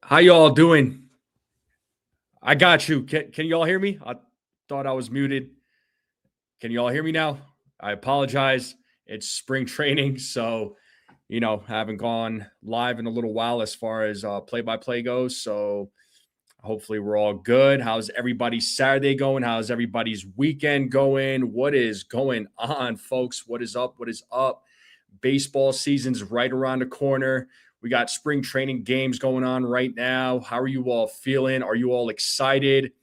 How y'all doing? I got you. Can y'all hear me? I thought I was muted. Can y'all hear me now? I apologize. It's spring training, so haven't gone live in a little while as far as play-by-play goes. So hopefully we're all good. How's everybody's Saturday going? How's everybody's weekend going? What is going on, folks? What is up? What is up? Baseball season's right around the corner. We got spring training games going on right now. How are you all feeling? Are you all excited?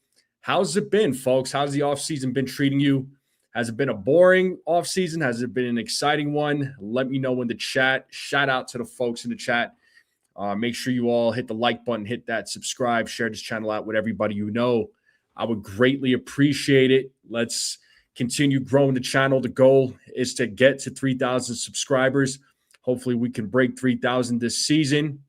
How's it been, folks? How's the offseason been treating you? Has it been a boring offseason? Has it been an exciting one? Let me know in the chat. Shout out to the folks in the chat. Make sure you all hit the like button, hit that subscribe, share this channel out with everybody you know. I would greatly appreciate it. Let's continue growing the channel. The goal is to get to 3,000 subscribers. Hopefully we can break 3,000 this season.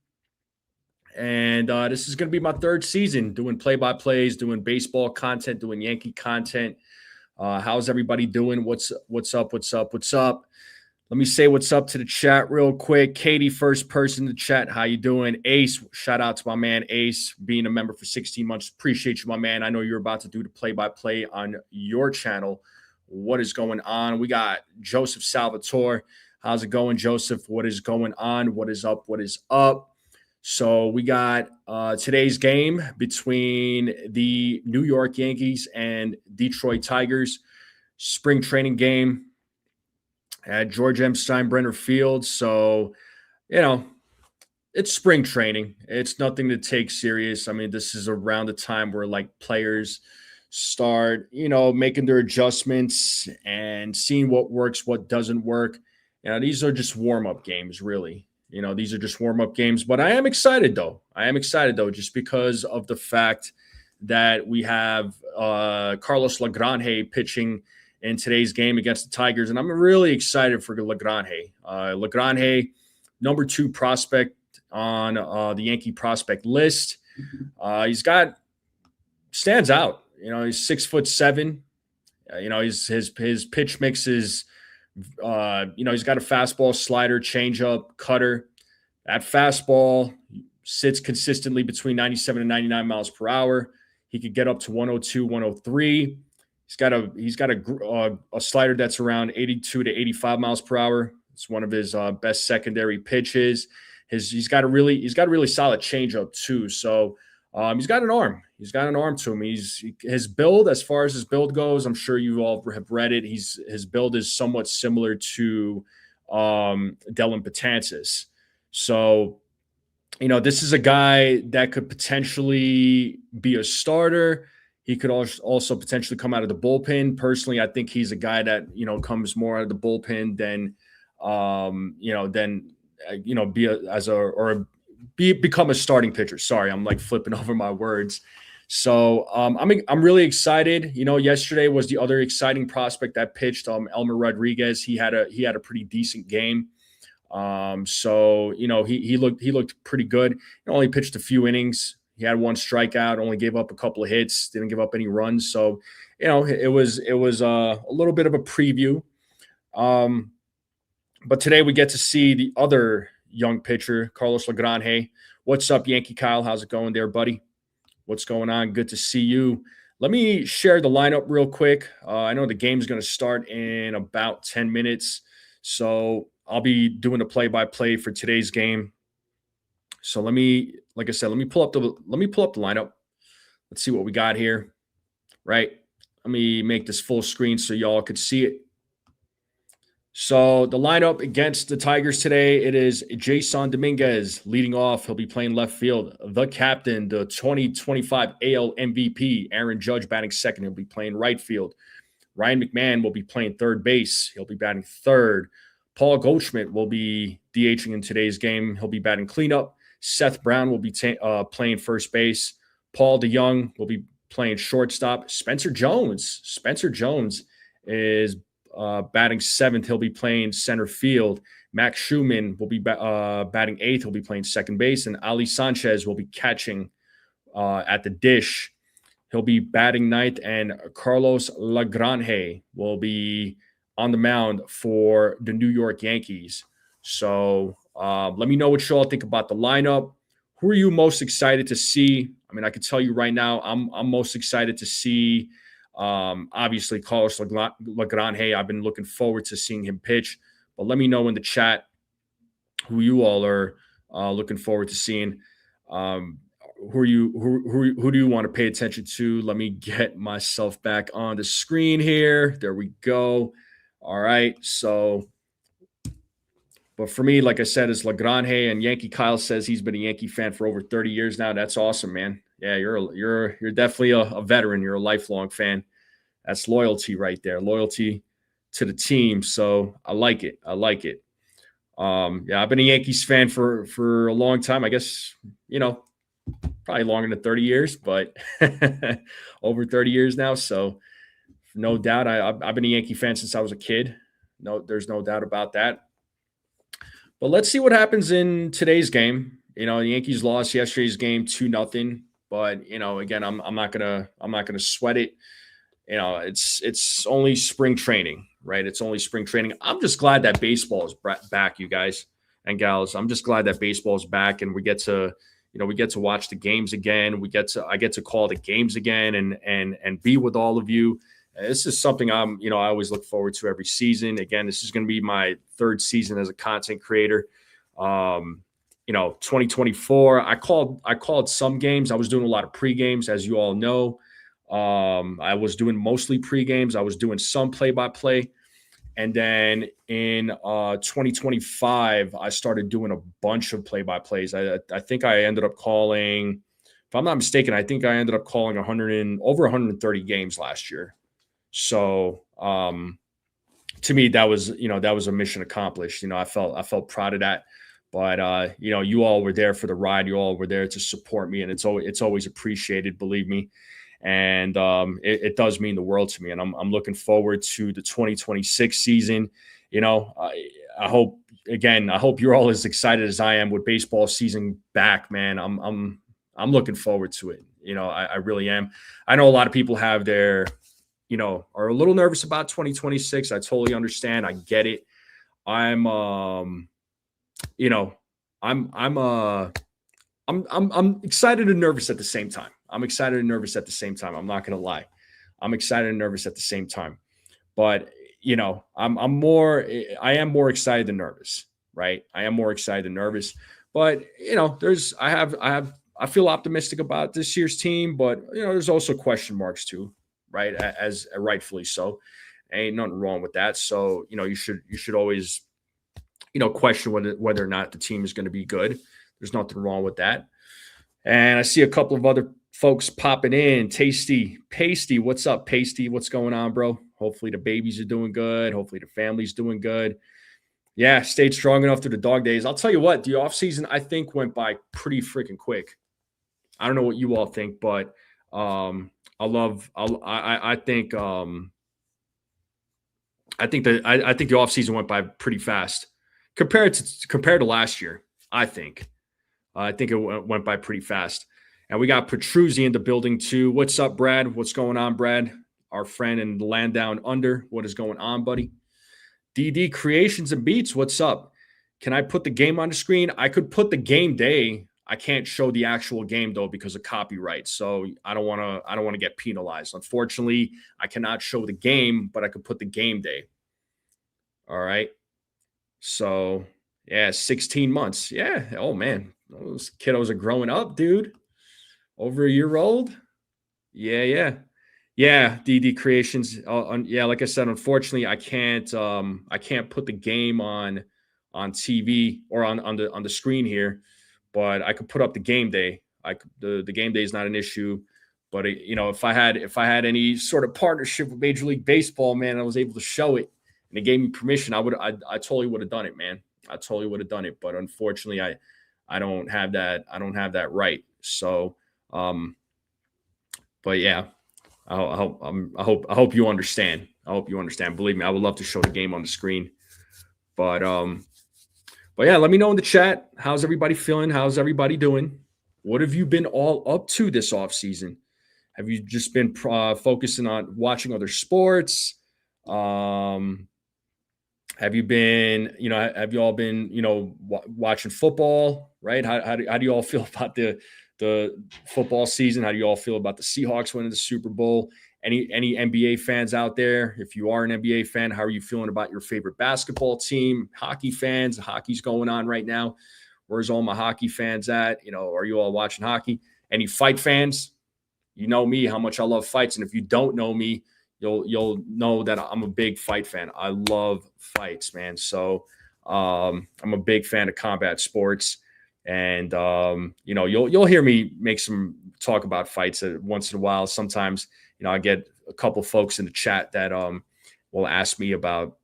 And this is going to be my third season doing play-by-plays, doing baseball content, doing Yankee content. How's everybody doing? What's up? Let me say what's up to the chat real quick. Katie, first person in the chat. How you doing? Ace, shout out to my man Ace, being a member for 16 months. Appreciate you, my man. I know you're about to do the play-by-play on your channel. What is going on? We got Joseph Salvatore. How's it going, Joseph? What is going on? What is up? So we got today's game between the New York Yankees and Detroit Tigers. Spring training game at George M. Steinbrenner Field. So, it's spring training. It's nothing to take serious. I mean, this is around the time where players start, making their adjustments and seeing what works, what doesn't work. These are just warm-up games, really. These are just warm-up games. But I am excited, though. Just because of the fact that we have Carlos Lagrange pitching in today's game against the Tigers. And I'm really excited for Lagrange. Lagrange, number 2 prospect on the Yankee prospect list. Stands out. He's 6'7". His pitch mix is, he's got a fastball, slider, changeup, cutter. That fastball sits consistently between 97 and 99 miles per hour. He could get up to 102, 103. He's got a slider that's around 82 to 85 miles per hour. It's one of his best secondary pitches. He's got a really solid changeup too. So he's got an arm. He's got an arm to him. His build, as far as his build goes, I'm sure you all have read it. His build is somewhat similar to Dellin Betances. So, this is a guy that could potentially be a starter. He could also potentially come out of the bullpen. Personally, I think he's a guy that, comes more out of the bullpen than, become a starting pitcher. Sorry, I'm flipping over my words. So I'm really excited. Yesterday was the other exciting prospect that pitched, Elmer Rodriguez. He had a pretty decent game. He looked pretty good. He only pitched a few innings. He had 1 strikeout, only gave up a couple of hits, didn't give up any runs. So, it was a little bit of a preview. But today we get to see the other young pitcher, Carlos Lagrange. What's up, Yankee Kyle? How's it going there, buddy? What's going on? Good to see you. Let me share the lineup real quick. I know the game's going to start in about 10 minutes. So I'll be doing the play-by-play for today's game. So let me pull up the lineup. Let's see what we got here. Right. Let me make this full screen so y'all could see it. So the lineup against the Tigers today, it is Jason Dominguez leading off. He'll be playing left field. The captain, the 2025 AL MVP, Aaron Judge, batting second. He'll be playing right field. Ryan McMahon will be playing third base. He'll be batting third. Paul Goldschmidt will be DHing in today's game. He'll be batting cleanup. Seth Brown will be playing first base. Paul DeYoung will be playing shortstop. Spencer Jones is batting seventh. He'll be playing center field. Max Schumann will be batting eighth. He'll be playing second base. And Ali Sanchez will be catching at the dish. He'll be batting ninth. And Carlos Lagrange will be on the mound for the New York Yankees. So let me know what you all think about the lineup. who are you most excited to see? I mean, I can tell you right now, I'm most excited to see obviously Carlos Lagrange. I've been looking forward to seeing him pitch. But let me know in the chat who you all are looking forward to seeing. Who do you want to pay attention to? Let me get myself back on the screen here. There we go. All right. So, but for me, like I said, it's Lagrange, and Yankee Kyle says he's been a Yankee fan for over 30 years now. That's awesome, man. Yeah, you're definitely a veteran. You're a lifelong fan. That's loyalty right there. Loyalty to the team. So I like it. I like it. Yeah, I've been a Yankees fan for a long time. I guess, probably longer than 30 years, but over 30 years now. So no doubt, I've been a Yankee fan since I was a kid. No, there's no doubt about that. But let's see what happens in today's game. The Yankees lost yesterday's game 2-0. But again, I'm not gonna sweat it. It's only spring training, right? It's only spring training. I'm just glad that baseball is back, you guys and gals. I'm just glad that baseball is back, and we get to watch the games again. I get to call the games again and be with all of you. This is something I always look forward to every season. Again, this is going to be my third season as a content creator. 2024, I called some games. I was doing a lot of pre-games, as you all know. I was doing mostly pre-games. I was doing some play-by-play. And then in 2025, I started doing a bunch of play-by-plays. I think I ended up calling, if I'm not mistaken, I think I ended up calling over 130 games last year. So to me, that was a mission accomplished. I felt proud of that. But you all were there for the ride. You all were there to support me, and it's always appreciated, believe me. And it does mean the world to me. And I'm looking forward to the 2026 season. I hope you're all as excited as I am with baseball season back, man. I'm looking forward to it. I really am. I know a lot of people have are a little nervous about 2026. I totally understand. I get it. I'm excited and nervous at the same time. I'm excited and nervous at the same time. I'm not going to lie. I'm excited and nervous at the same time. But, I am more excited than nervous, right? I am more excited than nervous. But, I feel optimistic about this year's team, but, there's also question marks too, right? As rightfully so. Ain't nothing wrong with that. So, you should always, question whether or not the team is going to be good. There's nothing wrong with that. And I see a couple of other folks popping in. Pasty, what's up, Pasty? What's going on, bro? Hopefully the babies are doing good. Hopefully the family's doing good. Yeah, stayed strong enough through the dog days. I'll tell you what, the offseason, I think, went by pretty freaking quick. I don't know what you all think, but I think the offseason went by pretty fast compared to last year. I think it went by pretty fast. And we got Petruzzi in the building too. What's up, Brad? What's going on, Brad? Our friend in the land down under. What is going on, buddy? DD Creations and Beats. What's up? Can I put the game on the screen? I could put the game day. I can't show the actual game though because of copyright. So I don't want to get penalized. Unfortunately, I cannot show the game, but I could put the game day. All right. So yeah, 16 months. Yeah. Oh man, those kiddos are growing up, dude. Over a year old. Yeah. DD Creations. Yeah, like I said, unfortunately, I can't put the game on TV or on the screen here, but I could put up the game day. The game day is not an issue, but if I had any sort of partnership with Major League Baseball, man, I was able to show it and they gave me permission, I totally would have done it, man. I totally would have done it, but unfortunately, I don't have that. I don't have that right. So, but yeah. I hope you understand. I hope you understand. Believe me, I would love to show the game on the screen. But yeah, let me know in the chat. How's everybody feeling? How's everybody doing? What have you been all up to this offseason? Have you just been focusing on watching other sports? Have Have you been, have you all been, watching football, right? How do you all feel about the football season? How do you all feel about the Seahawks winning the Super Bowl? Any NBA fans out there? If you are an NBA fan, how are you feeling about your favorite basketball team? Hockey fans, hockey's going on right now. Where's all my hockey fans at? Are you all watching hockey? Any fight fans? You know me, how much I love fights. And if you don't know me, you'll know that I'm a big fight fan. I love fights, man. So I'm a big fan of combat sports. And you'll hear me make some talk about fights once in a while. Sometimes, I get a couple folks in the chat that will ask me about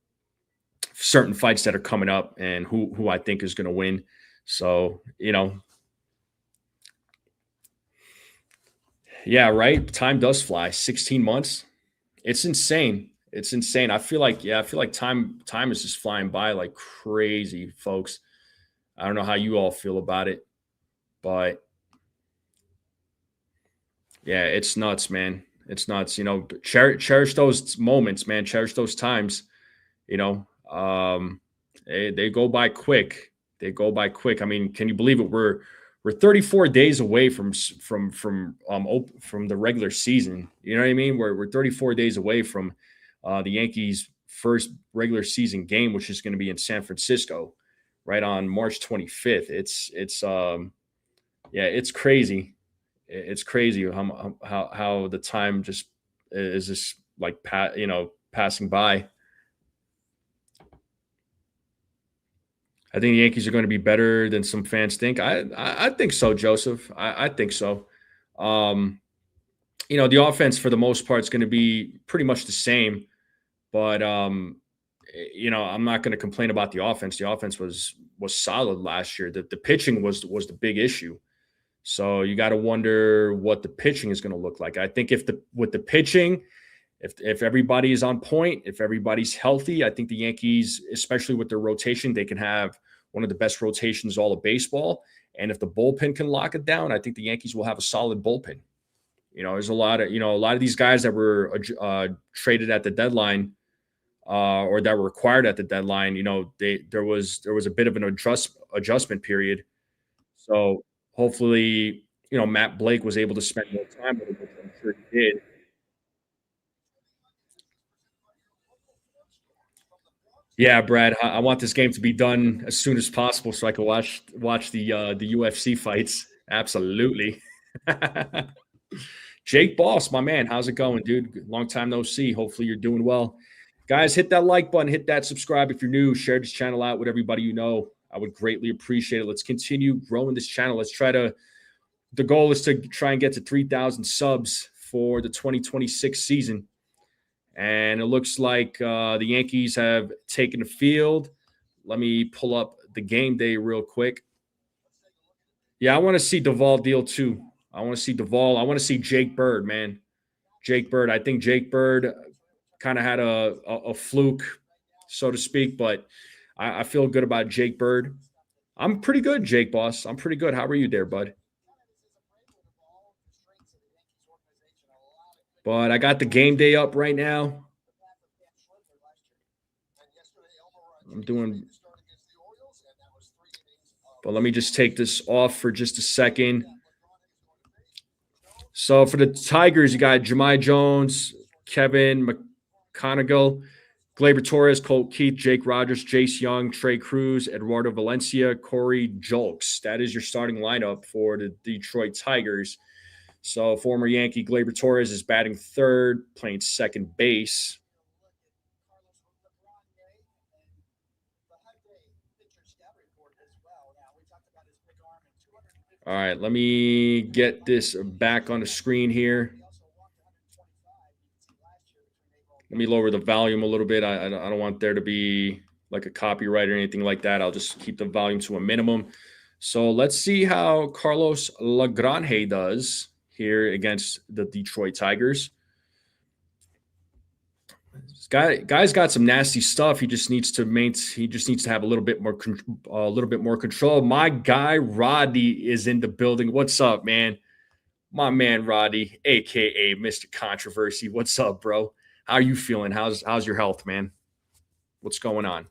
certain fights that are coming up and who I think is going to win. So, yeah, right. Time does fly. 16 months. It's insane. It's insane. I feel like time is just flying by like crazy, folks. I don't know how you all feel about it, but yeah, it's nuts, man. It's nuts. Cherish those moments, man. Cherish those times. You know, um, they go by quick. They go by quick. I mean, can you believe it? We're 34 days away from the regular season. You know what I mean? We're 34 days away from the Yankees' first regular season game, which is going to be in San Francisco, right on March 25th. It's crazy. It's crazy how the time just is just like passing by. I think the Yankees are going to be better than some fans think. I think so, Joseph. I think so. Um, the offense for the most part is going to be pretty much the same, but I'm not going to complain about the offense. The offense was solid last year. The pitching was the big issue. So you got to wonder what the pitching is going to look like. I think with the pitching, if everybody is on point, if everybody's healthy, I think the Yankees, especially with their rotation, they can have one of the best rotations all of baseball. And if the bullpen can lock it down, I think the Yankees will have a solid bullpen. There's a lot of these guys that were traded at the deadline or that were acquired at the deadline. There was a bit of an adjustment period. So hopefully, Matt Blake was able to spend more time with him, which I'm sure he did. Yeah, Brad, I want this game to be done as soon as possible so I can watch the UFC fights. Absolutely. Jake Boss, my man, how's it going, dude? Long time no see. Hopefully you're doing well. Guys, hit that like button, hit that subscribe if you're new, share this channel out with everybody you know. I would greatly appreciate it. Let's continue growing this channel. The goal is to try and get to 3,000 subs for the 2026 season. And it looks like the Yankees have taken the field. Let me pull up the game day real quick. Yeah, I want to see Duvall deal too. I want to see Duvall. I want to see Jake Bird, man. Jake Bird. I think Jake Bird kind of had a fluke, so to speak, but I feel good about Jake Bird. I'm pretty good, Jake Boss. I'm pretty good. How are you there, bud? But I got the game day up right now. I'm doing, but let me just take this off for just a second. So for the Tigers, you got Jahmai Jones, Kevin McConaughey, Gleyber Torres, Colt Keith, Jake Rogers, Jace Young, Trey Cruz, Eduardo Valencia, Corey Julks. That is your starting lineup for the Detroit Tigers. So former Yankee Gleyber Torres is batting third, playing second base. All right, let me get this back on the screen here. Let me lower the volume a little bit. I don't want there to be like a copyright or anything like that. I'll just keep the volume to a minimum. So let's see how Carlos Lagrange does here against the Detroit Tigers. Guy's got some nasty stuff. He just needs to have a little bit more control. My guy Roddy is in the building. What's up, man? My man Roddy, aka Mr. Controversy. What's up, bro? How are you feeling? How's your health, man? What's going on?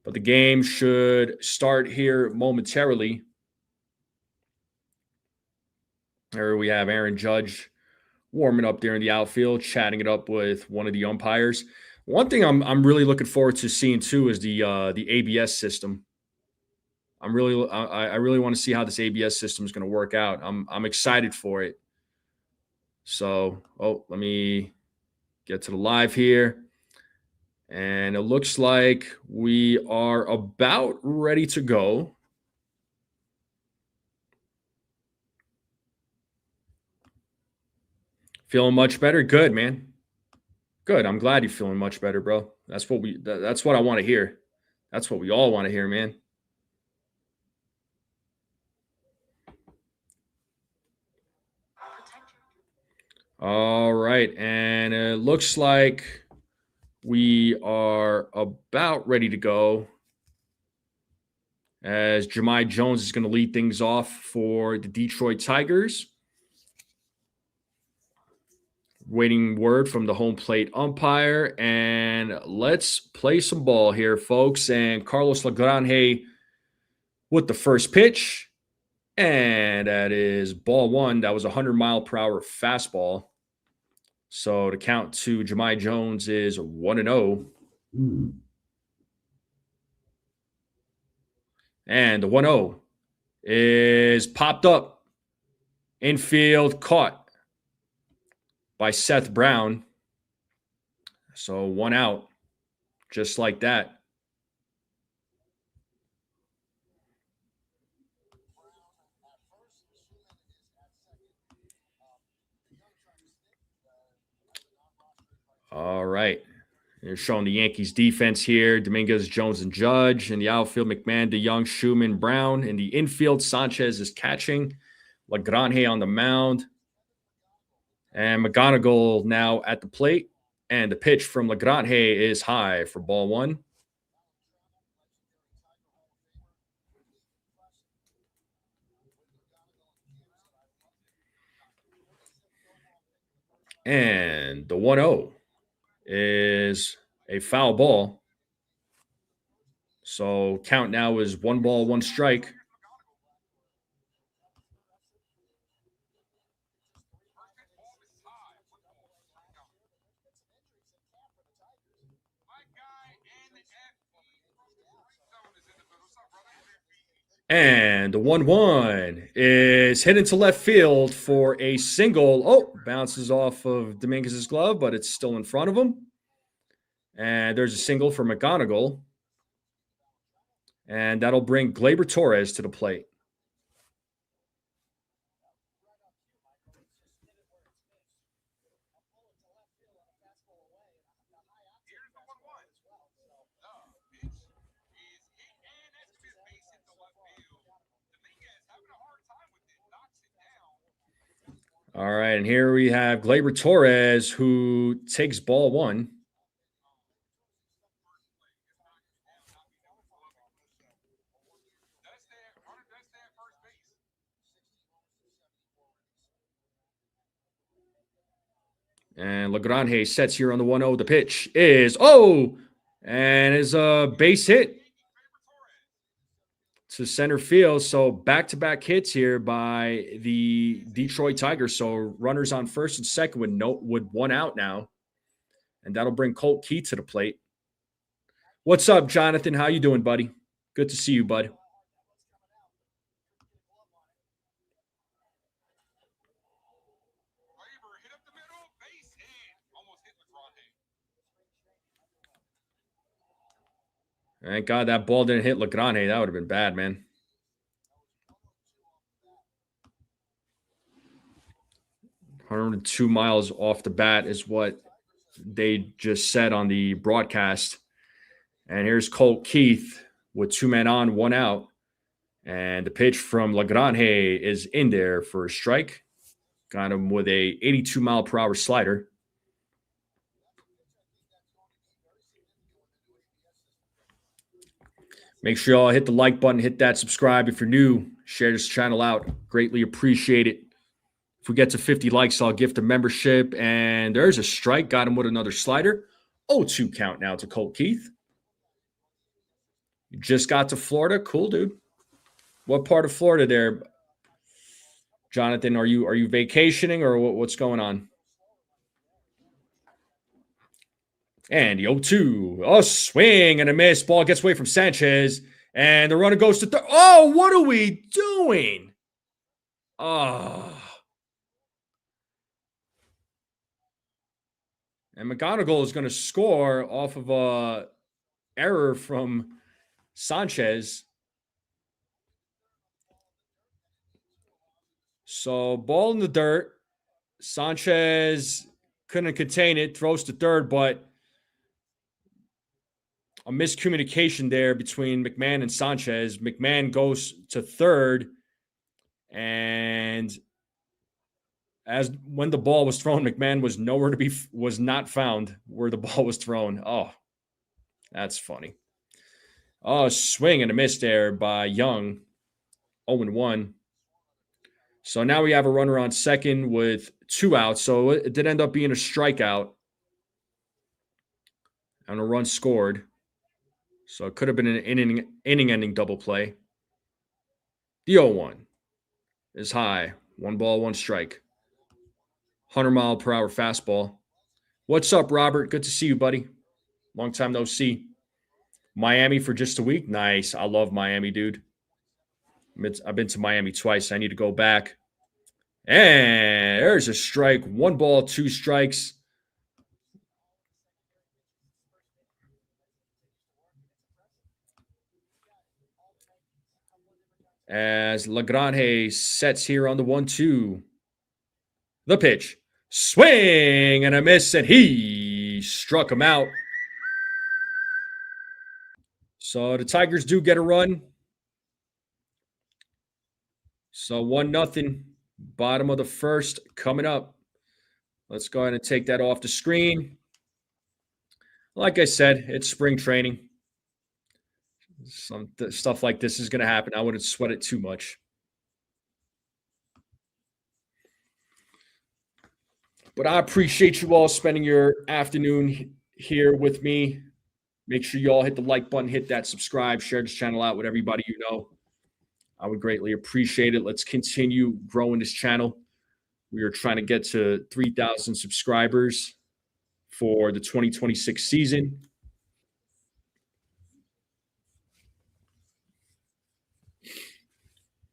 But the game should start here momentarily. There we have Aaron Judge warming up there in the outfield, chatting it up with one of the umpires. One thing I'm really looking forward to seeing too is the ABS system. I really want to see how this ABS system is going to work out. I'm excited for it. So, let me get to the live here. And it looks like we are about ready to go. Feeling much better? Good, man. Good. I'm glad you're feeling much better, bro. That's what I want to hear. That's what we all want to hear, man. All right. And it looks like we are about ready to go, as Jahmai Jones is going to lead things off for the Detroit Tigers. Waiting word from the home plate umpire, and let's play some ball here, folks. And Carlos Lagrange with the first pitch, and that is ball one. That was a 100-mile-per-hour fastball. So the count to Jahmai Jones is 1-0. And the 1-0 is popped up. Infield caught by Seth Brown. So 1 out, just like that. All right. They're showing the Yankees defense here. Dominguez, Jones, and Judge. In the outfield, McMahon, DeYoung, Schumann, Braun. In the infield, Sanchez is catching. Lagrange on the mound. And McGonigal now at the plate. And the pitch from Lagrange is high for ball one. And the 1-0 is a foul ball. So count now is 1 ball, 1 strike. And the 1-1 is hit into left field for a single. Oh, bounces off of Dominguez's glove, but it's still in front of him. And there's a single for McGonigal. And that'll bring Gleyber Torres to the plate. All right, and here we have Gleyber Torres, who takes ball one. And Lagrange sets here on the 1-0. The pitch is, and is a base hit to center field. So back-to-back hits here by the Detroit Tigers. So runners on first and second with 1 out now. And that'll bring Colt Keith to the plate. What's up, Jonathan? How you doing, buddy? Good to see you, bud. Thank God that ball didn't hit Lagrange. That would have been bad, man. "102 miles off the bat" is what they just said on the broadcast. And here's Colt Keith with 2 men on, 1 out. And the pitch from Lagrange is in there for a strike. Got him with a 82-mile-per-hour slider. Make sure y'all hit the like button, hit that subscribe if you're new. Share this channel out. Greatly appreciate it. If we get to 50 likes, I'll gift a membership. And there's a strike. Got him with another slider. 0-2 count now to Colt Keith. You just got to Florida? Cool, dude. What part of Florida there, Jonathan? Are you vacationing or what's going on? And the 0-2. A swing and a miss. Ball gets away from Sanchez. And the runner goes to third. Oh, what are we doing? Oh. And McGonigal is going to score off of a error from Sanchez. So ball in the dirt. Sanchez couldn't contain it, throws to third, but a miscommunication there between McMahon and Sanchez. McMahon goes to third, and as when the ball was thrown, McMahon was not found where the ball was thrown. Oh, that's funny. Oh, swing and a miss there by Young. 0-1. So now we have a runner on second with 2 outs. So it did end up being a strikeout and a run scored. So it could have been an inning-ending double play. The 0-1 is high. 1 ball, 1 strike. 100-mile-per-hour fastball. What's up, Robert? Good to see you, buddy. Long time no see. Miami for just a week? Nice. I love Miami, dude. I've been to Miami twice. I need to go back. And there's a strike. 1 ball, 2 strikes. As Lagrange sets here on the 1-2. The pitch. Swing and a miss, and he struck him out. So the Tigers do get a run. So 1-0. Bottom of the first coming up. Let's go ahead and take that off the screen. Like I said, it's spring training. Some stuff like this is going to happen. I wouldn't sweat it too much. But I appreciate you all spending your afternoon here with me. Make sure you all hit the like button, hit that subscribe, share this channel out with everybody you know. I would greatly appreciate it. Let's continue growing this channel. We are trying to get to 3,000 subscribers for the 2026 season.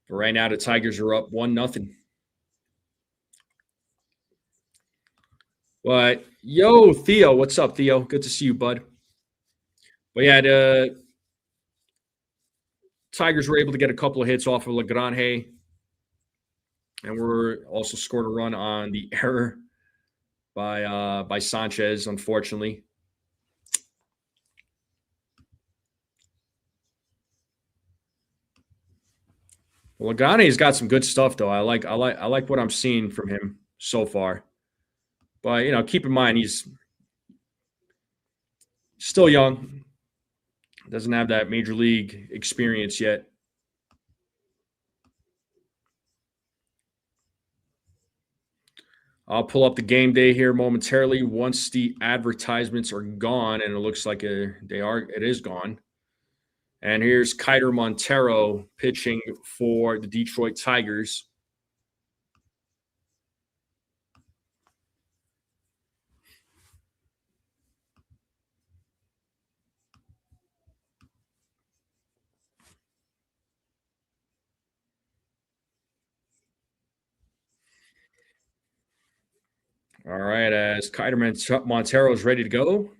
But right now, the Tigers are up 1-0. But yo, Theo, what's up, Theo? Good to see you, bud. But yeah, the Tigers were able to get a couple of hits off of Lagrange, and we're also scored a run on the error by Sanchez, unfortunately. Well, Lagrange's got some good stuff, though. I like what I'm seeing from him so far. But keep in mind he's still young. Doesn't have that major league experience yet. I'll pull up the game day here momentarily once the advertisements are gone, and it looks like it is gone. And here's Kiter Montero pitching for the Detroit Tigers. All right, as Kiter Montero is ready to go.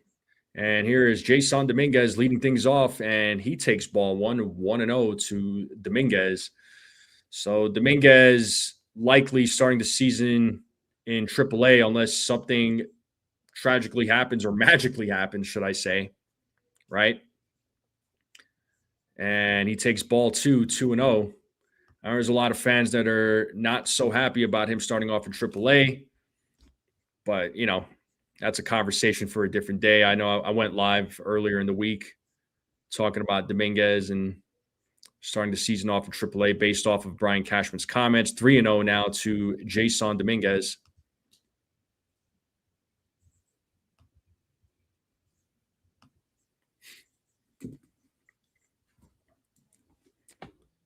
And here is Jason Dominguez leading things off, and he takes ball 1-0 to Dominguez. So Dominguez likely starting the season in AAA unless something tragically happens or magically happens, should I say, right? And he takes ball 2-0. There's a lot of fans that are not so happy about him starting off in AAA, but that's a conversation for a different day. I know I went live earlier in the week talking about Dominguez and starting the season off in AAA based off of Brian Cashman's comments. 3-0 now to Jason Dominguez.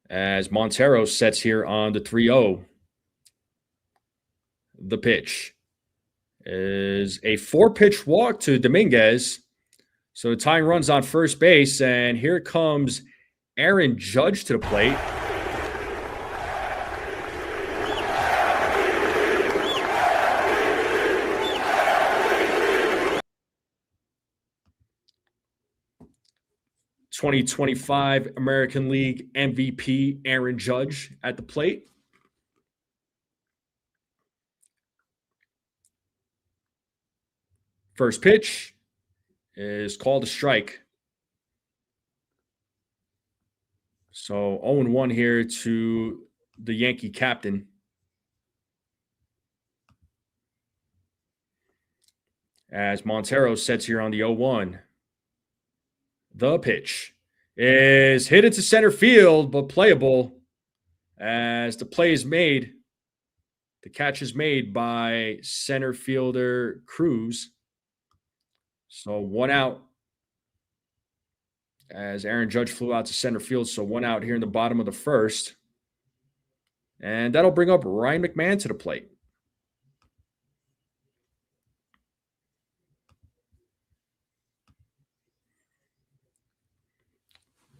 as Montero sets here on the 3-0. The pitch is a 4-pitch walk to Dominguez. So the tying runs on first base, and here comes Aaron Judge to the plate. '25 American League MVP Aaron Judge at the plate. First pitch is called a strike. So 0-1 here to the Yankee captain. As Montero sets here on the 0-1. The pitch is hit into center field, but playable as the play is made. The catch is made by center fielder Cruz. So 1 out as Aaron Judge flew out to center field. So 1 out here in the bottom of the first. And that'll bring up Ryan McMahon to the plate.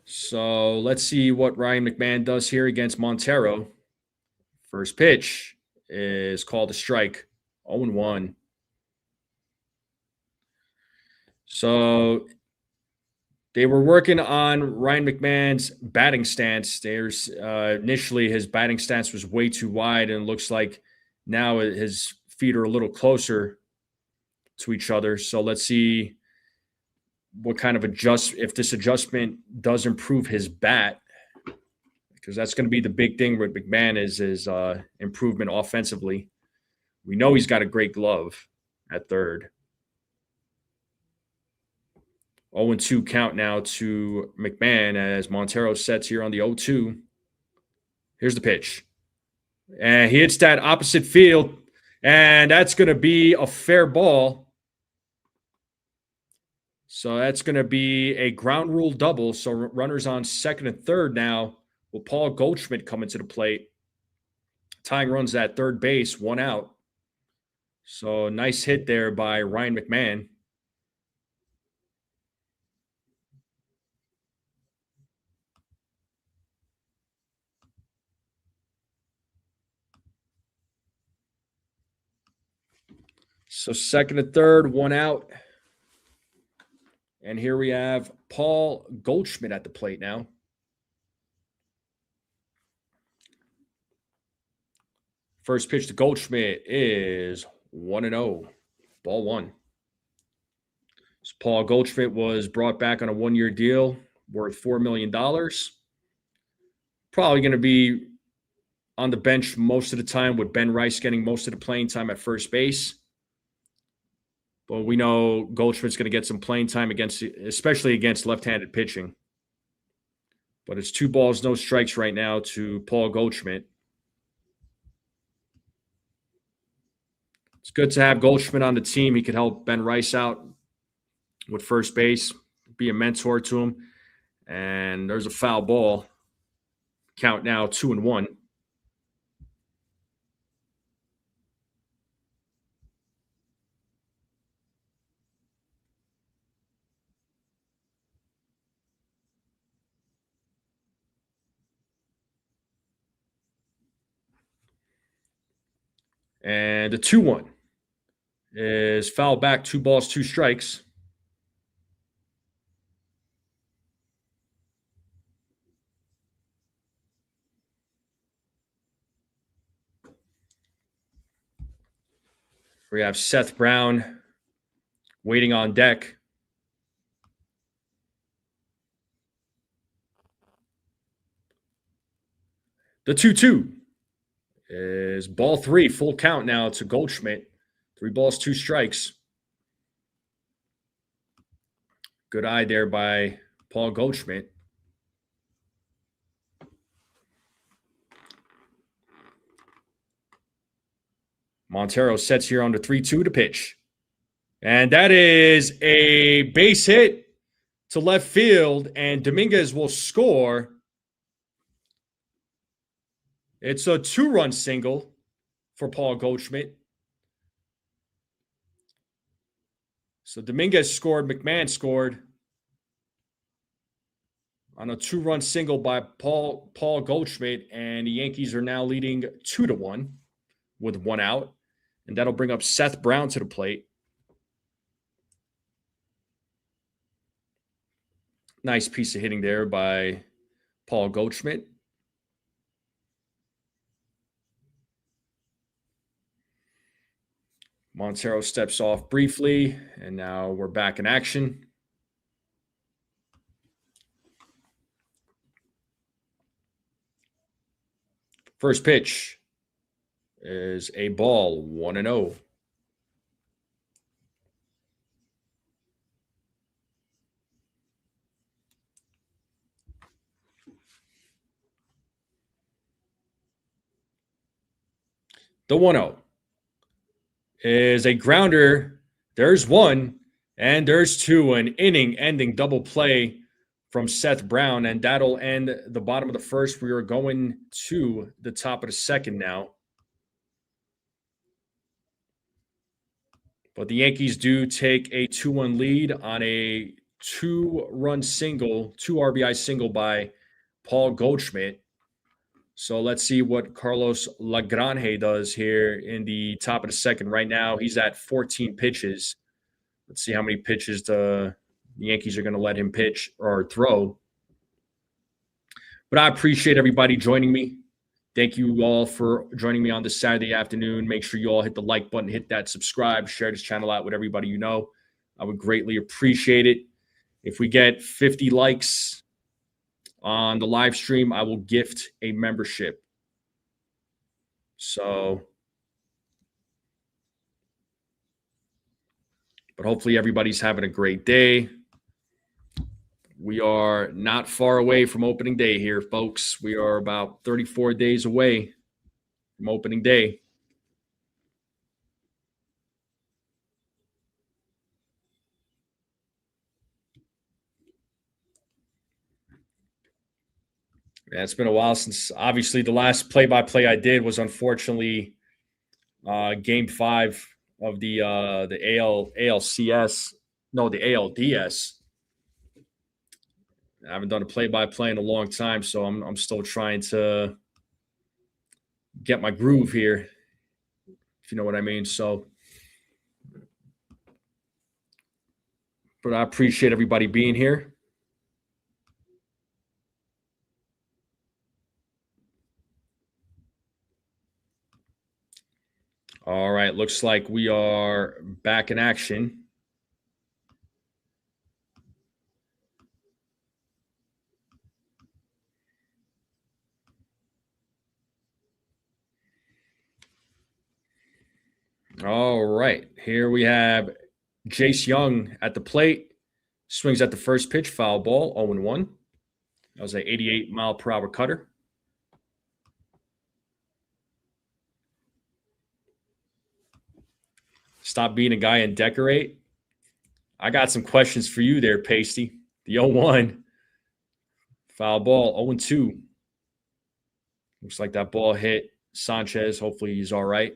So let's see what Ryan McMahon does here against Montero. First pitch is called a strike, 0-1. So they were working on Ryan McMahon's batting stance. There's initially his batting stance was way too wide, and it looks like now his feet are a little closer to each other. So let's see what kind of if this adjustment does improve his bat, because that's going to be the big thing with McMahon is his improvement offensively. We know he's got a great glove at third. 0-2 count now to McMahon as Montero sets here on the 0-2. Here's the pitch. And he hits that opposite field, and that's going to be a fair ball. So that's going to be a ground rule double. So runners on second and third now with Paul Goldschmidt coming to the plate. Tying runs at third base, 1 out. So nice hit there by Ryan McMahon. So second and third, 1 out. And here we have Paul Goldschmidt at the plate now. First pitch to Goldschmidt is 1-0. Ball 1. So Paul Goldschmidt was brought back on a 1-year deal worth $4 million. Probably going to be on the bench most of the time, with Ben Rice getting most of the playing time at first base. But we know Goldschmidt's going to get some playing time especially against left-handed pitching. But it's 2 balls, no strikes right now to Paul Goldschmidt. It's good to have Goldschmidt on the team. He could help Ben Rice out with first base, be a mentor to him. And there's a foul ball. Count now 2-1. And the 2-1 is foul back, 2 balls, 2 strikes. We have Seth Brown waiting on deck. The 2-2 is ball 3, full count now to Goldschmidt. 3 balls, 2 strikes. Good eye there by Paul Goldschmidt. Montero sets here on the 3-2 to pitch. And that is a base hit to left field, and Dominguez will score. It's a 2-run single for Paul Goldschmidt. So Dominguez scored, McMahon scored on a 2-run single by Paul Goldschmidt, and the Yankees are now leading 2-1 with 1 out, and that'll bring up Seth Brown to the plate. Nice piece of hitting there by Paul Goldschmidt. Montero steps off briefly, and now we're back in action. First pitch is a ball, 1-0. The 1-0 is a grounder. There's 1, and there's 2. An inning-ending double play from Seth Brown, and that'll end the bottom of the first. We are going to the top of the second now. But the Yankees do take a 2-1 lead on a 2-run single, 2 RBI single by Paul Goldschmidt. So let's see what Carlos Lagrange does here in the top of the second. Right now, he's at 14 pitches. Let's see how many pitches the Yankees are going to let him pitch or throw. But I appreciate everybody joining me. Thank you all for joining me on this Saturday afternoon. Make sure you all hit the like button, hit that subscribe, share this channel out with everybody you know. I would greatly appreciate it. If we get 50 likes on the live stream, I will gift a membership. So, but hopefully everybody's having a great day. We are not far away from opening day here, folks. We are about 34 days away from opening day. Yeah, it's been a while since, obviously, the last play-by-play I did was unfortunately Game 5 of the ALCS. No, the ALDS. I haven't done a play-by-play in a long time, so I'm still trying to get my groove here, if you know what I mean. So, but I appreciate everybody being here. All right, looks like we are back in action. All right, here we have Jace Young at the plate. Swings at the first pitch, foul ball, 0-1. That was an 88-mile-per-hour cutter. Stop being a guy and decorate. I got some questions for you there, Pasty. The 0-1. Foul ball, 0-2. Looks like that ball hit Sanchez. Hopefully he's all right.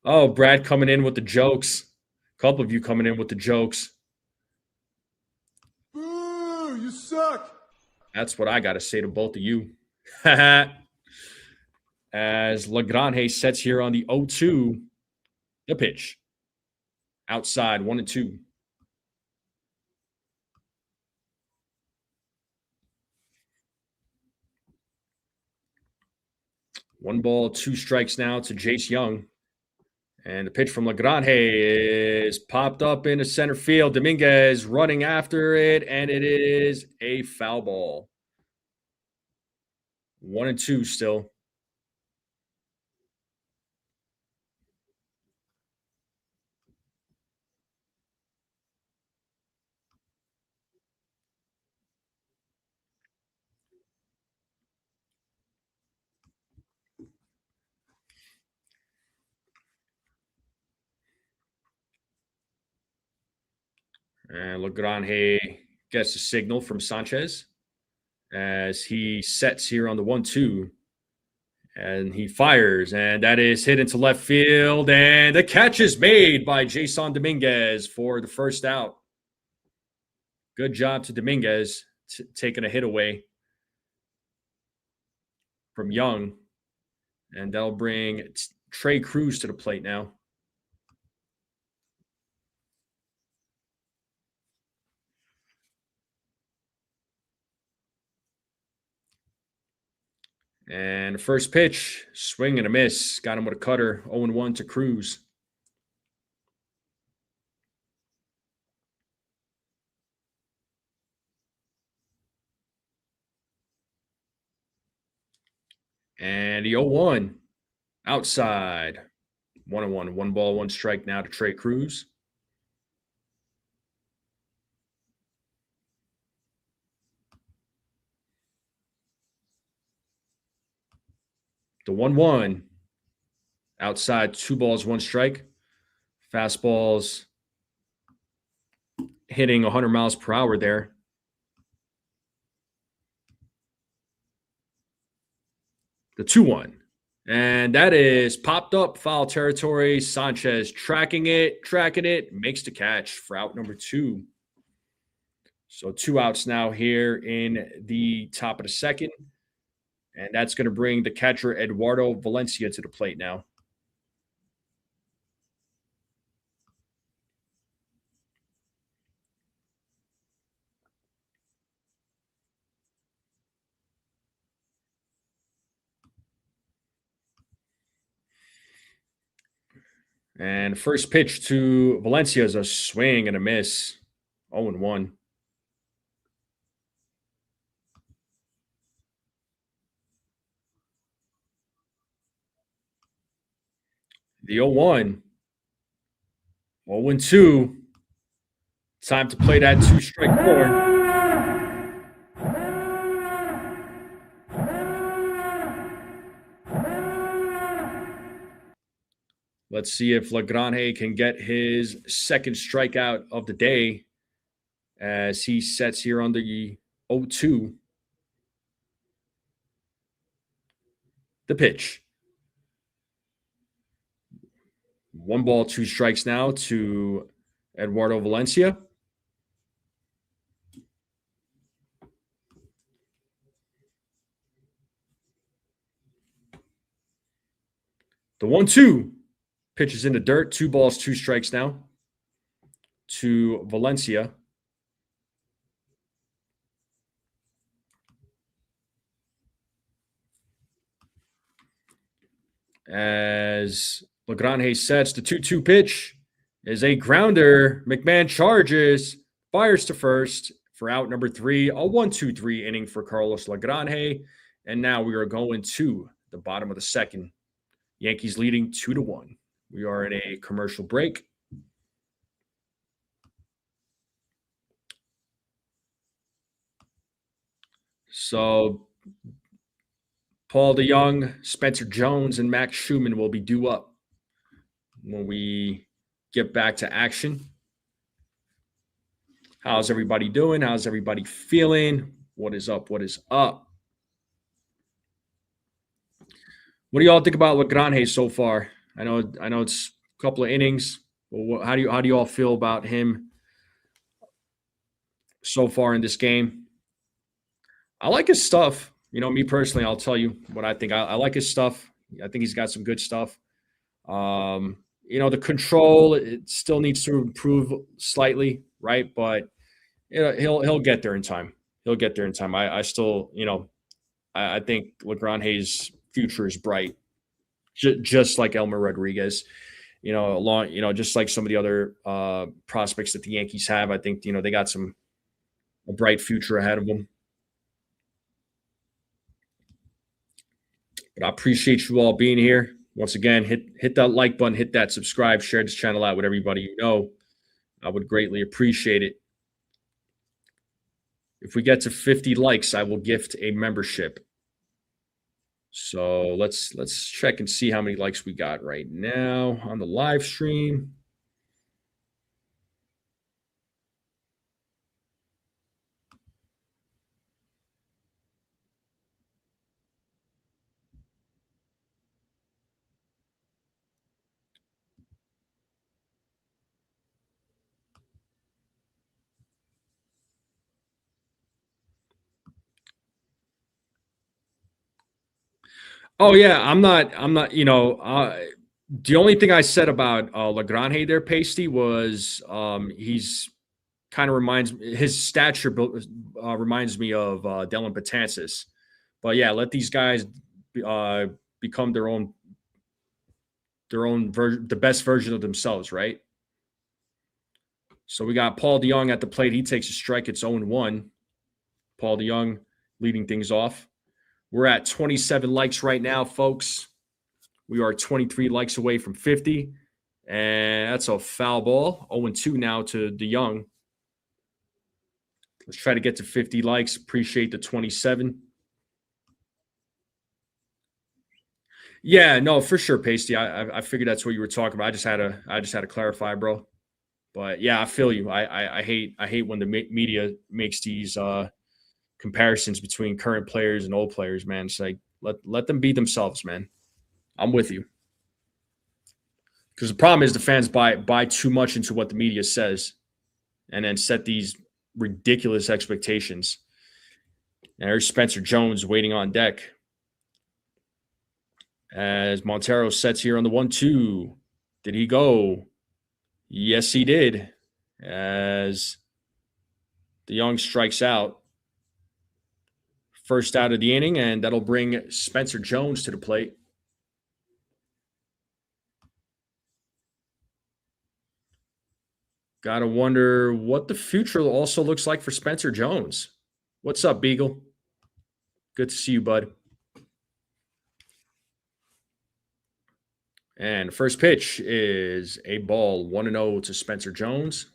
Oh, Brad coming in with the jokes. A couple of you coming in with the jokes. Boo, you suck. That's what I got to say to both of you. As Lagrange sets here on the 0-2, the pitch. Outside, 1-2. One ball, 2 strikes now to Jace Young. And the pitch from Lagrange is popped up into center field. Dominguez running after it, and it is a foul ball. 1-2 still. And Lagrange Gets a signal from Sanchez as he sets here on the 1-2. And he fires, and that is hit into left field. And the catch is made by Jason Dominguez for the first out. Good job to Dominguez taking a hit away from Young. And that'll bring Trey Cruz to the plate now. And the first pitch, swing and a miss. Got him with a cutter. 0-1 to Cruz. And the 0-1 outside. 1-1. 1 ball, 1 strike now to Trey Cruz. The 1-1 outside, 2 balls, 1 strike. Fastballs hitting 100 miles per hour there. The 2-1. And that is popped up, foul territory. Sanchez tracking it, makes the catch for out number 2. So 2 outs now here in the top of the second. And that's going to bring the catcher Eduardo Valencia to the plate now. And first pitch to Valencia is a swing and a miss. 0-1. The 0-1. 0-2. Time to play that 2-strike board. Let's see if Lagrange can get his second strikeout of the day as he sets here on the 0-2. The pitch. 1 ball, 2 strikes now to Eduardo Valencia. The 1-2. Pitch is in the dirt. 2 balls, 2 strikes now to Valencia. As Lagrange sets, the 2-2 pitch is a grounder. McMahon charges, fires to first for out number 3. A 1-2-3 inning for Carlos Lagrange. And now we are going to the bottom of the second. Yankees leading 2-1. We are in a commercial break. So Paul DeYoung, Spencer Jones, and Max Schumann will be due up when we get back to action. How's everybody doing? How's everybody feeling? What is up? What is up? What do y'all think about Lagrange so far? I know it's a couple of innings. But how do you all feel about him so far in this game? I like his stuff. Me personally, I'll tell you what I think. I like his stuff. I think he's got some good stuff. The control, it still needs to improve slightly, right? But he'll get there in time. He'll get there in time. I still, I think Lagrange's future is bright, just like Elmer Rodriguez. Just like some of the other prospects that the Yankees have. I think they got a bright future ahead of them. But I appreciate you all being here. Once again, hit that like button, hit that subscribe, share this channel out with everybody you know. I would greatly appreciate it. If we get to 50 likes, I will gift a membership. So let's check and see how many likes we got right now on the live stream. Oh yeah, I'm not. The only thing I said about Lagrange there, Pasty, was he's kind of reminds his stature reminds me of Dylan Betances. But yeah, let these guys uh, become the best version of themselves, right? So we got Paul DeYoung at the plate. He takes a strike. It's 0-1. Paul DeYoung leading things off. We're at 27 likes right now, folks. We are 23 likes away from 50. And that's a foul ball. 0-2 now to DeYoung. Let's try to get to 50 likes. Appreciate the 27. Yeah, no, for sure, Pasty. I figured that's what you were talking about. I just had to clarify, bro. But yeah, I feel you. I hate when the media makes these comparisons between current players and old players, man. It's like let them be themselves, man. I'm with you. Because the problem is the fans buy too much into what the media says and then set these ridiculous expectations. And there's Spencer Jones waiting on deck. As Montero sets here on the 1-2. Did he go? Yes, he did. As DeYoung strikes out. First out of the inning, and that'll bring Spencer Jones to the plate. Gotta wonder what the future also looks like for Spencer Jones. What's up, Beagle? Good to see you, bud. And first pitch is a ball, 1-0 to Spencer Jones.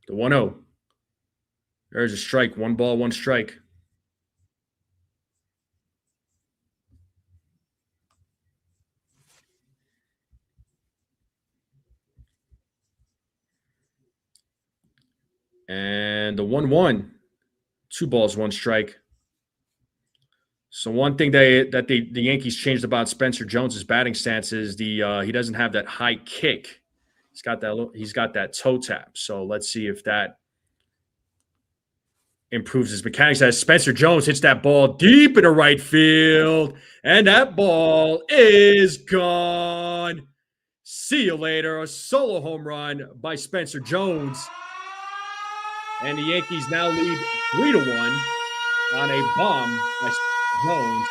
The 1-0. There's a strike. 1 ball, 1 strike. And the 1-1. 2 balls, 1 strike. So one thing that the Yankees changed about Spencer Jones's batting stance is he doesn't have that high kick. He's got that toe tap. So let's see if that improves his mechanics. As Spencer Jones hits that ball deep into right field, and that ball is gone. See you later. A solo home run by Spencer Jones. And the Yankees now lead 3-1 on a bomb by Spencer Jones.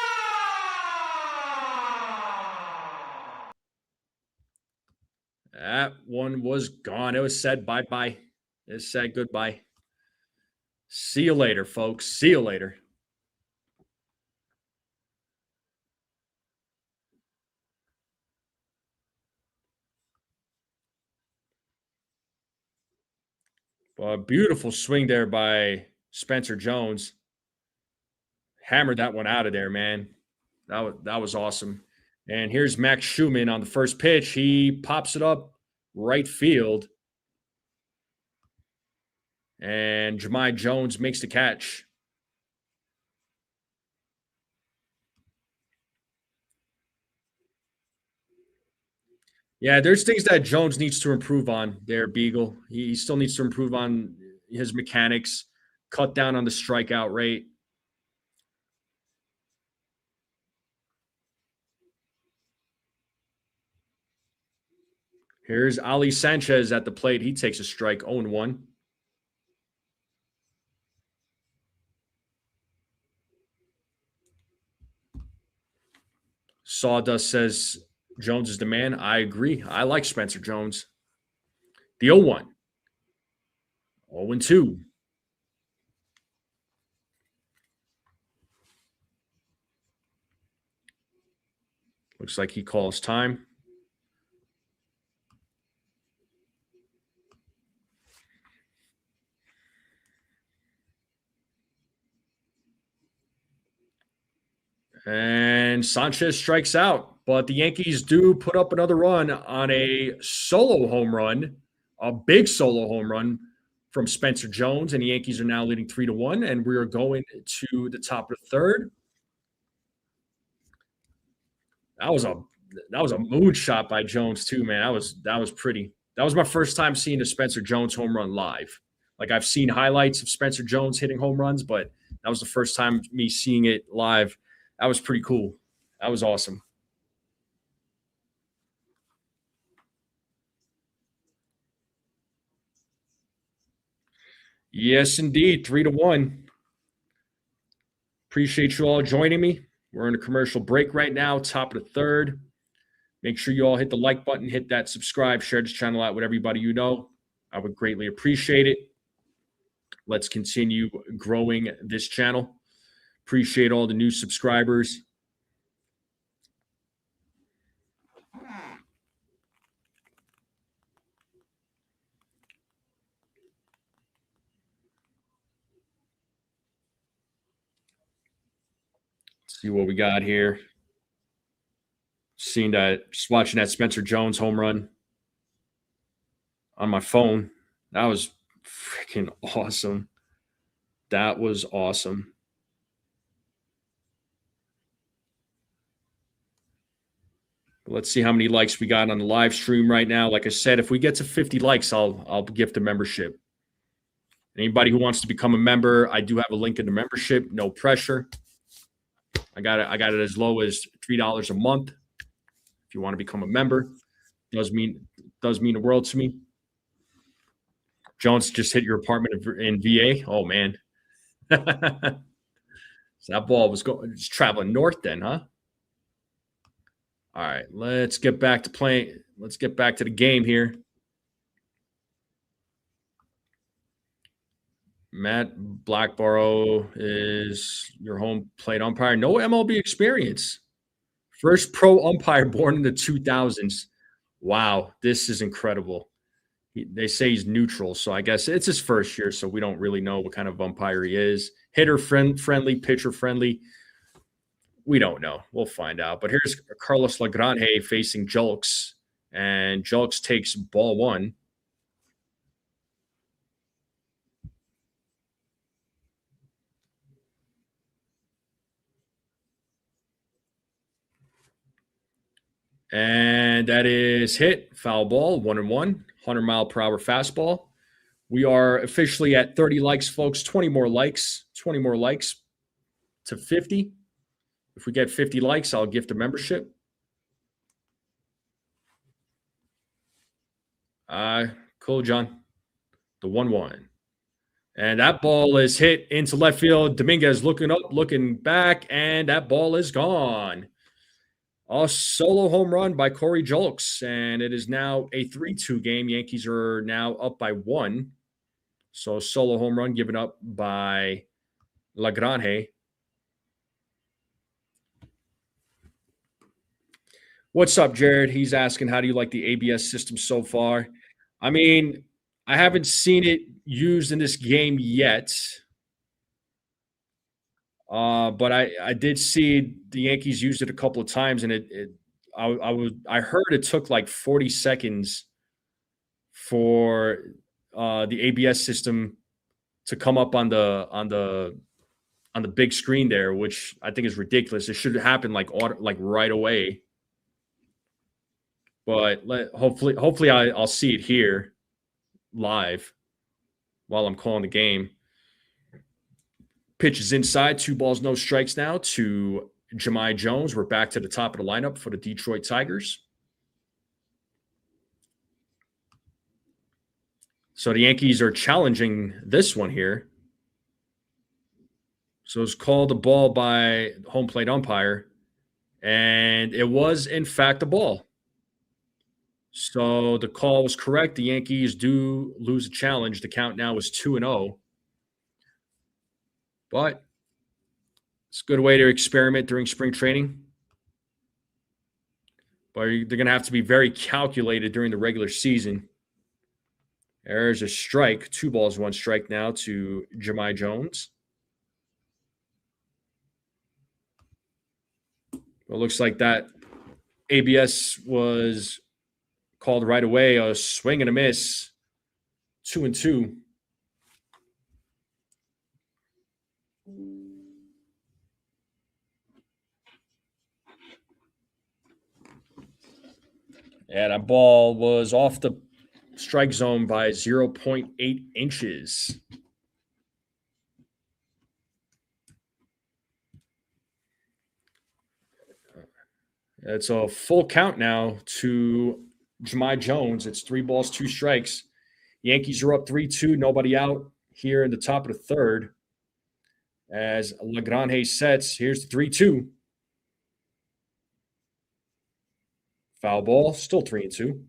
That one was gone. It was said bye-bye. It said goodbye. See you later, folks. See you later. A beautiful swing there by Spencer Jones. Hammered that one out of there, man. That was awesome. And here's Max Schumann on the first pitch. He pops it up right field. And Jahmai Jones makes the catch. Yeah, there's things that Jones needs to improve on there, Beagle. He still needs to improve on his mechanics, cut down on the strikeout rate. Here's Ali Sanchez at the plate. He takes a strike, 0-1. Sawdust says Jones is the man. I agree. I like Spencer Jones. The 0-1. 0-2. Looks like he calls time. And Sanchez strikes out. But the Yankees do put up another run on a solo home run, a big solo home run from Spencer Jones. And the Yankees are now leading 3-1. And we are going to the top of the third. That was a that was a moonshot by Jones too, man. That was pretty. That was my first time seeing a Spencer Jones home run live. Like I've seen highlights of Spencer Jones hitting home runs, but that was the first time me seeing it live. That was pretty cool. That was awesome. Yes, indeed. 3-1. Appreciate you all joining me. We're in a commercial break right now, top of the third. Make sure you all hit the like button, hit that subscribe, share this channel out with everybody you know. I would greatly appreciate it. Let's continue growing this channel. Appreciate all the new subscribers. Let's see what we got here. Seeing that, just watching that Spencer Jones home run on my phone. That was freaking awesome. That was awesome. Let's see how many likes we got on the live stream right now. Like I said, if we get to 50 likes, I'll gift a membership. Anybody who wants to become a member, I do have a link in the membership. No pressure. I got it as low as $3 a month. If you want to become a member, does mean the world to me. Jones just hit your apartment in VA. Oh man, so that ball was traveling north then, huh? All right, let's get back to playing. Let's get back to the game here. Matt Blackborough is your home plate umpire. No MLB experience. First pro umpire born in the 2000s. Wow, this is incredible. They say he's neutral, so I guess it's his first year, so we don't really know what kind of umpire he is. Hitter friendly, pitcher friendly. We don't know. We'll find out. But here's Carlos Lagrange facing Julks, and Julks takes ball one. And that is hit. Foul ball, 1-1, 100-mile-per-hour fastball. We are officially at 30 likes, folks. 20 more likes to 50. If we get 50 likes, I'll gift a membership. Cool, John. The 1-1. And that ball is hit into left field. Dominguez looking up, looking back, and that ball is gone. A solo home run by Corey Julks, and it is now a 3-2 game. Yankees are now up by 1. So solo home run given up by Lagrange. What's up, Jared? He's asking, how do you like the ABS system so far? I mean, I haven't seen it used in this game yet. But I did see the Yankees used it a couple of times, and I heard it took like 40 seconds for the ABS system to come up on the big screen there, which I think is ridiculous. It should happen like right away. But hopefully I'll see it here live while I'm calling the game. Pitch is inside, 2 balls, no strikes now to Jahmai Jones. We're back to the top of the lineup for the Detroit Tigers. So the Yankees are challenging this one here. So it's called a ball by home plate umpire, and it was, in fact, a ball. So the call was correct. The Yankees do lose a challenge. The count now is 2-0. But it's a good way to experiment during spring training. But they're going to have to be very calculated during the regular season. There's a strike. 2 balls, 1 strike now to Jahmai Jones. It looks like that ABS was called right away. A swing and a miss. 2-2. Yeah, that ball was off the strike zone by 0.8 inches. It's a full count now to Jahmai Jones. It's 3 balls, 2 strikes. Yankees are up 3-2, nobody out here in the top of the third. As Lagrange sets, here's the 3-2. Foul ball, still 3-2.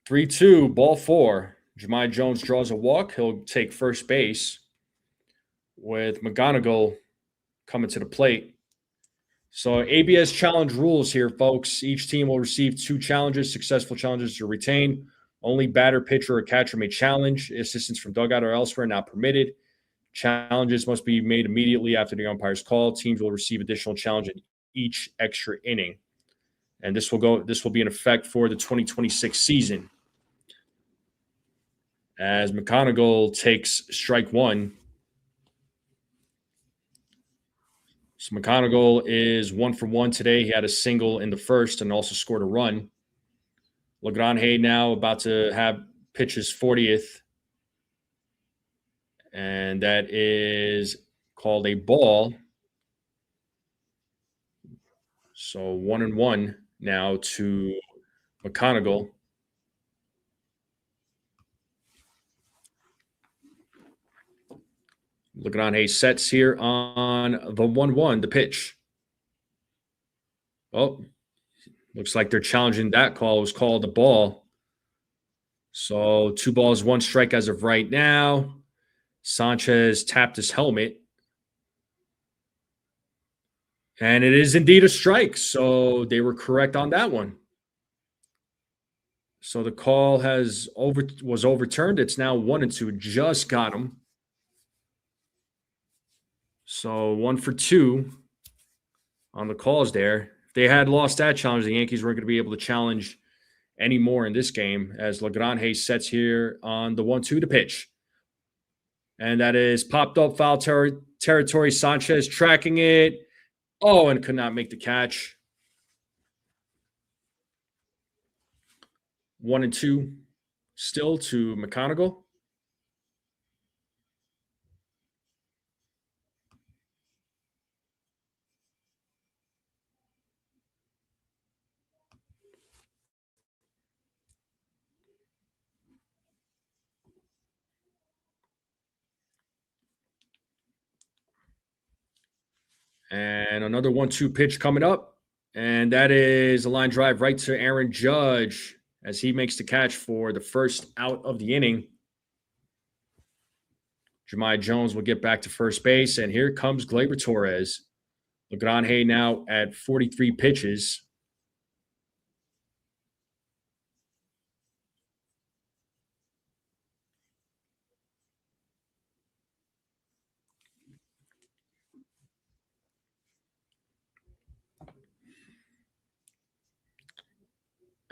Three-two, ball 4. Jahmai Jones draws a walk. He'll take first base with McGonigal coming to the plate. So ABS challenge rules here, folks. Each team will receive 2 challenges. Successful challenges to retain. Only batter, pitcher, or catcher may challenge. Assistance from dugout or elsewhere not permitted. Challenges must be made immediately after the umpire's call. Teams will receive additional challenge in each extra inning. And this will be in effect for the 2026 season. As McGonigal takes strike 1. So McGonigal is 1 for 1 today. He had a single in the first and also scored a run. Lagrange now about to have pitch his 40th. And that is called a ball. So 1-1 now to McGonigal. Lagrange sets here on the 1-1, the pitch. Oh, looks like they're challenging that call. It was called a ball. So 2 balls, 1 strike as of right now. Sanchez tapped his helmet. And it is indeed a strike. So they were correct on that one. So the call was overturned. It's now 1-2. Just got him. So 1 for 2 on the calls there. If they had lost that challenge, the Yankees weren't going to be able to challenge any more in this game, as Lagrange sets here on the 1-2 to pitch. And that is popped up foul territory. Sanchez tracking it. Oh, and could not make the catch. 1-2 still to McGonigal. And another 1-2 pitch coming up. And that is a line drive right to Aaron Judge as he makes the catch for the first out of the inning. Jahmai Jones will get back to first base. And here comes Gleyber Torres. Lagrange now at 43 pitches.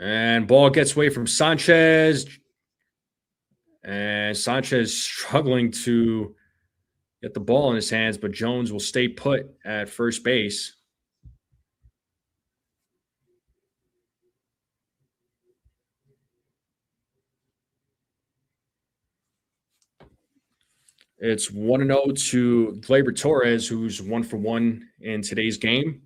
And ball gets away from Sanchez. And Sanchez struggling to get the ball in his hands, but Jones will stay put at first base. It's 1-0 to Gleyber Torres, who's 1 for 1 in today's game.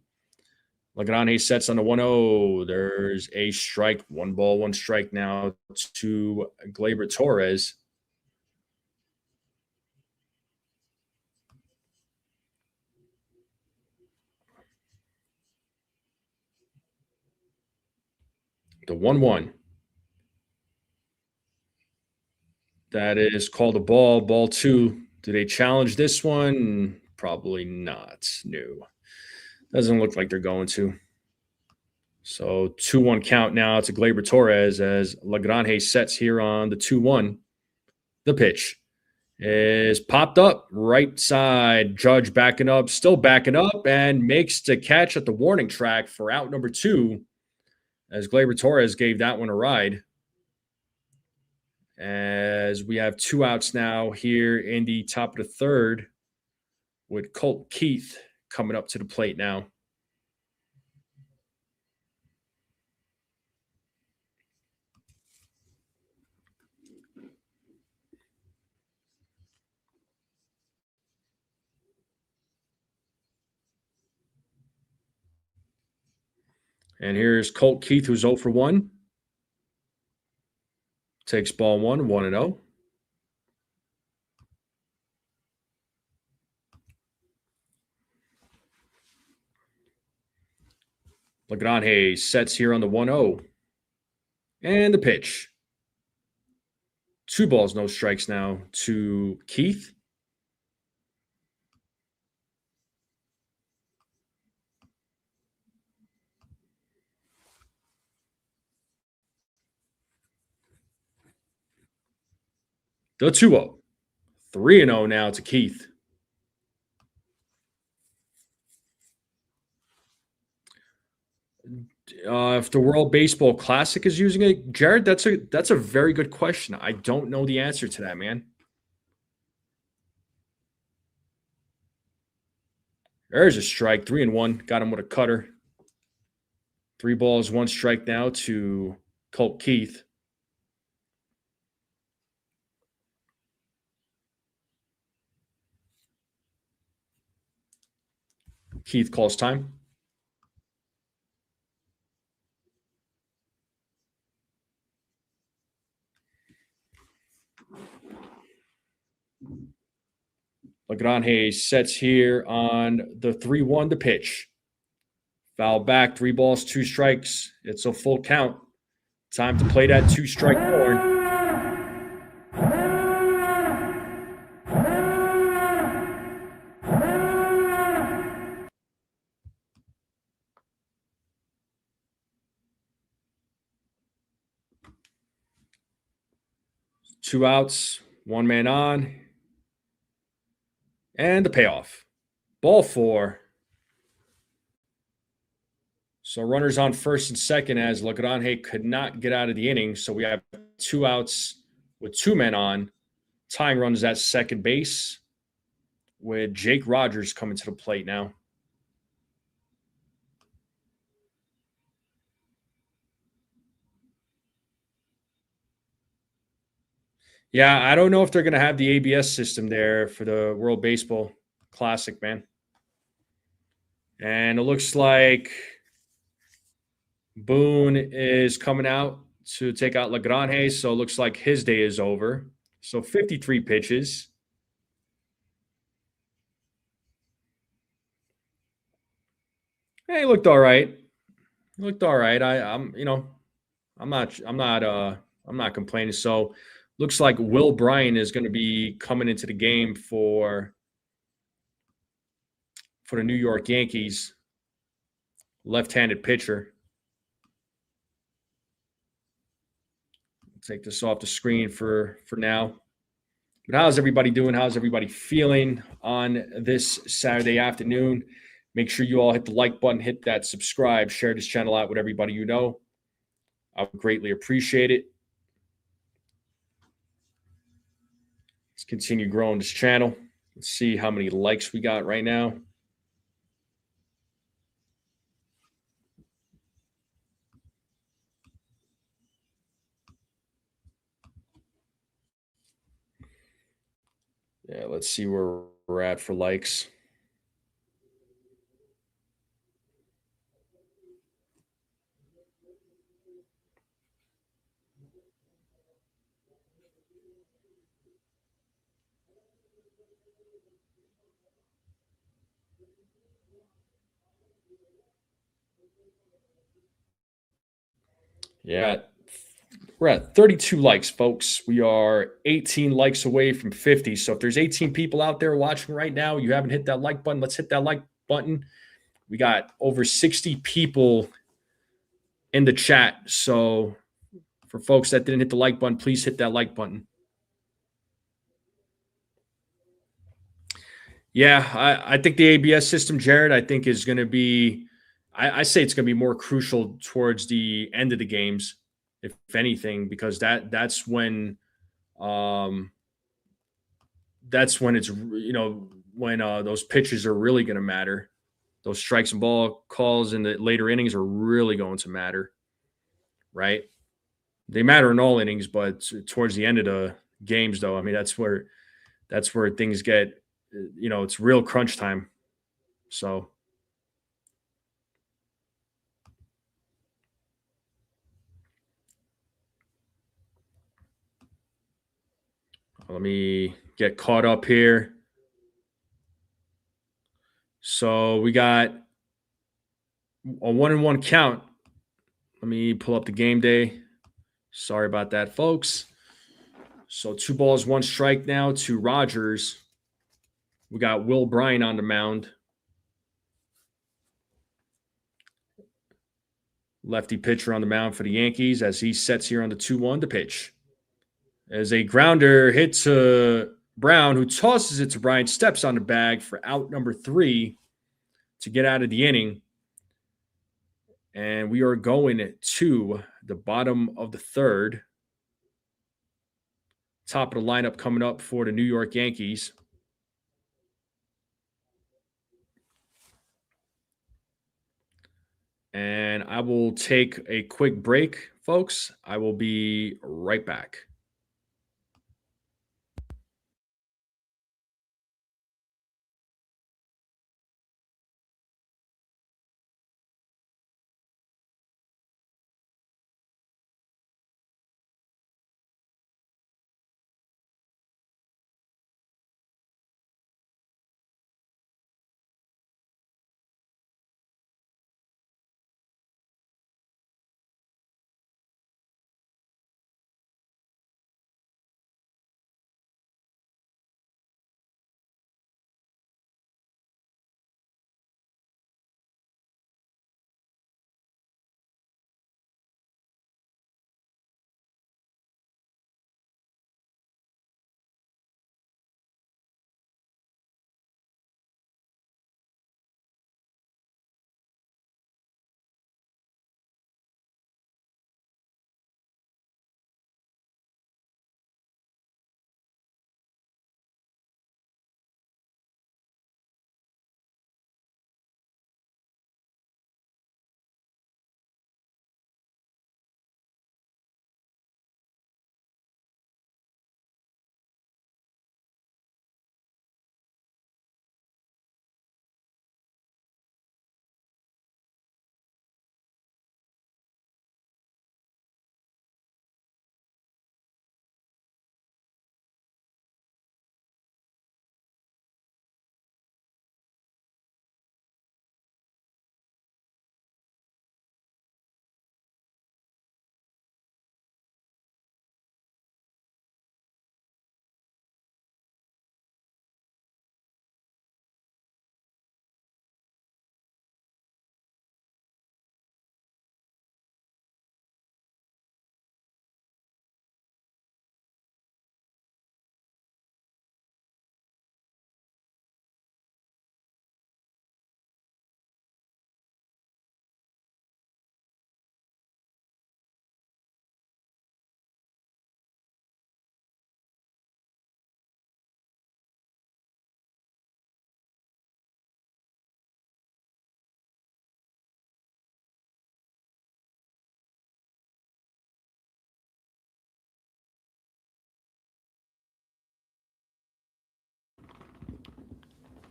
Lagrange sets on the 1-0. There's a strike, 1 ball, 1 strike now to Gleyber Torres. The 1-1. That is called a ball, ball 2. Do they challenge this one? Probably not. No. Doesn't look like they're going to. So 2-1 count now to Gleyber Torres as Lagrange sets here on the 2-1. The pitch is popped up right side. Judge backing up, still backing up, and makes the catch at the warning track for out number 2 as Gleyber Torres gave that one a ride. as we have 2 outs now here in the top of the third with Colt Keith coming up to the plate now. And here's Colt Keith, who's 0 for 1. Takes ball 1, 1-0. Lagrange sets here on the 1-0. And the pitch. 2 balls, no strikes now to Keith. The 2-0. 3-0 now to Keith. If the World Baseball Classic is using it, Jared, that's a very good question. I don't know the answer to that, man. There's a strike, 3-1. Got him with a cutter. 3 balls, 1 strike now to Colt Keith. Keith calls time. Lagrange sets here on the 3-1 to pitch. Foul back, 3 balls, 2 strikes. It's a full count. Time to play that 2-strike horn. Two outs, 1 man on. And the payoff. Ball 4. So runners on first and second as Lagrange could not get out of the inning. So we have 2 outs with 2 men on. Tying runners at second base with Jake Rogers coming to the plate now. Yeah, I don't know if they're going to have the ABS system there for the World Baseball Classic, man. And it looks like Boone is coming out to take out Lagrange, so it looks like his day is over. So 53 pitches. Hey, he looked all right. He looked all right. I'm not complaining. So looks like Will Bryan is going to be coming into the game for the New York Yankees. Left-handed pitcher. Take this off the screen for now. But how's everybody doing? How's everybody feeling on this Saturday afternoon? Make sure you all hit the like button, hit that subscribe, share this channel out with everybody you know. I would greatly appreciate it. Let's continue growing this channel. Let's see how many likes we got right now. Yeah, let's see where we're at for likes. Yeah, we're at 32 likes, folks. We are 18 likes away from 50. So if there's 18 people out there watching right now, you haven't hit that like button, let's hit that like button. We got over 60 people in the chat. So for folks that didn't hit the like button, please hit that like button. Yeah, I think the ABS system, Jared, I think is going to be I say it's going to be more crucial towards the end of the games, if anything, because that's when That's when it's when those pitches are really going to matter. Those strikes and ball calls in the later innings are really going to matter, right? They matter in all innings, but towards the end of the games, though, I mean that's where things get, it's real crunch time. So let me get caught up here. So we got a 1-1 count. Let me pull up the game day. Sorry about that, folks. So 2 balls, 1 strike now to Rogers. We got Will Bryan on the mound. Lefty pitcher on the mound for the Yankees as he sets here on the 2-1 to pitch. As a grounder hit to Braun, who tosses it to Bryan, steps on the bag for out number 3 to get out of the inning. And we are going to the bottom of the 3rd. Top of the lineup coming up for the New York Yankees. And I will take a quick break, folks. I will be right back.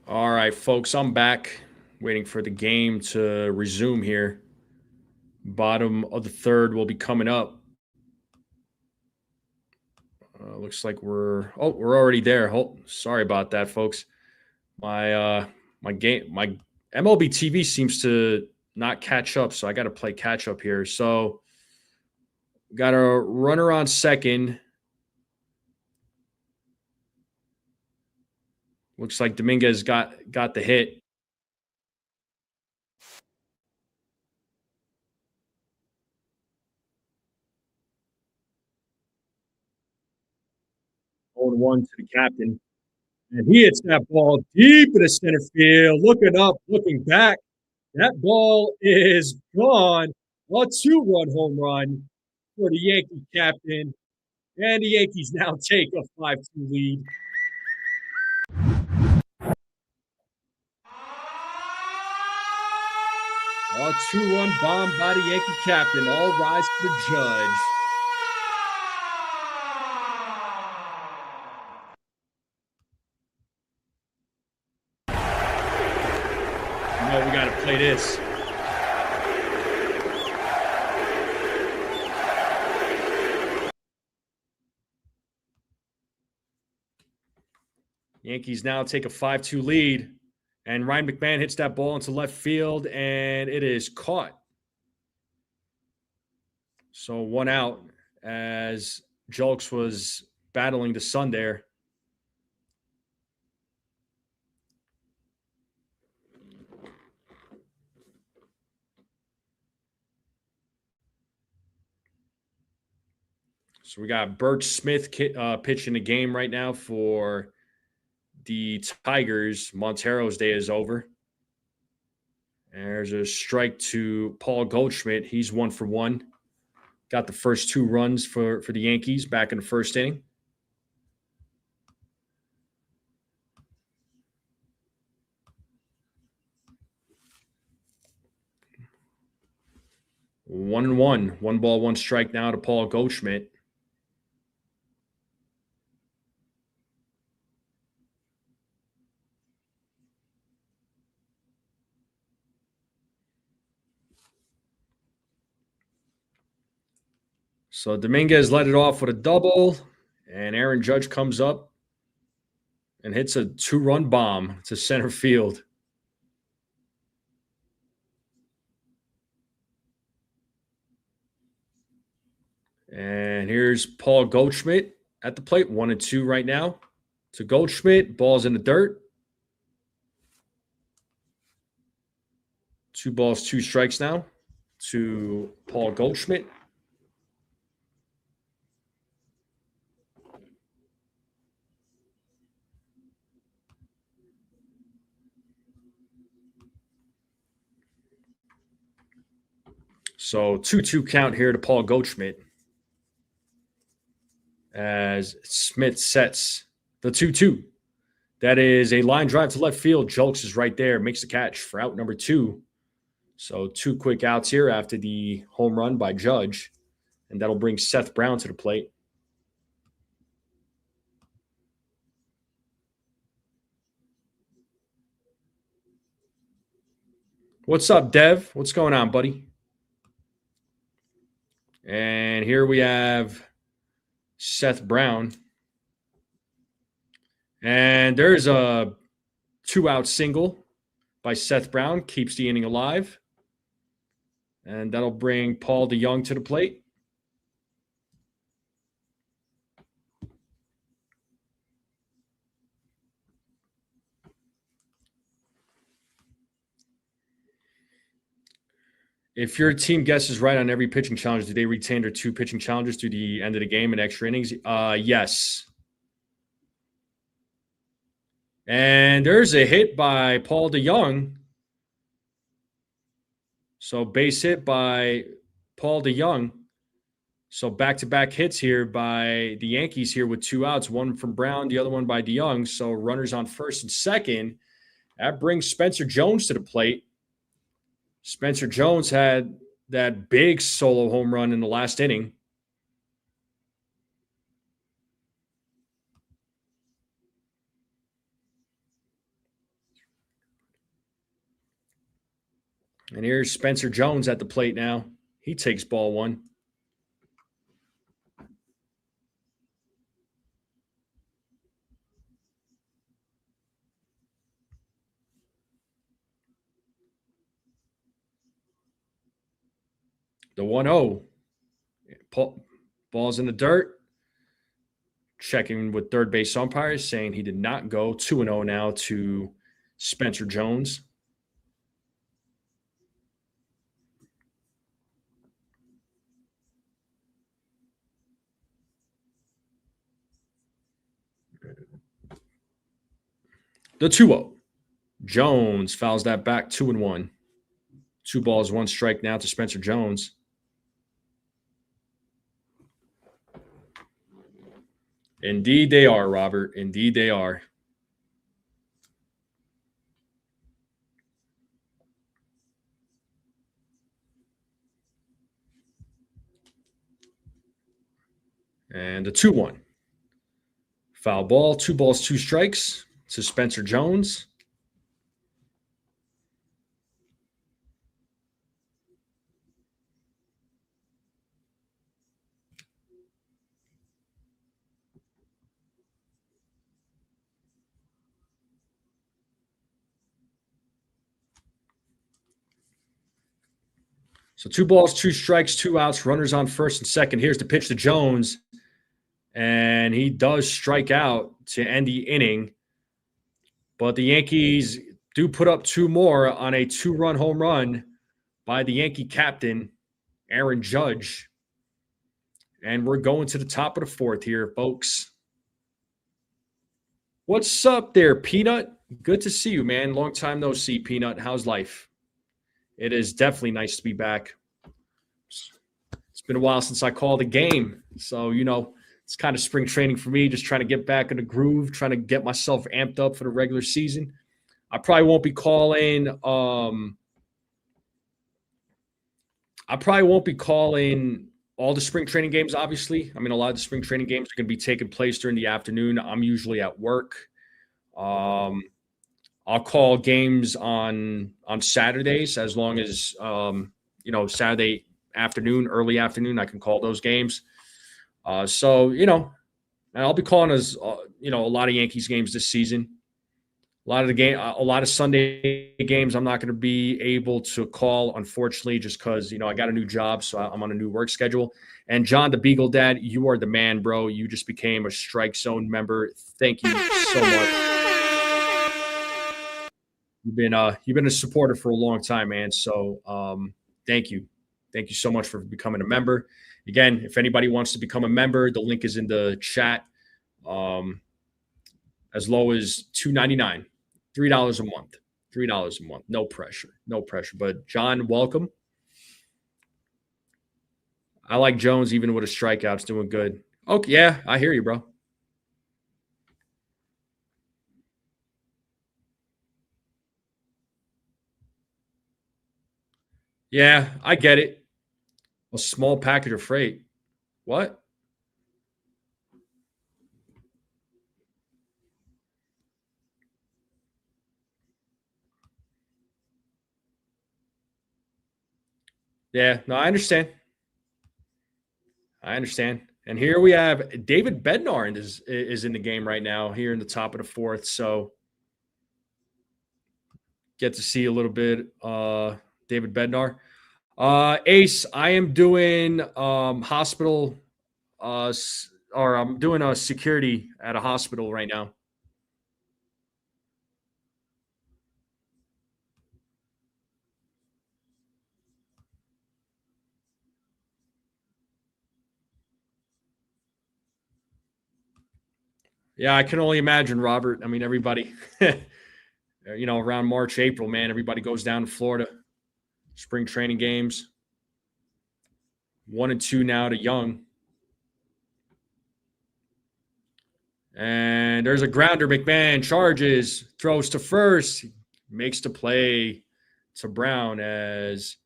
All right, folks, I'm back waiting for the game to resume here. Bottom of the 3rd will be coming up. Looks like we're already there. Sorry about that, folks. My MLB TV seems to not catch up, so I got to play catch up here. So got a runner on second. Looks like Dominguez got the hit. On 1 to the captain. And he hits that ball deep into center field. Looking up, looking back. That ball is gone. A 2-run home run for the Yankee captain. And the Yankees now take a 5-2 lead. A 2-run bomb by the Yankee captain. All rise for the judge. We got to play this. Yankees now take a 5-2 lead. And Ryan McMahon hits that ball into left field, and it is caught. So 1 out as Julks was battling the sun there. So we got Birch Smith pitching the game right now for the Tigers. Montero's day is over. There's a strike to Paul Goldschmidt. He's 1 for 1. Got the first 2 runs for the Yankees back in the first inning. One and one. 1 ball, 1 strike now to Paul Goldschmidt. So Dominguez let it off with a double, and Aaron Judge comes up and hits a 2-run bomb to center field. And here's Paul Goldschmidt at the plate, 1-2 right now. To Goldschmidt, ball's in the dirt. 2 balls, 2 strikes now to Paul Goldschmidt. So 2-2 count here to Paul Goldschmidt as Smith sets the 2-2. That is a line drive to left field. Julks is right there, makes the catch for out number 2. So 2 quick outs here after the home run by Judge, and that'll bring Seth Brown to the plate. What's up, Dev? What's going on, buddy? And here we have Seth Brown. And there's a 2-out single by Seth Brown, keeps the inning alive. And that'll bring Paul DeYoung to the plate. If your team guesses right on every pitching challenge, do they retain their 2 pitching challenges through the end of the game and extra innings? Yes. And there's a hit by Paul DeYoung. So base hit by Paul DeYoung. So back-to-back hits here by the Yankees here with 2 outs, one from Brown, the other one by DeYoung. So runners on first and second. That brings Spencer Jones to the plate. Spencer Jones had that big solo home run in the last inning. And here's Spencer Jones at the plate now. He takes ball 1. The 1-0. Ball's in the dirt. Checking with third base umpires, saying he did not go. 2-0 now to Spencer Jones. The 2-0. Jones fouls that back, 2-1. 2 balls, 1 strike now to Spencer Jones. Indeed they are, Robert. Indeed they are. And a 2-1. Foul ball, 2 balls, 2 strikes to Spencer Jones. So 2 balls, 2 strikes, 2 outs, runners on first and second. Here's the pitch to Jones. And he does strike out to end the inning. But the Yankees do put up 2 more on a 2-run home run by the Yankee captain, Aaron Judge. And we're going to the top of the 4th here, folks. What's up there, Peanut? Good to see you, man. Long time no see, Peanut. How's life? It is definitely nice to be back. It's been a while since I called a game. So, it's kind of spring training for me, just trying to get back in the groove, trying to get myself amped up for the regular season. I probably won't be calling all the spring training games, obviously. I mean, a lot of the spring training games are going to be taking place during the afternoon. I'm usually at work. I'll call games on Saturdays as long as, Saturday afternoon, early afternoon, I can call those games. And I'll be calling a lot of Yankees games this season. A lot of Sunday games I'm not going to be able to call, unfortunately, just because, I got a new job, so I'm on a new work schedule. And John, the Beagle Dad, you are the man, bro. You just became a Strike Zone member. Thank you so much. You've been a supporter for a long time, man. So thank you. Thank you so much for becoming a member. Again, if anybody wants to become a member, the link is in the chat. As low as $2.99, $3 a month. $3 a month. No pressure. No pressure. But John, welcome. I like Jones even with a strikeouts doing good. Okay, yeah, I hear you, bro. Yeah, I get it. A small package of freight. What? Yeah, no, I understand. I understand. And here we have David Bednar is in the game right now here in the top of the 4th. So get to see a little bit David Bednar. Ace, I am doing hospital or I'm doing a security at a hospital right now. Yeah, I can only imagine, Robert. I mean, everybody, around March, April, man, everybody goes down to Florida. Spring training games. 1-2 now to Young. And there's a grounder. McMahon charges, throws to first, makes the play to Braun as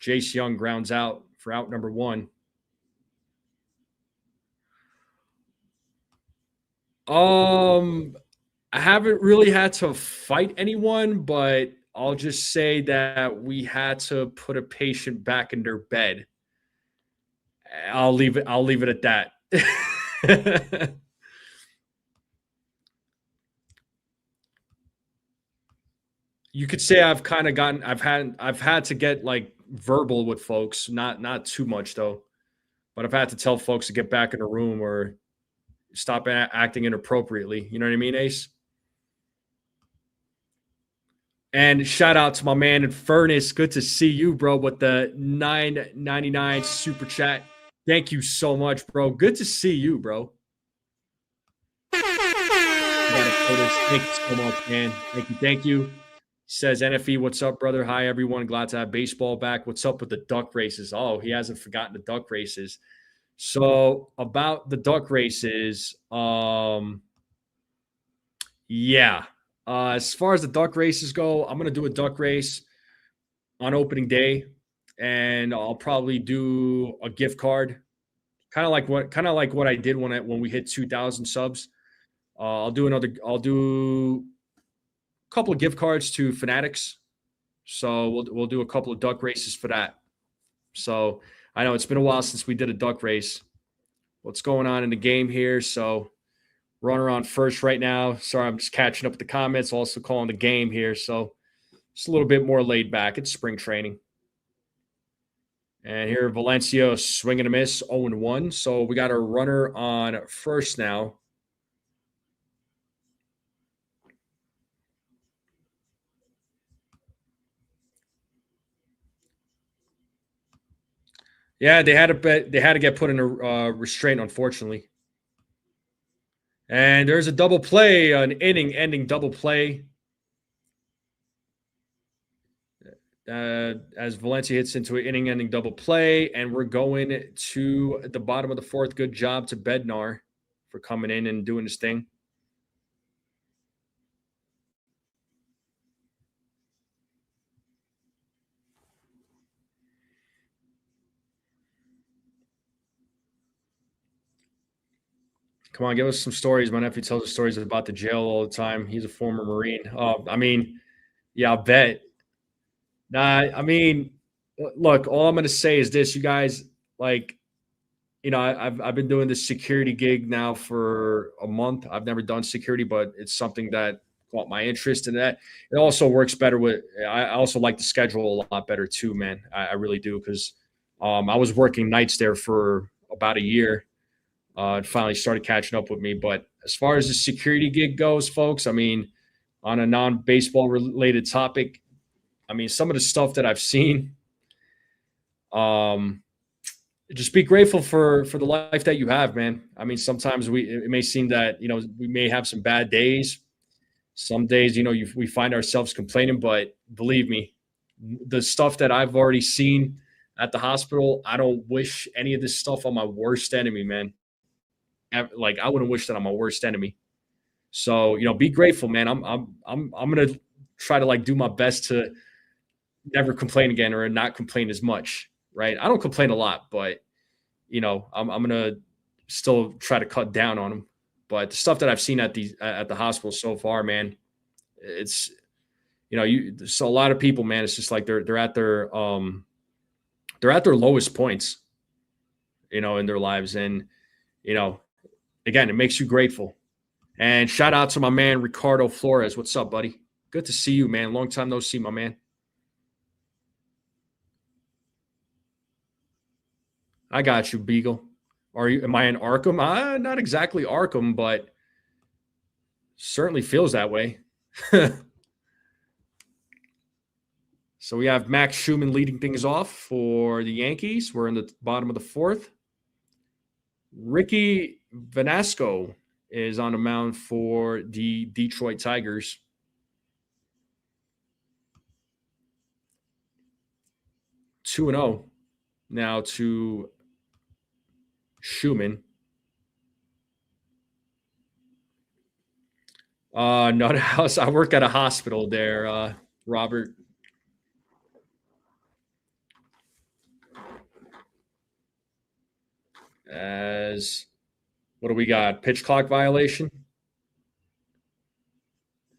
Jace Young grounds out for out number 1. I haven't really had to fight anyone, but I'll just say that we had to put a patient back in their bed. I'll leave it at that. You could say I've had to get like verbal with folks, not too much though, but I've had to tell folks to get back in the room or stop acting inappropriately. You know what I mean, Ace? And shout out to my man in Furnace. Good to see you, bro, with the $9.99 super chat. Thank you so much, bro. Good to see you, bro. Thank you so much, man. Thank you. Says NFE, what's up, brother? Hi, everyone. Glad to have baseball back. What's up with the duck races? Oh, he hasn't forgotten the duck races. So about the duck races, yeah. As far as the duck races go, I'm gonna do a duck race on opening day, and I'll probably do a gift card, kind of like what I did when we hit 2,000 subs. I'll do a couple of gift cards to Fanatics. So we'll do a couple of duck races for that. So I know it's been a while since we did a duck race. What's going on in the game here? So runner on first right now. Sorry, I'm just catching up with the comments. Also calling the game here. So it's a little bit more laid back. It's spring training. And here Valencia swinging a miss, 0-1. So we got a runner on first now. Yeah, they had to get put in a restraint, unfortunately. And there's a double play, an inning-ending double play. As Valencia hits into an inning-ending double play, and we're going to the bottom of the fourth. Good job to Bednar for coming in and doing his thing. Come on, give us some stories. My nephew tells us stories about the jail all the time. He's a former Marine. I mean, yeah, I'll bet. Nah, I mean, look, all I'm going to say is this, you guys, like, I've been doing this security gig now for a month. I've never done security, but it's something that caught my interest in that. It also works better with. I also like the schedule a lot better too, man. I really do because I was working nights there for about a year. It finally started catching up with me. But as far as the security gig goes, folks, I mean, on a non-baseball related topic, I mean, some of the stuff that I've seen. Just be grateful for the life that you have, man. I mean, sometimes it may seem that we may have some bad days. Some days, we find ourselves complaining, but believe me, the stuff that I've already seen at the hospital, I don't wish any of this stuff on my worst enemy, man. Like I wouldn't wish that on my worst enemy. So be grateful, man. I'm gonna try to like do my best to never complain again or not complain as much. Right? I don't complain a lot, but I'm gonna still try to cut down on them. But the stuff that I've seen at the hospital so far, man, it's so a lot of people, man, it's just like they're at their lowest points, in their lives, and again, it makes you grateful. And shout out to my man Ricardo Flores. What's up, buddy? Good to see you, man. Long time no see, my man. I got you, Beagle. Am I in Arkham? Not exactly Arkham, but certainly feels that way. So we have Max Schumann leading things off for the Yankees. We're in the bottom of the fourth. Ricky Vanasco is on the mound for the Detroit Tigers. 2-0 now to Schumann. Not a house. I work at a hospital there, Robert. As what do we got? Pitch clock violation.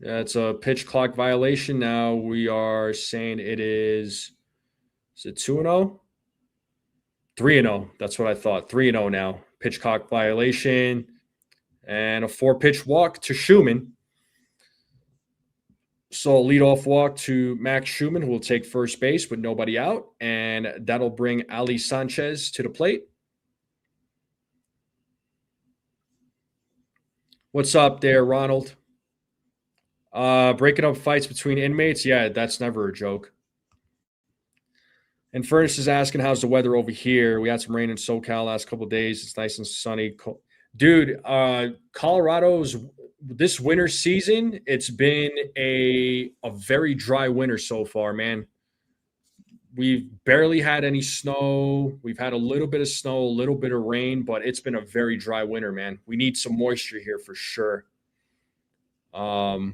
Yeah, it's a pitch clock violation. Now we are saying is it 2-0? 3-0. That's what I thought. 3-0 now. Pitch clock violation and a 4-pitch walk to Schumann. So a leadoff walk to Max Schumann, who will take first base with nobody out, and that'll bring Ali Sanchez to the plate. What's up there, Ronald? Breaking up fights between inmates? Yeah, that's never a joke. And Furnace is asking, how's the weather over here? We had some rain in SoCal last couple of days. It's nice and sunny. Dude, Colorado's this winter season, it's been a very dry winter so far, man. we've barely had any snow. We've had a little bit of snow, a little bit of rain, but it's been a very dry winter, man. We need some moisture here for sure. Yeah,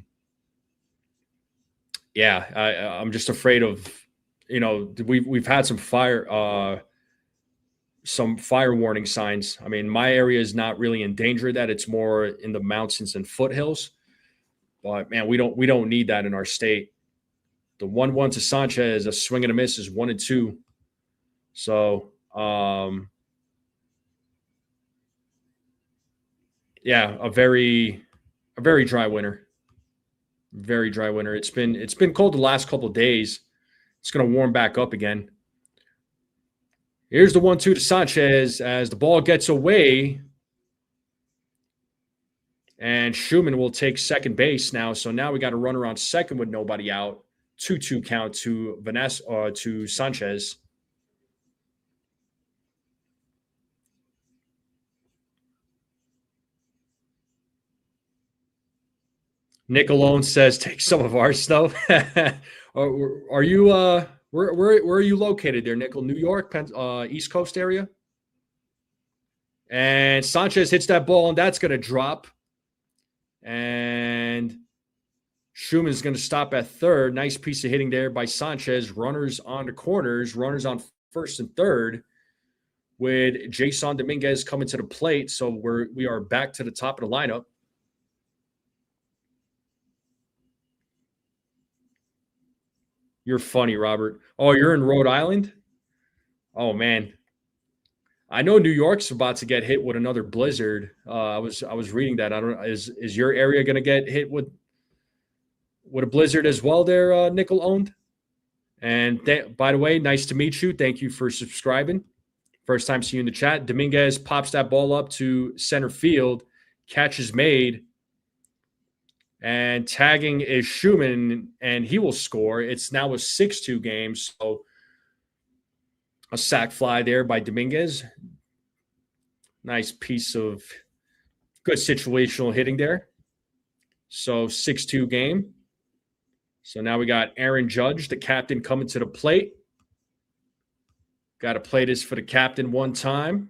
I'm just afraid of, we've had some fire warning signs. I mean, my area is not really in danger of that. It's more in the mountains and foothills. But man, we don't need that in our state. The 1-1 to Sanchez, a swing and a miss is 1-2. So yeah, a very dry winter. Very dry winter. It's been cold the last couple of days. It's gonna warm back up again. Here's the 1-2 to Sanchez as the ball gets away. And Schumann will take second base now. So now we got to run around second with nobody out. 2-2 count to to Sanchez. Nick alone says, take some of our stuff. Are you where are you located there, Nickel? New York, East Coast area? And Sanchez hits that ball, and that's gonna drop. And Schumann's going to stop at third. Nice piece of hitting there by Sanchez. Runners on the corners, runners on first and third, with Jason Dominguez coming to the plate. So we are back to the top of the lineup. You're funny, Robert. Oh, you're in Rhode Island? Oh man. I know New York's about to get hit with another blizzard. I was reading that. I don't know. Is your area going to get hit with a blizzard as well there, Nickel owned? And by the way, nice to meet you. Thank you for subscribing. First time seeing you in the chat. Dominguez pops that ball up to center field. Catch is made. And tagging is Schumann, and he will score. It's now a 6-2 game. So a sac fly there by Dominguez. Nice piece of good situational hitting there. So 6-2 game. So now we got Aaron Judge, the captain, coming to the plate. Got to play this for the captain one time.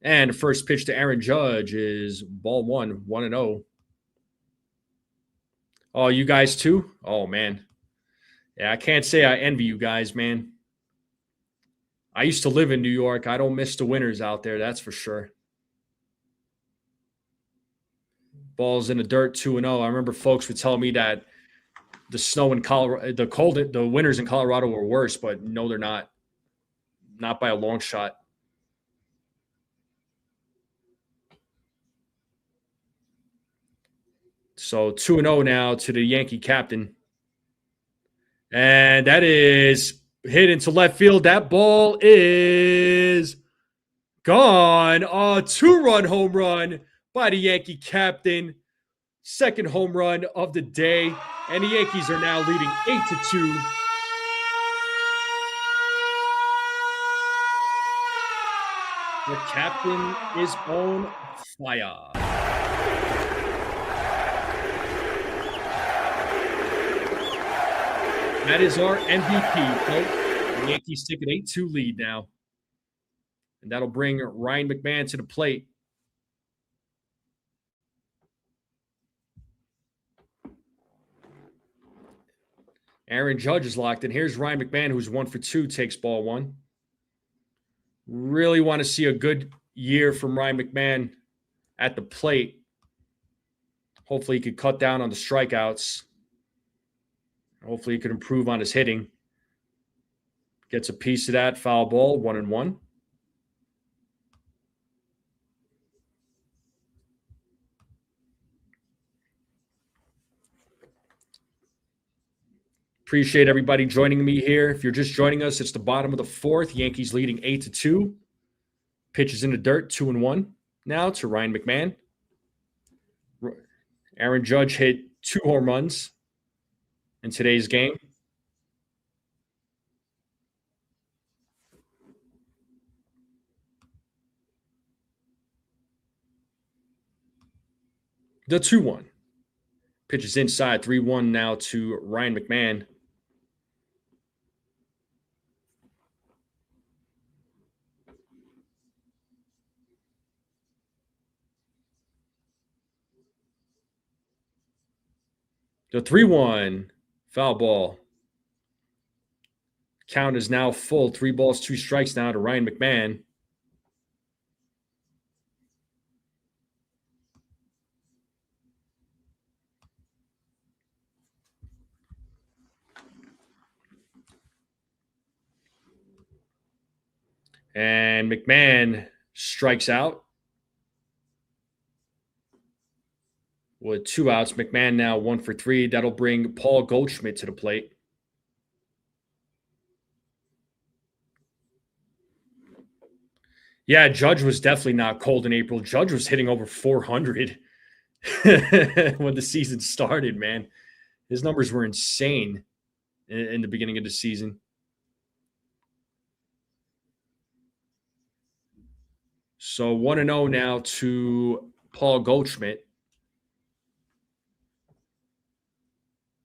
And the first pitch to Aaron Judge is ball 1-0. Oh, you guys too? Oh, man. Yeah, I can't say I envy you guys, man. I used to live in New York. I don't miss the winters out there, that's for sure. Ball's in the dirt, 2-0. I remember folks would tell me that the snow in Colorado, the winters in Colorado were worse, but no, they're not. Not by a long shot. So 2-0 now to the Yankee captain. And that is hit into left field. That ball is gone. A 2-run home run by the Yankee captain. Second home run of the day. And the Yankees are now leading 8-2. The captain is on fire. That is our MVP, folks. The Yankees take an 8-2 lead now. And that'll bring Ryan McMahon to the plate. Aaron Judge is locked in. Here's Ryan McMahon, who's 1 for 2, takes ball 1. Really want to see a good year from Ryan McMahon at the plate. Hopefully he could cut down on the strikeouts. Hopefully he could improve on his hitting. Gets a piece of that. Foul ball, 1-1. Appreciate everybody joining me here. If you're just joining us, it's the bottom of the fourth. Yankees leading 8-2. Pitches in the dirt, 2-1 now to Ryan McMahon. Aaron Judge hit 2 home runs in today's game. The 2-1. Pitch is inside. 3-1 now to Ryan McMahon. The 3-1. Foul ball. Count is now full. 3 balls, 2 strikes now to Ryan McMahon. And McMahon strikes out with 2 outs. McMahon now 1 for 3. That'll bring Paul Goldschmidt to the plate. Yeah, Judge was definitely not cold in April. Judge was hitting over 400 when the season started, man. His numbers were insane in the beginning of the season. So 1-0 now to Paul Goldschmidt.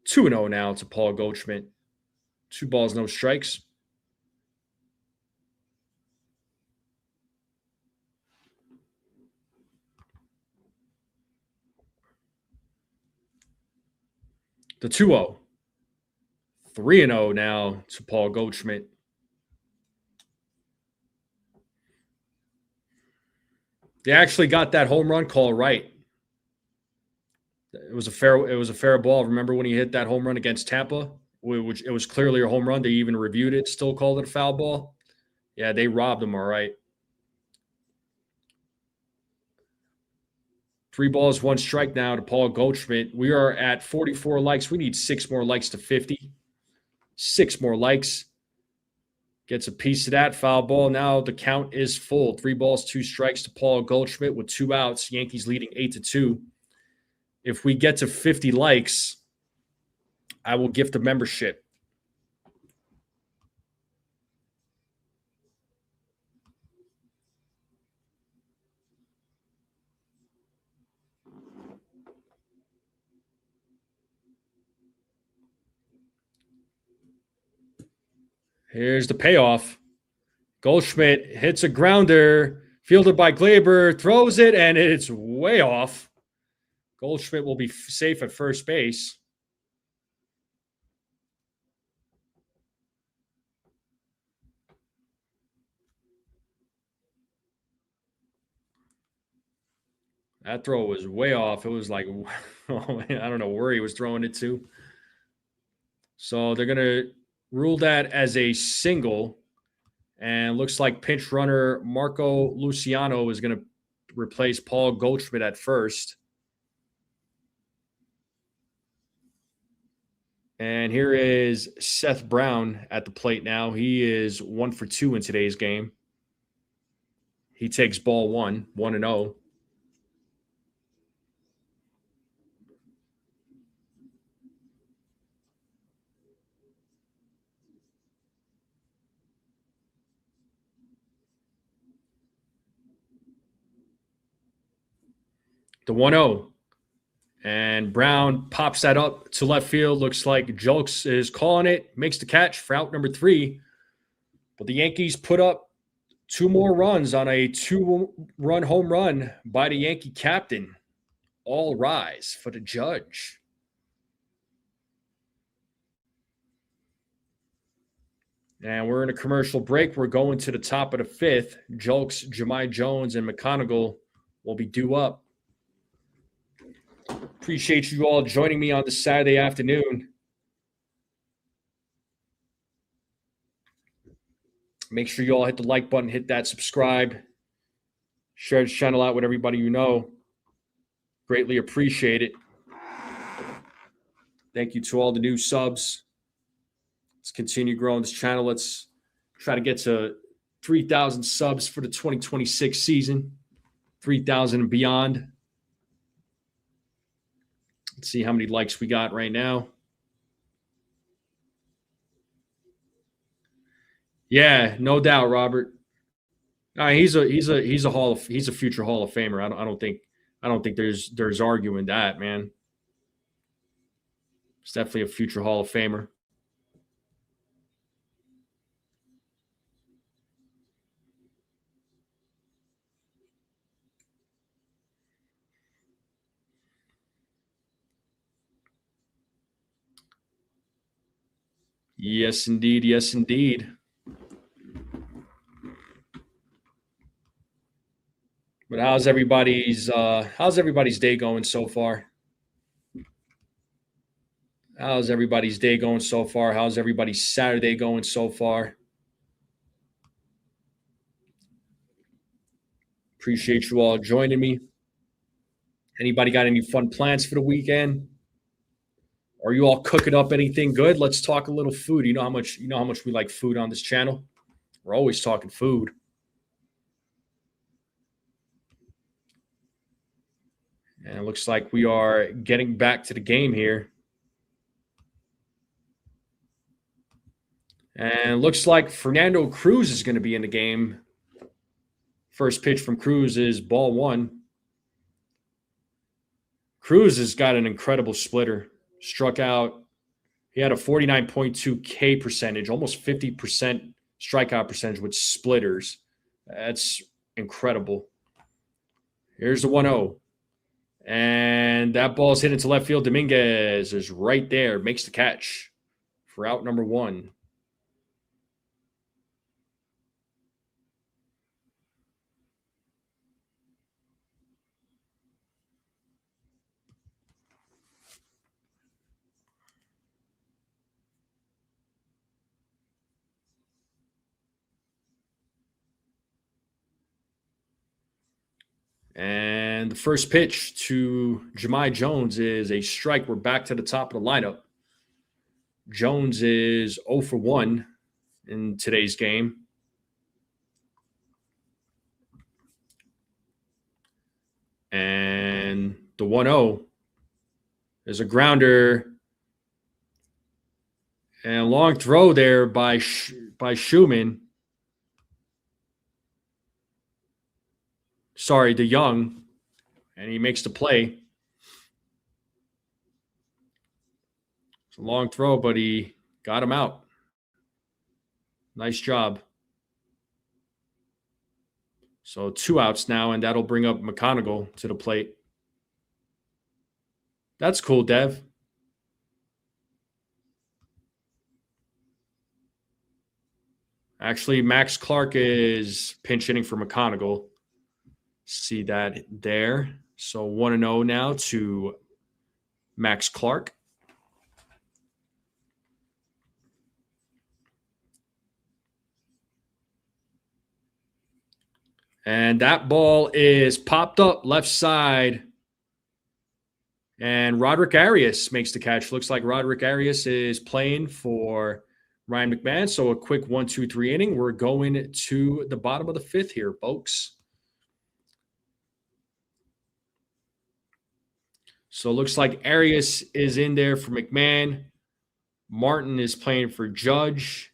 2-0 now to Paul Goldschmidt. 2 balls, no strikes. The 2-0. 3-0 now to Paul Goldschmidt. They actually got that home run call right. It was a fair ball. Remember when he hit that home run against Tampa, which it was clearly a home run. They even reviewed it, still called it a foul ball. Yeah, they robbed him all right. 3 balls, 1 strike now to Paul Goldschmidt. We are at 44 likes. We need 6 more likes to 50. 6 more likes. Gets a piece of that foul ball. Now the count is full. 3 balls, 2 strikes to Paul Goldschmidt with 2 outs. Yankees leading 8-2. If we get to 50 likes, I will gift a membership. Here's the payoff. Goldschmidt hits a grounder, fielded by Glaber, throws it, and it's way off. Goldschmidt will be safe at first base. That throw was way off. It was like, I don't know where he was throwing it to. So they're going to rule that as a single. And looks like pinch runner Marco Luciano is going to replace Paul Goldschmidt at first. And here is Seth Braun at the plate now. He is 1 for 2 in today's game. He takes ball 1, 1-0. The 1-0. And Braun pops that up to left field. Looks like Julks is calling it. Makes the catch for out number 3. But the Yankees put up 2 more runs on a 2-run home run by the Yankee captain. All rise for the Judge. And we're in a commercial break. We're going to the top of the 5th. Julks, Jahmai Jones, and McConaughey will be due up. Appreciate you all joining me on this Saturday afternoon. Make sure you all hit the like button, hit that subscribe. Share this channel out with everybody you know. Greatly appreciate it. Thank you to all the new subs. Let's continue growing this channel. Let's try to get to 3,000 subs for the 2026 season. 3,000 and beyond. Let's see how many likes we got right now. Yeah, no doubt, Robert. He's a future Hall of Famer. I don't think I don't think there's arguing that, man. It's definitely a future Hall of Famer. Yes, indeed. Yes, indeed. But how's everybody's day going so far? How's everybody's day going so far? How's everybody's Saturday going so far? Appreciate you all joining me. Anybody got any fun plans for the weekend? Are you all cooking up anything good? Let's talk a little food. You know how much we like food on this channel. We're always talking food. And it looks like we are getting back to the game here. And it looks like Fernando Cruz is going to be in the game. First pitch from Cruz is ball one. Cruz has got an incredible splitter. Struck out. He had a 49.2 K percentage, almost 50% strikeout percentage with splitters. That's incredible. Here's the 1-0. And that ball's hit into left field. Dominguez is right there, makes the catch for out number one. And the first pitch to Jahmai Jones is a strike. We're back to the top of the lineup. Jones is 0 for 1 in today's game. And the 1-0 is a grounder. And a long throw there by Schumann. Sorry, DeYoung. And he makes the play. It's a long throw, but he got him out. Nice job. So 2 outs now, and that'll bring up McConaughey to the plate. That's cool, Dev. Actually, Max Clark is pinch hitting for McConaughey. See that there. So 1-0 now to Max Clark. And that ball is popped up left side. And Roderick Arias makes the catch. Looks like Roderick Arias is playing for Ryan McMahon. So a quick 1-2-3 inning. We're going to the bottom of the fifth here, folks. So it looks like Arias is in there for McMahon. Martin is playing for Judge.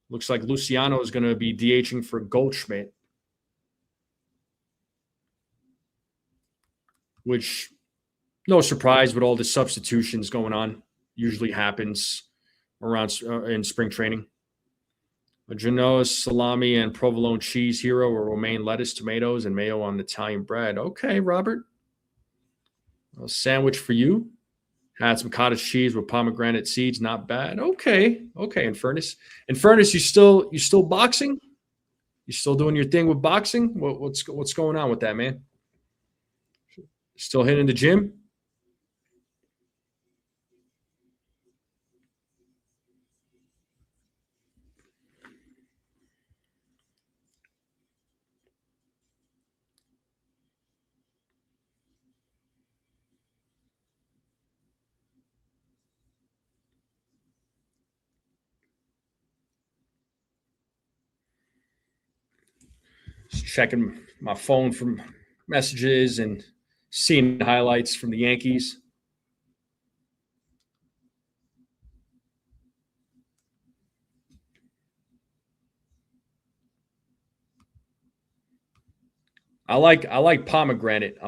Looks like Luciano is going to be DHing for Goldschmidt. Which, no surprise with all the substitutions going on. Usually happens around in spring training. A Genoa salami and provolone cheese hero or romaine lettuce, tomatoes, and mayo on Italian bread. Okay, Robert. A sandwich for you. Had some cottage cheese with pomegranate seeds. Not bad. Okay. Infernus, you still boxing? You still doing your thing with boxing? What's going on with that, man? Still hitting the gym? Just checking my phone for messages and seeing highlights from the Yankees. I like pomegranate. I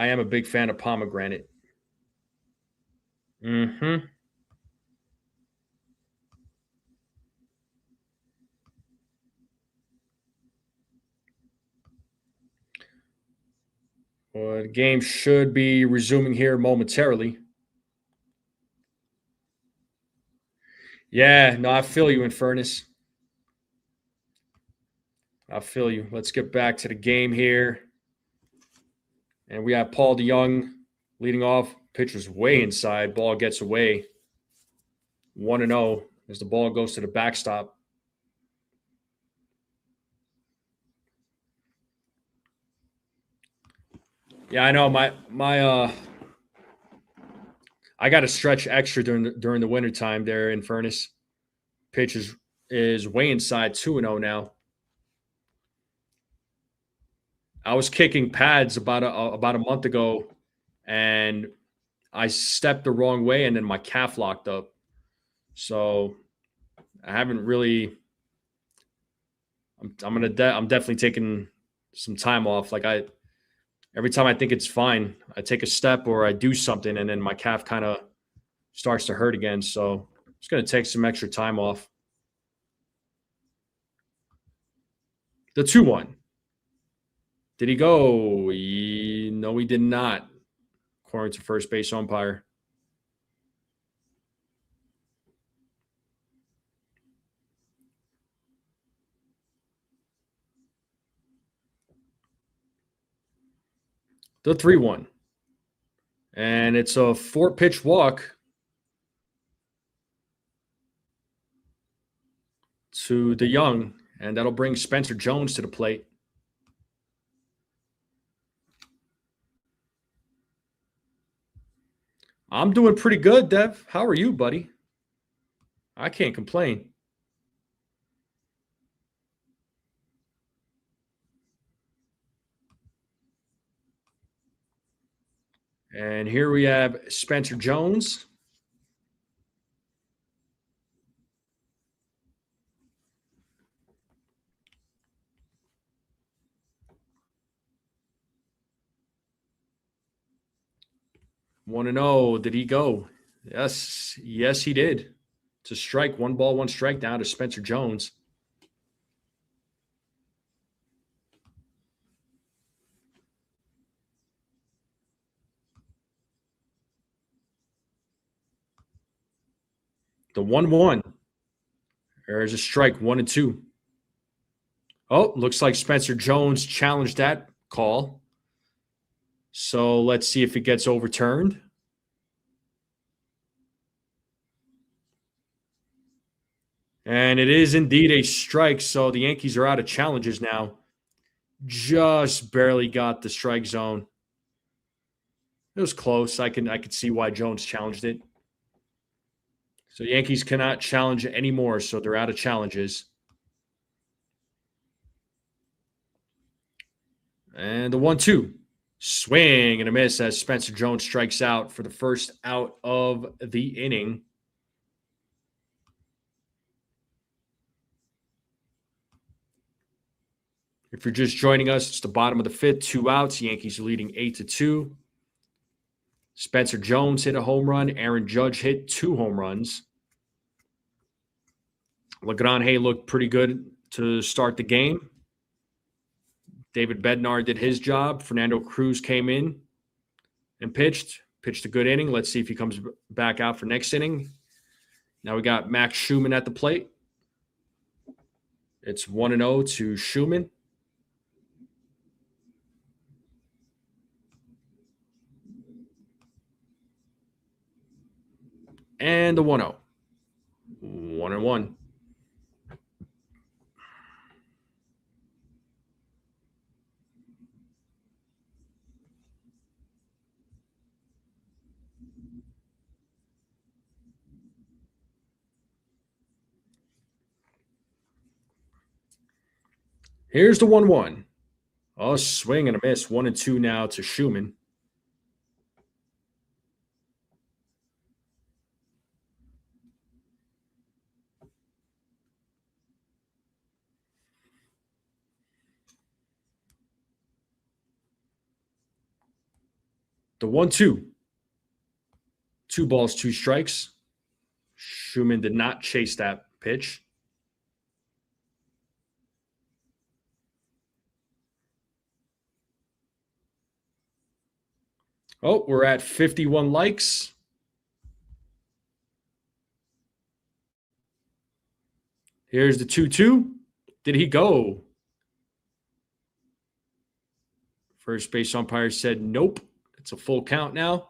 am a big fan of pomegranate. Mm-hmm. Well, the game should be resuming here momentarily. Yeah, no, I feel you, Infernus. I feel you. Let's get back to the game here. And we have Paul DeYoung leading off. Pitcher's way inside. Ball gets away. 1-0 as the ball goes to the backstop. Yeah, I know. I got to stretch extra during the winter time there in Furnace. Pitch is way inside 2-0 now. I was kicking pads about a month ago, and I stepped the wrong way, and then my calf locked up. So I haven't really. I'm definitely taking some time off. Every time I think it's fine, I take a step or I do something, and then my calf kind of starts to hurt again. So it's going to take some extra time off. The 2-1. Did he go? No, he did not, according to first base umpire. The 3-1. And it's a 4-pitch walk to DeYoung, and that'll bring Spencer Jones to the plate. I'm doing pretty good, Dev. How are you, buddy? I can't complain. And here we have Spencer Jones. Want to know, did he go? Yes, he did. To strike, 1 ball, 1 strike down to Spencer Jones. The 1-1. There's a strike, 1-2. Oh, looks like Spencer Jones challenged that call. So let's see if it gets overturned. And it is indeed a strike. So the Yankees are out of challenges now. Just barely got the strike zone. It was close. I could see why Jones challenged it. So the Yankees cannot challenge it anymore. So they're out of challenges. And the 1-2. Swing and a miss as Spencer Jones strikes out for the first out of the inning. If you're just joining us, it's the bottom of the fifth, 2 outs. Yankees are leading 8-2. Spencer Jones hit a home run. Aaron Judge hit 2 home runs. Lagrange looked pretty good to start the game. David Bednar did his job. Fernando Cruz came in and pitched a good inning. Let's see if he comes back out for next inning. Now we got Max Schumann at the plate. It's 1-0 to Schumann. And the 1-0. 1-1. Here's the 1-1. Oh, swing and a miss. 1-2 now to Schumann. The 1-2. 2 balls, 2 strikes. Schumann did not chase that pitch. Oh, we're at 51 likes. Here's the 2-2. Did he go? First base umpire said nope. It's a full count now.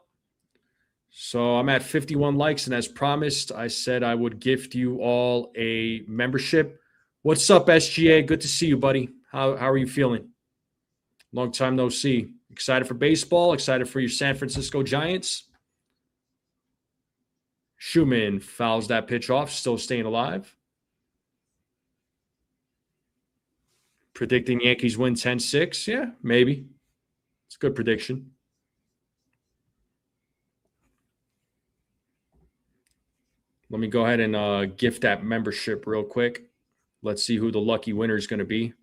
So I'm at 51 likes, and as promised, I said I would gift you all a membership. What's up, SGA? Good to see you, buddy. How are you feeling? Long time no see. Excited for baseball? Excited for your San Francisco Giants? Schumann fouls that pitch off, still staying alive. Predicting Yankees win 10-6? Yeah, maybe. It's a good prediction. Let me go ahead and gift that membership real quick. Let's see who the lucky winner is going to be.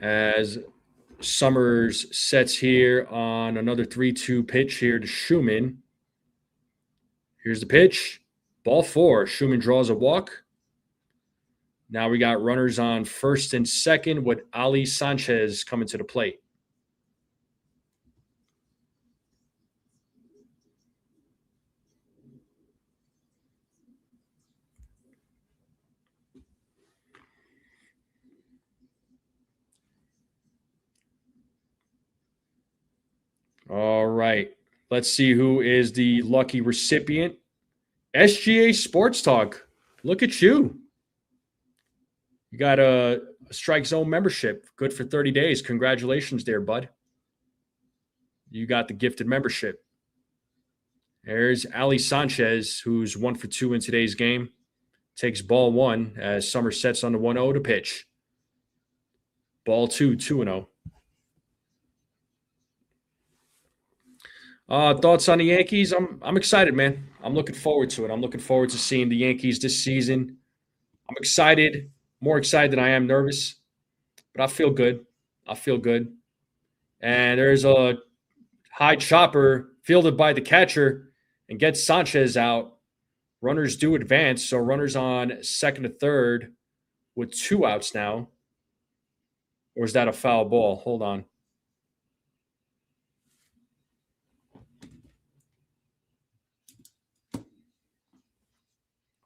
As Summers sets here on another 3-2 pitch here to Schumann. Here's the pitch. Ball 4. Schumann draws a walk. Now we got runners on first and second with Ali Sanchez coming to the plate. All right. Let's see who is the lucky recipient. SGA Sports Talk. Look at you. You got a Strike Zone membership. Good for 30 days. Congratulations there, bud. You got the gifted membership. There's Ali Sanchez, who's 1 for 2 in today's game. Takes ball 1 as Summer sets on the 1-0 to pitch. Ball 2, 2-0. Thoughts on the Yankees? I'm excited, man. I'm looking forward to it. I'm looking forward to seeing the Yankees this season. I'm excited, more excited than I am nervous, but I feel good. I feel good. And there's a high chopper fielded by the catcher and gets Sanchez out. Runners do advance, so runners on second to third with 2 outs now. Or is that a foul ball? Hold on.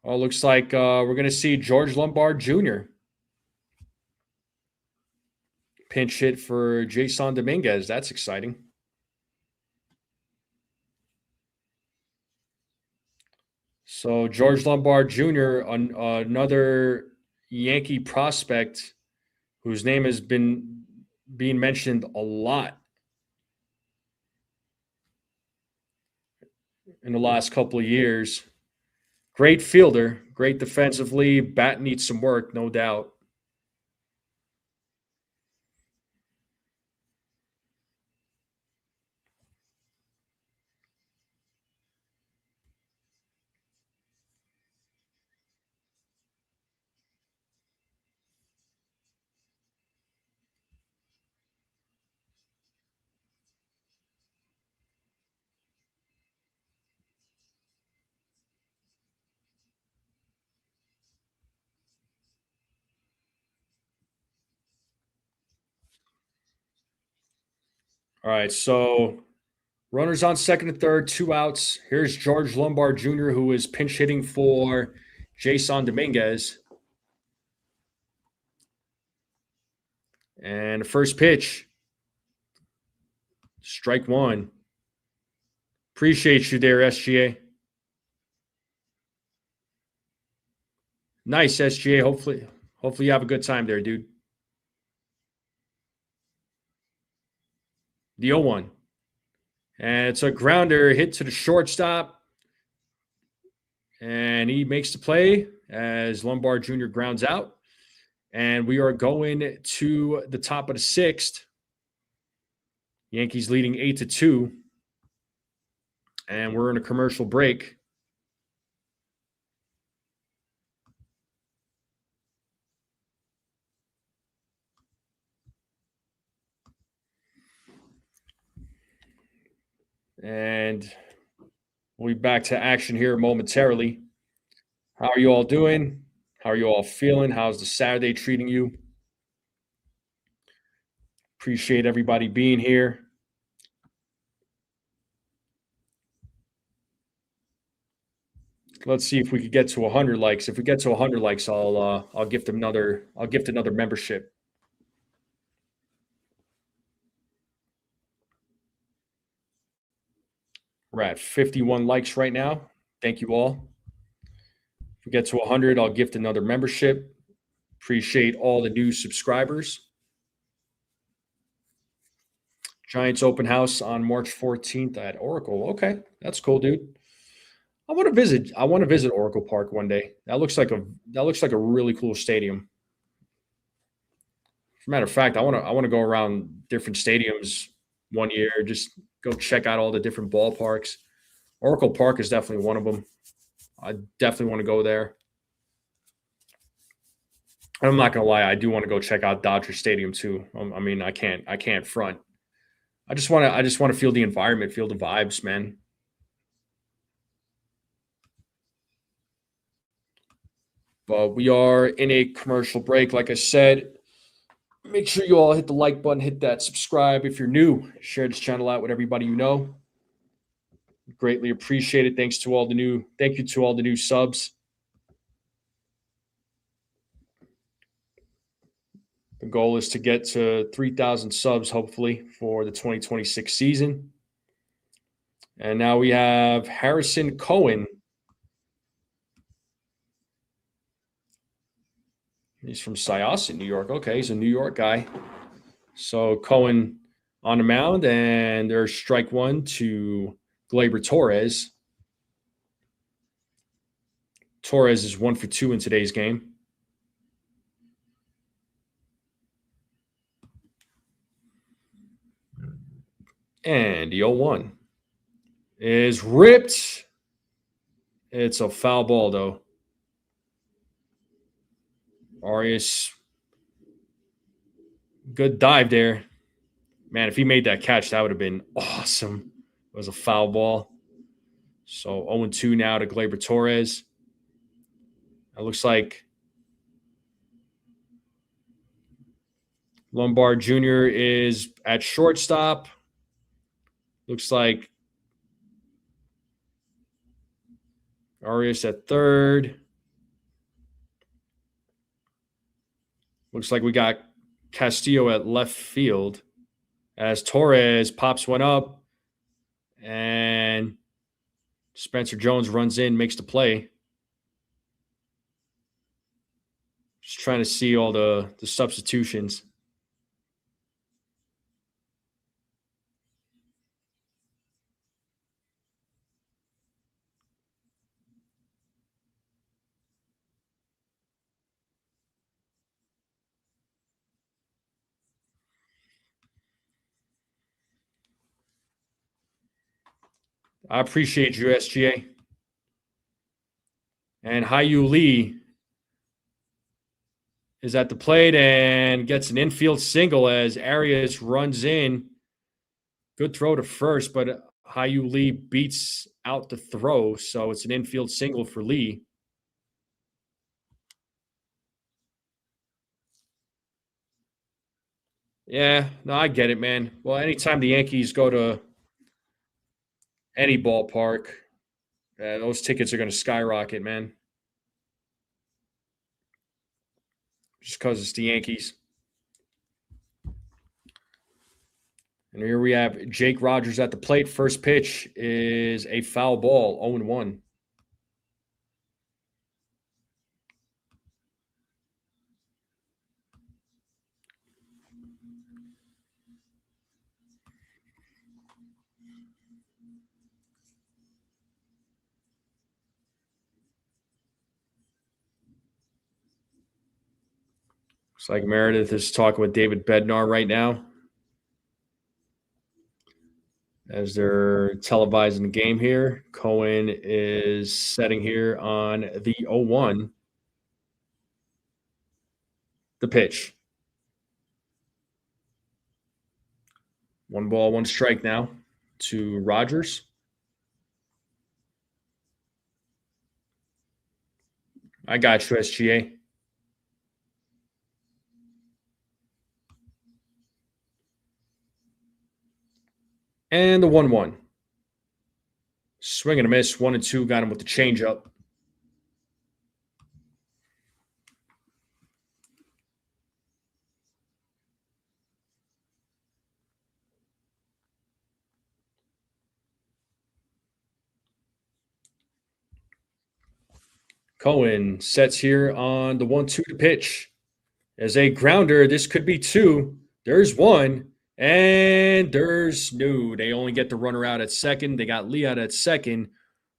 Oh, looks like we're going to see George Lombard Jr. pinch hit for Jason Dominguez. That's exciting. So George Lombard Jr., another Yankee prospect whose name has been being mentioned a lot in the last couple of years. Great fielder, great defensively. Bat needs some work, no doubt. All right, so runners on second and third, 2 outs. Here's George Lombard Jr., who is pinch hitting for Jason Dominguez. And the first pitch, strike 1. Appreciate you there, SGA. Nice, SGA. Hopefully you have a good time there, dude. The 0-1. And it's a grounder hit to the shortstop. And he makes the play as Lombard Jr. grounds out. And we are going to the top of the 6th. Yankees leading 8-2. And we're in a commercial break. And we'll be back to action here momentarily. How are you all doing? How are you all feeling? How's the Saturday treating you? Appreciate everybody being here. Let's see if we could get to 100 likes. If we get to 100 likes, I'll gift another membership. We're at 51 likes right now. Thank you all. If we get to 100, I'll gift another membership. Appreciate all the new subscribers. Giants open house on March 14th at Oracle. Okay, that's cool, dude. I want to visit Oracle Park one day. That looks like a really cool stadium. As a matter of fact, I want to go around different stadiums one year, just go check out all the different ballparks. Oracle Park is definitely one of them. I definitely want to go there. And I'm not gonna lie, I do want to go check out Dodger Stadium too. I mean, I can't front. I just want to feel the environment, feel the vibes, man. But we are in a commercial break, like I said. Make sure you all hit the like button, hit that subscribe. If you're new, share this channel out with everybody you know. Greatly appreciate it. Thank you to all the new subs. The goal is to get to 3,000 subs, hopefully, for the 2026 season. And now we have Harrison Cohen. He's from Syosset, New York. Okay, he's a New York guy. So Cohen on the mound, and there's strike one to Gleyber Torres. Torres is 1 for 2 in today's game. And the 0-1 is ripped. It's a foul ball, though. Arias, good dive there. Man, if he made that catch, that would have been awesome. It was a foul ball. So 0-2 now to Gleyber Torres. It looks like Lombard Jr. is at shortstop. Looks like Arias at third. Looks like we got Castillo at left field as Torres pops one up and Spencer Jones runs in, makes the play. Just trying to see all the substitutions. I appreciate you, SGA. And Hyu Lee is at the plate and gets an infield single as Arias runs in. Good throw to first, but Hyu Lee beats out the throw, so it's an infield single for Lee. Yeah, no, I get it, man. Well, anytime the Yankees go to any ballpark, those tickets are going to skyrocket, man. Just because it's the Yankees. And here we have Jake Rogers at the plate. First pitch is a foul ball, 0-1. Looks like Meredith is talking with David Bednar right now as they're televising the game here. Cohen is setting here on the 0-1. The pitch. 1 ball, 1 strike now to Rogers. I got you, SGA. And the 1-1. Swing and a miss. 1-2. Got him with the changeup. Cohen sets here on the 1-2 to pitch. As a grounder, this could be 2. There's 1. And there's no. They only get the runner out at second. They got Lee out at second.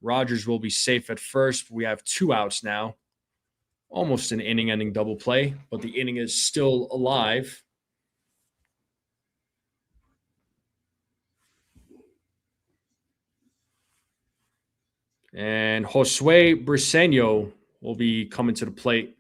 Rogers will be safe at first. We have 2 outs now. Almost an inning-ending double play, but the inning is still alive. And Josue Briseño will be coming to the plate.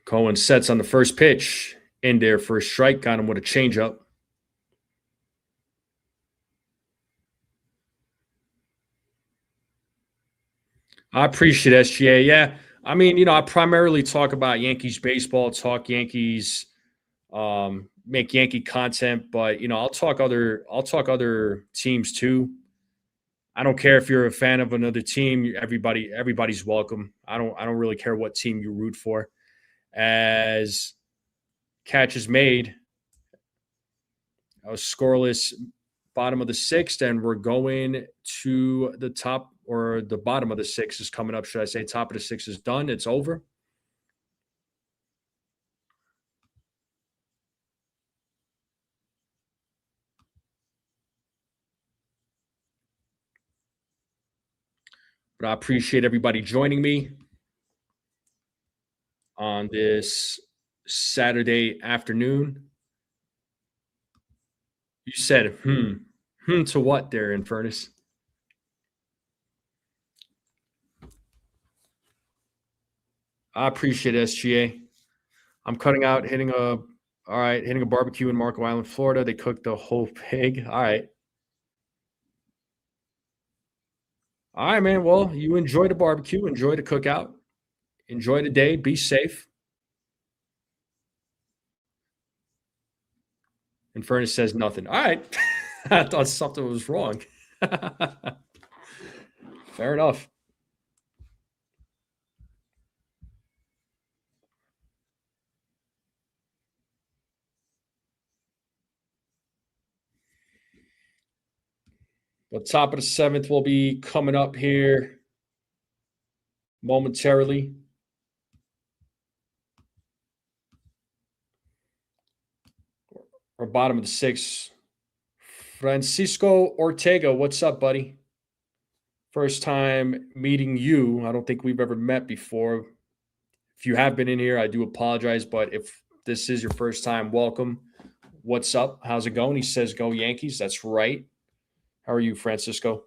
Cohen sets on the first pitch. In there for a strike. Got him with a changeup. I appreciate SGA. Yeah. I mean, I primarily talk about Yankees baseball, talk Yankees, make Yankee content, but I'll talk other teams too. I don't care if you're a fan of another team. Everybody's welcome. I don't really care what team you root for. As catch is made, a scoreless bottom of the 6th, and we're going to the top, or the bottom of the 6th is coming up. Should I say top of the 6th is done? It's over. But I appreciate everybody joining me on this Saturday afternoon. You said, to what there, Infernus? I appreciate it, SGA. I'm cutting out, hitting a barbecue in Marco Island, Florida. They cooked the whole pig. All right. All right, man. Well, you enjoy the barbecue, enjoy the cookout, enjoy the day, be safe. Infernus says nothing. All right. I thought something was wrong. Fair enough. The top of the 7th will be coming up here momentarily. Or bottom of the 6th. Francisco Ortega, what's up, buddy? First time meeting you. I don't think we've ever met before. If you have been in here, I do apologize, but if this is your first time, welcome. What's up? How's it going? He says, go Yankees. That's right. How are you, Francisco?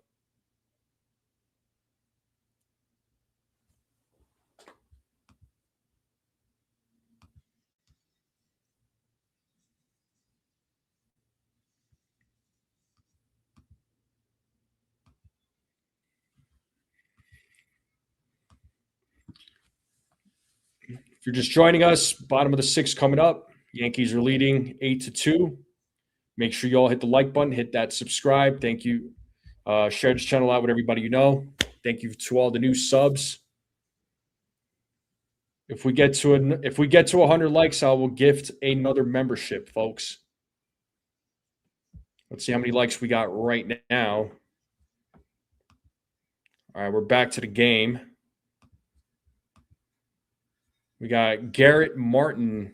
If you're just joining us, bottom of the 6th coming up. Yankees are leading 8-2. Make sure you all hit the like button, hit that subscribe. Thank you. Share this channel out with everybody you know. Thank you to all the new subs. If we get to 100 likes, I will gift another membership, folks. Let's see how many likes we got right now. All right, we're back to the game. We got Garrett Martin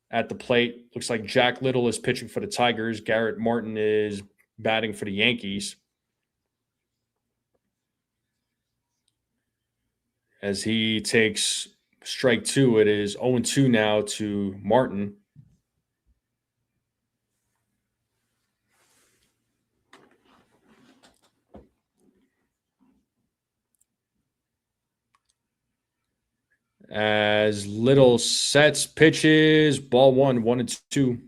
at the plate. Looks like Jack Little is pitching for the Tigers. Garrett Martin is batting for the Yankees. As he takes Strike two. It is 0-2 now to Martin. As Little sets pitches, ball one, 1-2.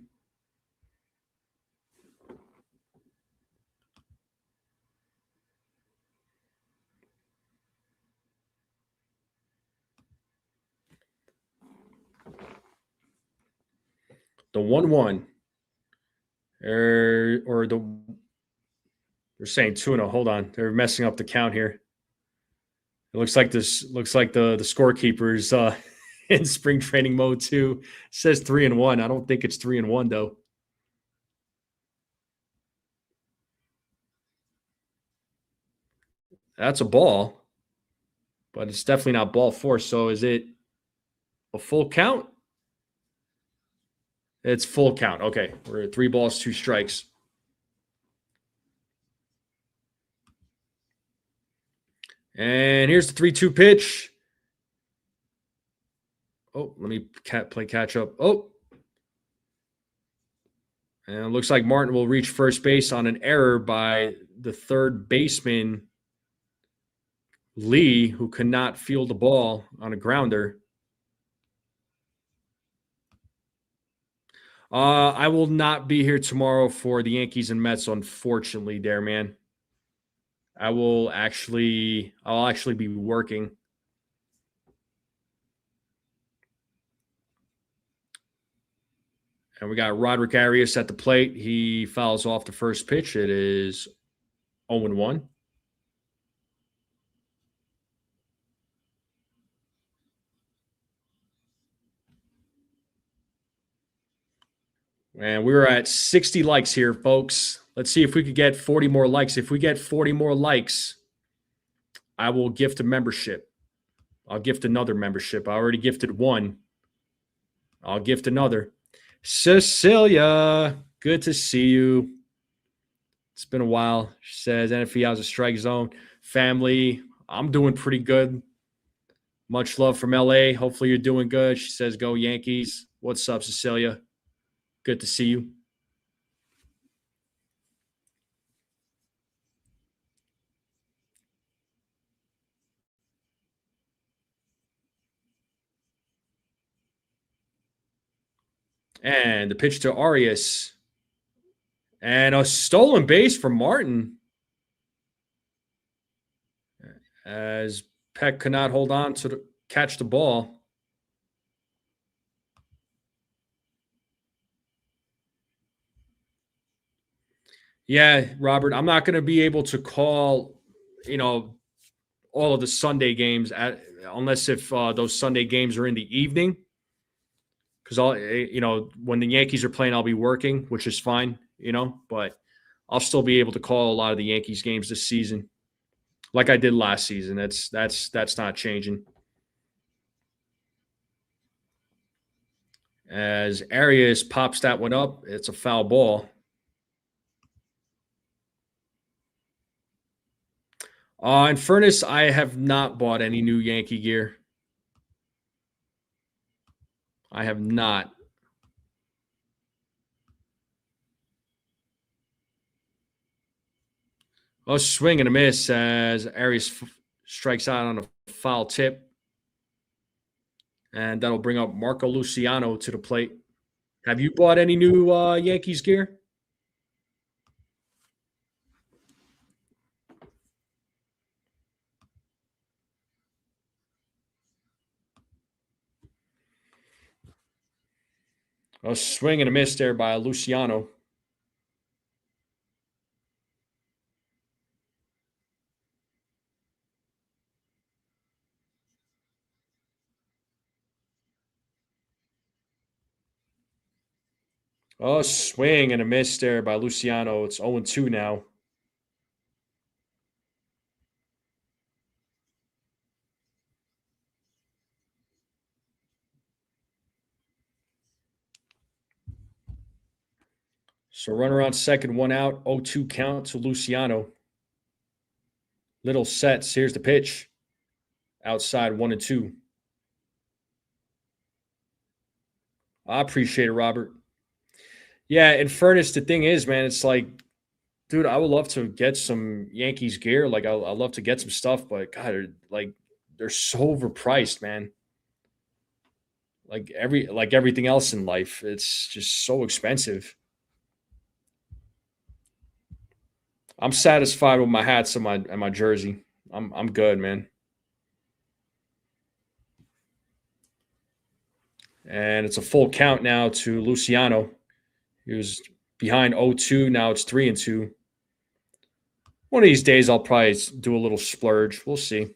The 1-1. They're saying 2-0. Hold on. They're messing up the count here. It looks like the scorekeeper's in spring training mode too. It says 3-1. I don't think it's 3-1 though. That's a ball, but it's definitely not ball four. So is it a full count? It's full count. Okay, we're at 3 balls, 2 strikes. And here's the 3-2 pitch. Oh, let me play catch up. Oh. And it looks like Martin will reach first base on an error by the third baseman, Lee, who could not field the ball on a grounder. I will not be here tomorrow for the Yankees and Mets, unfortunately, there, man. I'll actually be working. And we got Roderick Arias at the plate. He fouls off the first pitch. It is 0-1. And we're at 60 likes here, folks. Let's see if we could get 40 more likes. If we get 40 more likes, I will gift a membership. I'll gift another membership. I already gifted one. I'll gift another. Cecilia, good to see you. It's been a while. She says, NFE has a strike zone. Family, I'm doing pretty good. Much love from LA. Hopefully you're doing good. She says, go Yankees. What's up, Cecilia? Good to see you. And the pitch to Arias. And a stolen base from Martin. As Peck could not hold on to catch the ball. Yeah, Robert, I'm not going to be able to call, all of the Sunday games unless if those Sunday games are in the evening. Because when the Yankees are playing, I'll be working, which is fine, but I'll still be able to call a lot of the Yankees games this season, like I did last season. That's not changing. As Arias pops that one up, it's a foul ball. In fairness, I have not bought any new Yankee gear. I have not. Oh, swing and a miss as Arias strikes out on a foul tip. And that'll bring up Marco Luciano to the plate. Have you bought any new Yankees gear? A swing and a miss there by Luciano. A swing and a miss there by Luciano. It's 0-2 now. So runner on second, 1 out, 0-2 count to Luciano. Little sets. Here's the pitch. Outside 1-2. I appreciate it, Robert. Yeah, in fairness, the thing is, man, it's like, dude, I would love to get some Yankees gear. Like, I love to get some stuff, but God, they're so overpriced, man. Like everything else in life, it's just so expensive. I'm satisfied with my hats and my jersey. I'm good, man. And it's a full count now to Luciano. He was behind 0-2. Now it's 3-2. One of these days, I'll probably do a little splurge. We'll see.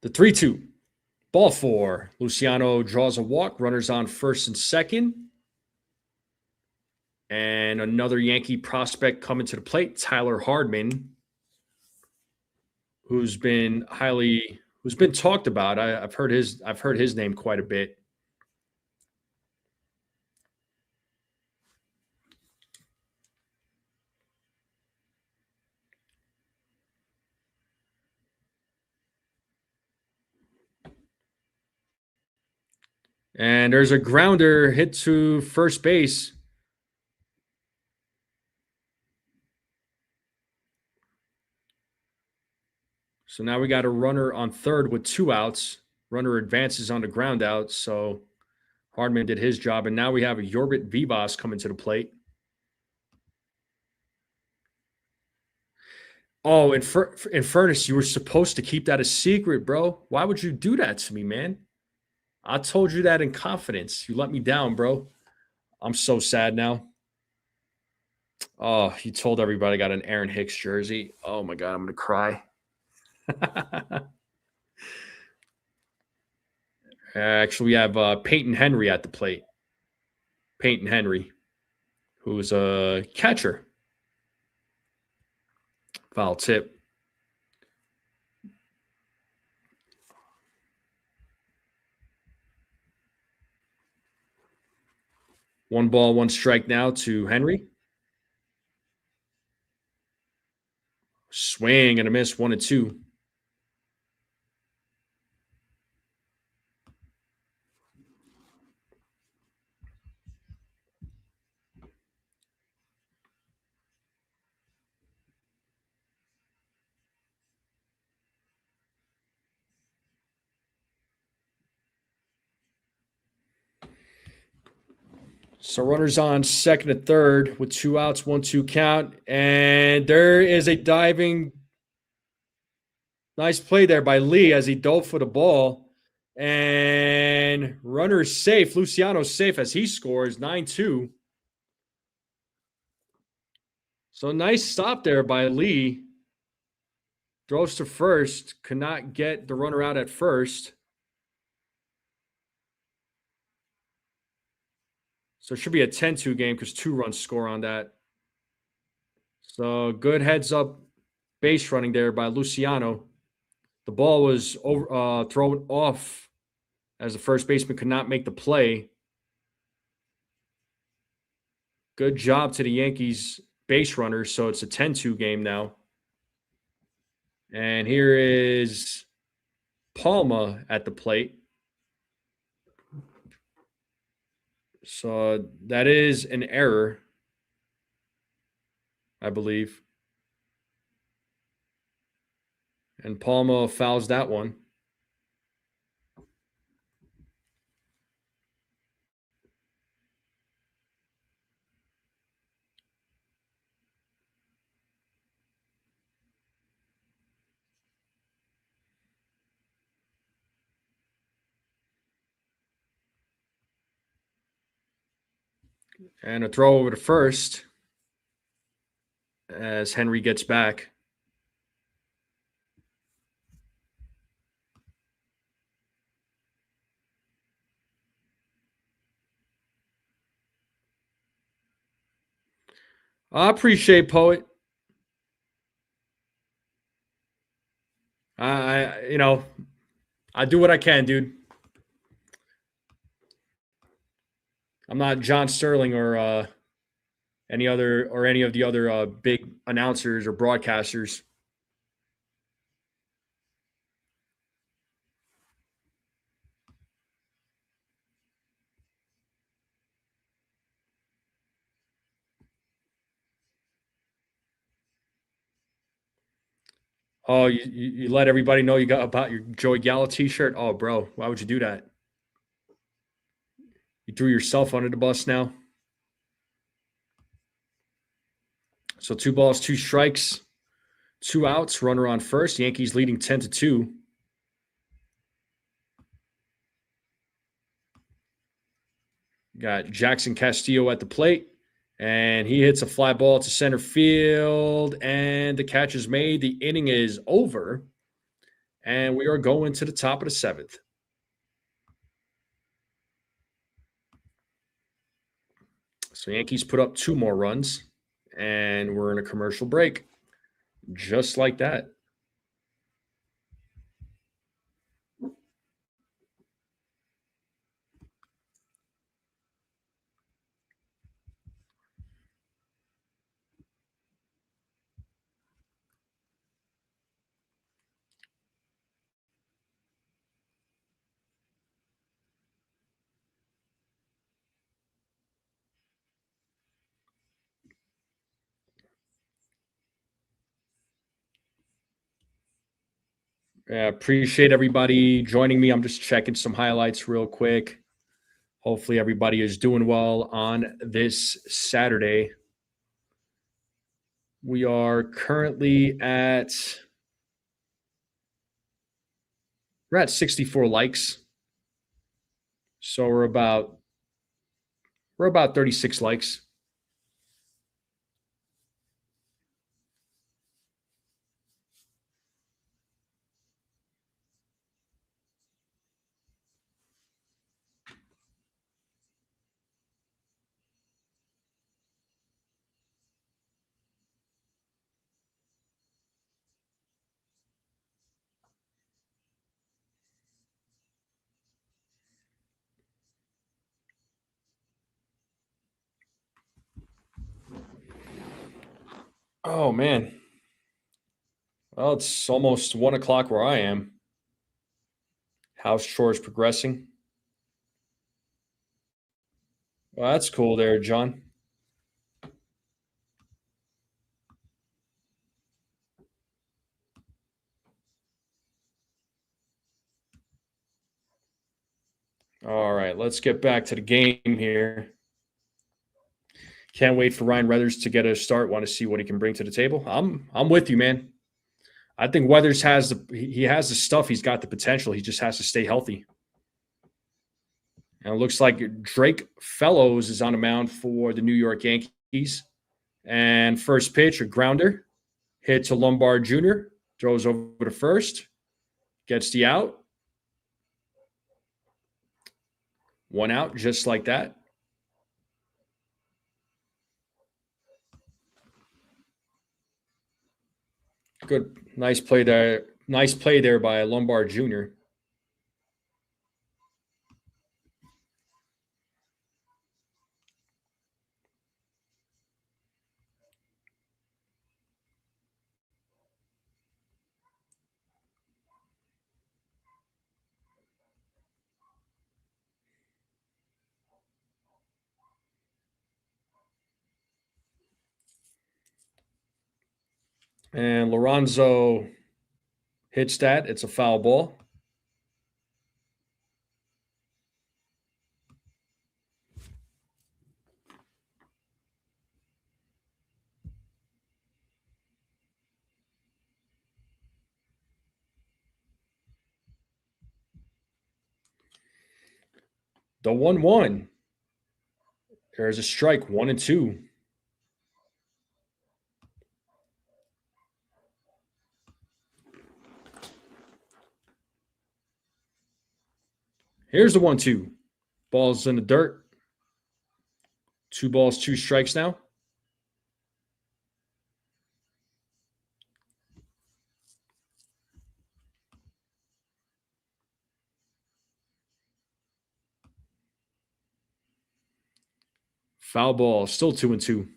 The 3-2. Ball four. Luciano draws a walk. Runners on first and second. And another Yankee prospect coming to the plate, Tyler Hardman, who's been talked about. I've heard his name quite a bit. And there's a grounder hit to first base. So now we got a runner on third with 2 outs. Runner advances on the ground out. So Hardman did his job. And now we have a Yorbit Vivas coming to the plate. Oh, in fairness, you were supposed to keep that a secret, bro. Why would you do that to me, man? I told you that in confidence. You let me down, bro. I'm so sad now. Oh, you told everybody I got an Aaron Hicks jersey. Oh my God, I'm gonna cry. Actually, we have Peyton Henry at the plate. Peyton Henry, who's a catcher. Foul tip. One ball, one strike now to Henry. Swing and a miss, 1-2. So runners on second and third with 2 outs, 1-2 count. And there is a diving. Nice play there by Lee as he dove for the ball. And runner's safe. Luciano's safe as he scores 9-2. So nice stop there by Lee. Throws to first. Could not get the runner out at first. So it should be a 10-2 game because 2 runs score on that. So good heads up base running there by Luciano. The ball was thrown off as the first baseman could not make the play. Good job to the Yankees base runners. So it's a 10-2 game now. And here is Palma at the plate. So that is an error, I believe. And Palma fouls that one. And a throw over to first as Henry gets back. I appreciate Poet. I do what I can, dude. I'm not John Sterling or any of the other big announcers or broadcasters. Oh, you let everybody know you got about your Joey Gallo t-shirt? Oh, bro, why would you do that? You threw yourself under the bus now. So 2 balls, 2 strikes, 2 outs, runner on first. Yankees leading 10-2. Got Jackson Castillo at the plate, and he hits a fly ball to center field, and the catch is made. The inning is over, and we are going to the top of the 7th. So Yankees put up 2 more runs, and we're in a commercial break. Just like that. Appreciate everybody joining me. I'm just checking some highlights real quick. Hopefully, everybody is doing well on this Saturday. We are currently we're at 64 likes. So we're about 36 likes. Oh man. Well, it's almost 1 o'clock where I am. House chores progressing. Well, that's cool there, John. All right, let's get back to the game here. Can't wait for Ryan Weathers to get a start. Want to see what he can bring to the table. I'm with you, man. I think Weathers has the stuff. He's got the potential. He just has to stay healthy. And it looks like Drake Fellows is on the mound for the New York Yankees. And first pitch, a grounder, hit to Lombard Jr., throws over to first, gets the out. 1 out, just like that. Good, nice play there. Nice play there by Lombard Jr. And Lorenzo hits that. It's a foul ball. The 1-1. There's a strike, 1-2. Here's the 1-2. Ball's in the dirt. 2 balls, 2 strikes now. Foul ball, still 2-2.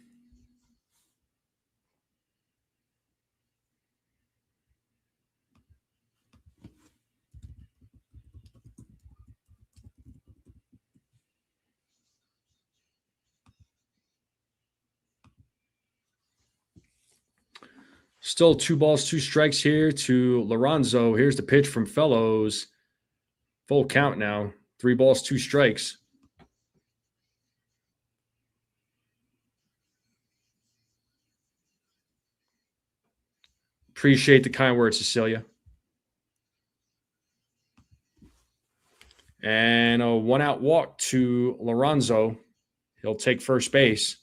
Still 2 balls, 2 strikes here to Lorenzo. Here's the pitch from Fellows. Full count now. 3 balls, 2 strikes. Appreciate the kind words, Cecilia. And a 1-out walk to Lorenzo. He'll take first base.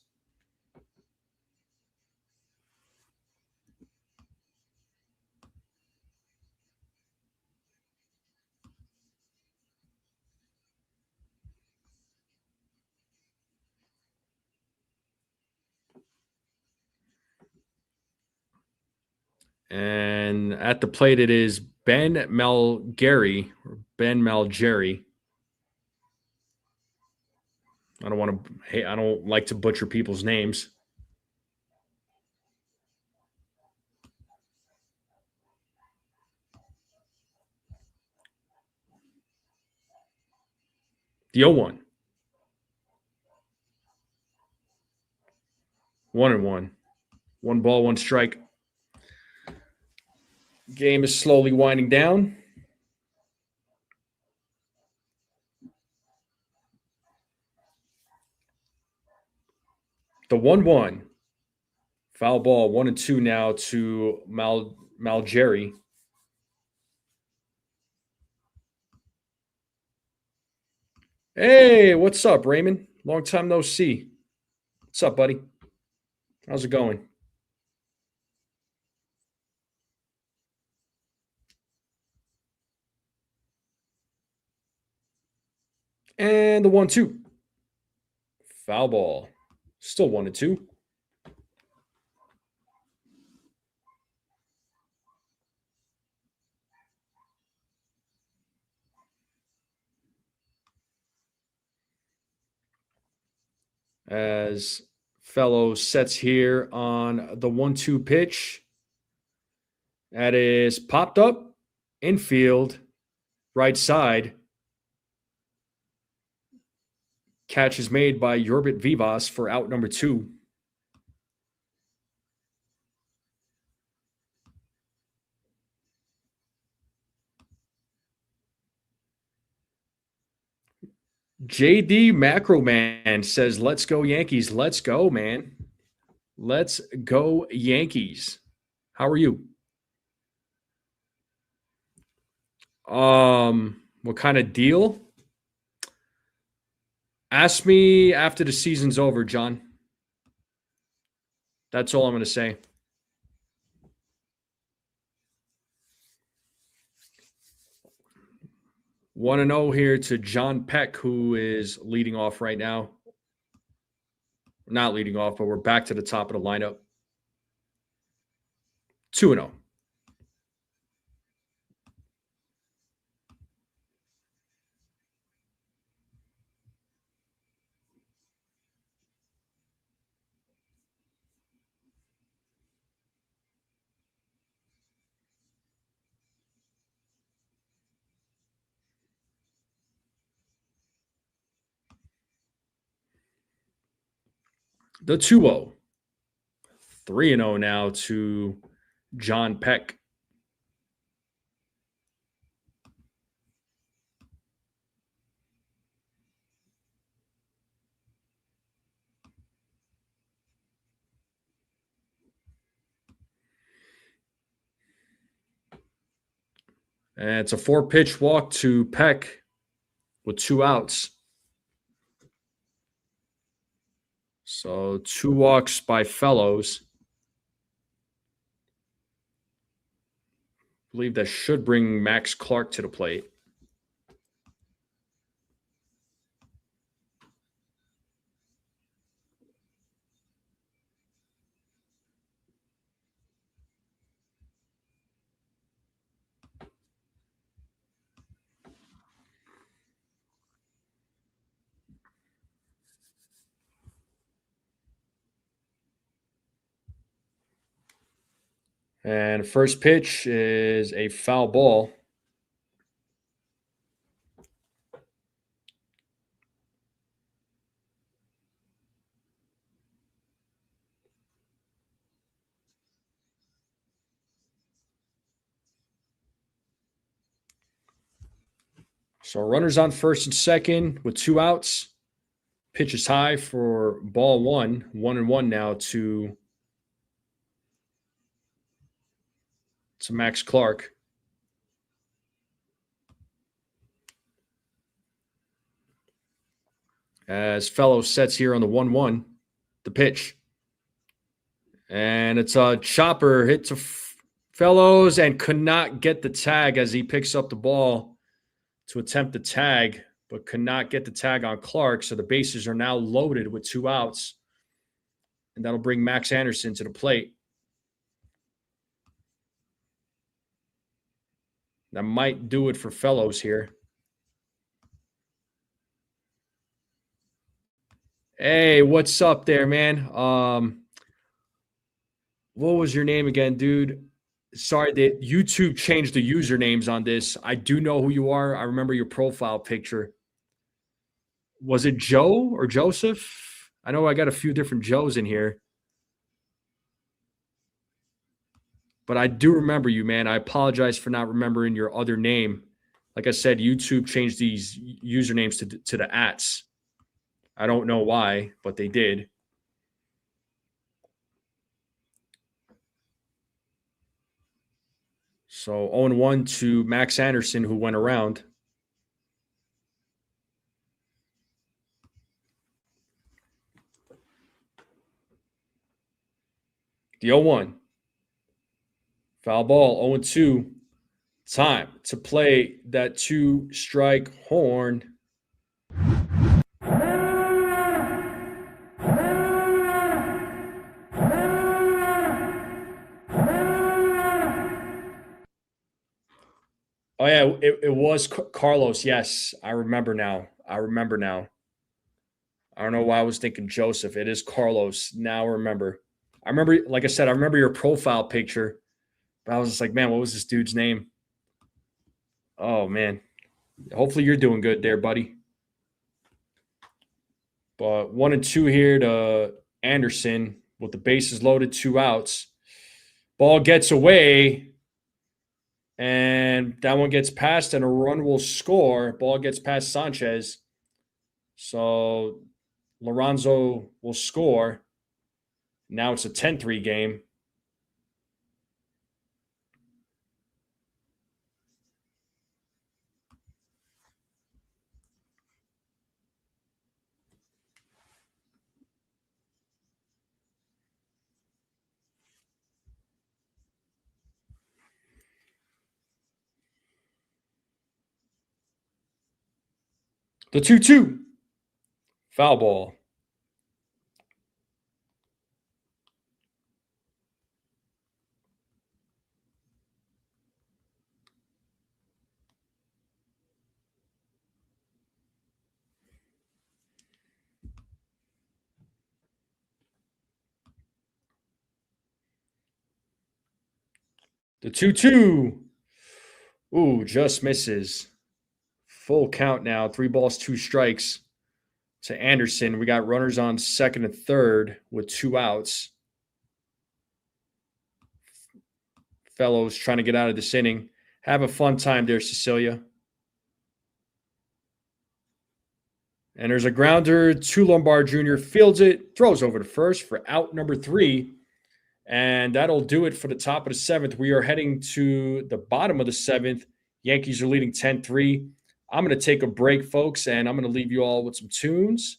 And at the plate, it is Ben Malgary or Ben Malgeri. I don't like to butcher people's names. The 0-1. 1-1. 1 ball, 1 strike. Game is slowly winding down. The 1-1. Foul ball, 1-2 now to Malgeri. Hey, what's up, Raymond? Long time no see. What's up, buddy? How's it going? And the 1-2. Foul ball. Still 1-2. As Fellow sets here on the 1-2 pitch. That is popped up, infield, right side. Catch is made by Yorbit Vivas for out number 2. JD Macroman says, let's go Yankees. Let's go, man. Let's go Yankees. How are you? What kind of deal? Ask me after the season's over, John. That's all I'm going to say. 1-0 here to John Peck, who is leading off right now. Not leading off, but we're back to the top of the lineup. 2-0. The 2-0. 3-0 now to John Peck. And it's a 4-pitch walk to Peck with 2 outs. So 2 walks by Fellows. I believe that should bring Max Clark to the plate. And first pitch is a foul ball. So runners on first and second with 2 outs. Pitch is high for ball 1. 1-1 now to Max Clark. As Fellows sets here on the 1-1, the pitch. And it's a chopper hit to Fellows and could not get the tag as he picks up the ball to attempt the tag, but could not get the tag on Clark. So the bases are now loaded with 2 outs. And that'll bring Max Anderson to the plate. That might do it for Fellows here. Hey, what's up there, man? What was your name again, dude? Sorry that YouTube changed the usernames on this. I do know who you are. I remember your profile picture. Was it Joe or Joseph? I know I got a few different Joes in here. But I do remember you, man. I apologize for not remembering your other name. Like I said, YouTube changed these usernames to the ats. I don't know why, but they did. So 0-1 to Max Anderson, who went around. The 0-1. Foul ball, 0-2. Time to play that 2-strike horn. Oh, yeah, it was Carlos. Yes, I remember now. I don't know why I was thinking Joseph. It is Carlos. Now I remember. Like I said, I remember your profile picture. But I was just like, man, what was this dude's name? Oh, man. Hopefully you're doing good there, buddy. But 1-2 here to Anderson with the bases loaded, 2 outs. Ball gets away. And that one gets past, and a run will score. Ball gets past Sanchez. So Lorenzo will score. Now it's a 10-3 game. The 2-2. Foul ball. The 2-2. Ooh, just misses. Full count now. 3 balls, 2 strikes to Anderson. We got runners on second and third with 2 outs. Fellows trying to get out of this inning. Have a fun time there, Cecilia. And there's a grounder to Lombard Jr. Fields it, throws over to first for out number 3. And that'll do it for the top of the 7th. We are heading to the bottom of the 7th. Yankees are leading 10-3. I'm going to take a break, folks, and I'm going to leave you all with some tunes.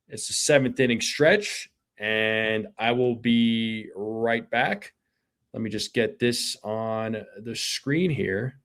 It's the 7th inning stretch, and I will be right back. Let me just get this on the screen here.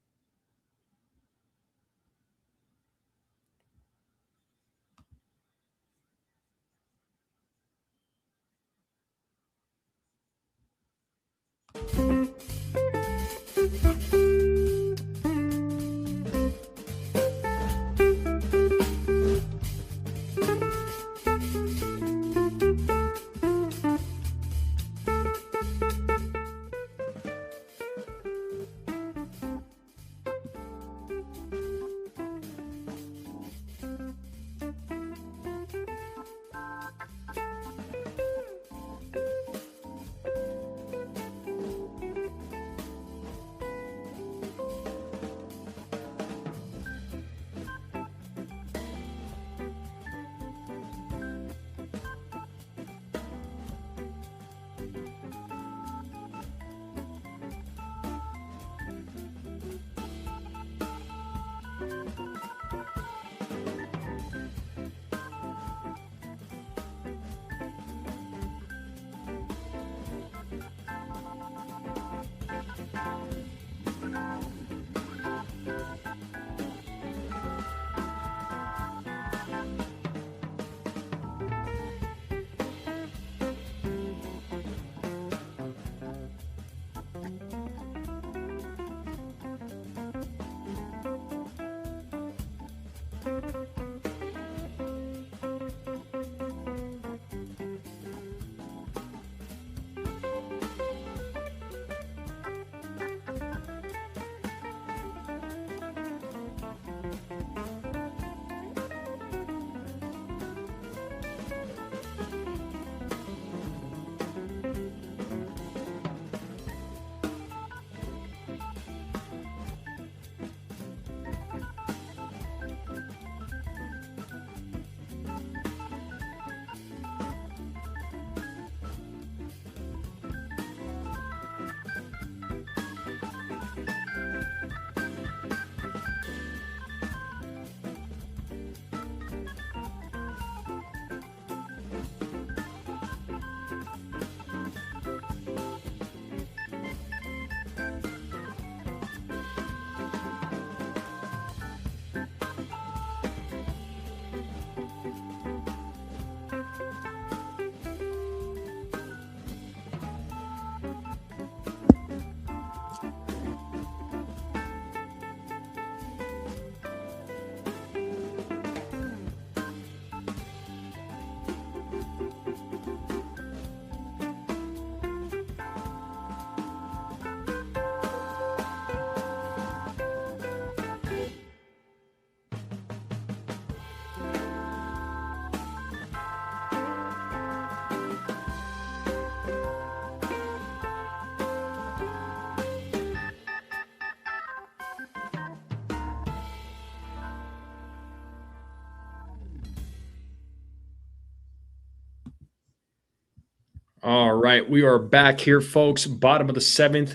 All right, we are back here, folks. Bottom of the seventh.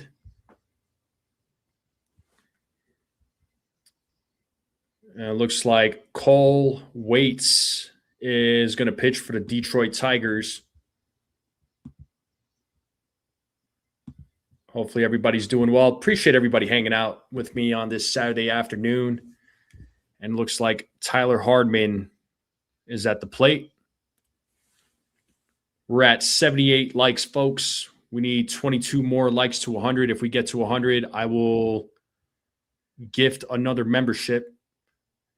And it looks like Cole Waits is going to pitch for the Detroit Tigers. Hopefully everybody's doing well. Appreciate everybody hanging out with me on this Saturday afternoon. And looks like Tyler Hardman is at the plate. We're at 78 likes, folks. We need 22 more likes to 100. If we get to 100, I will gift another membership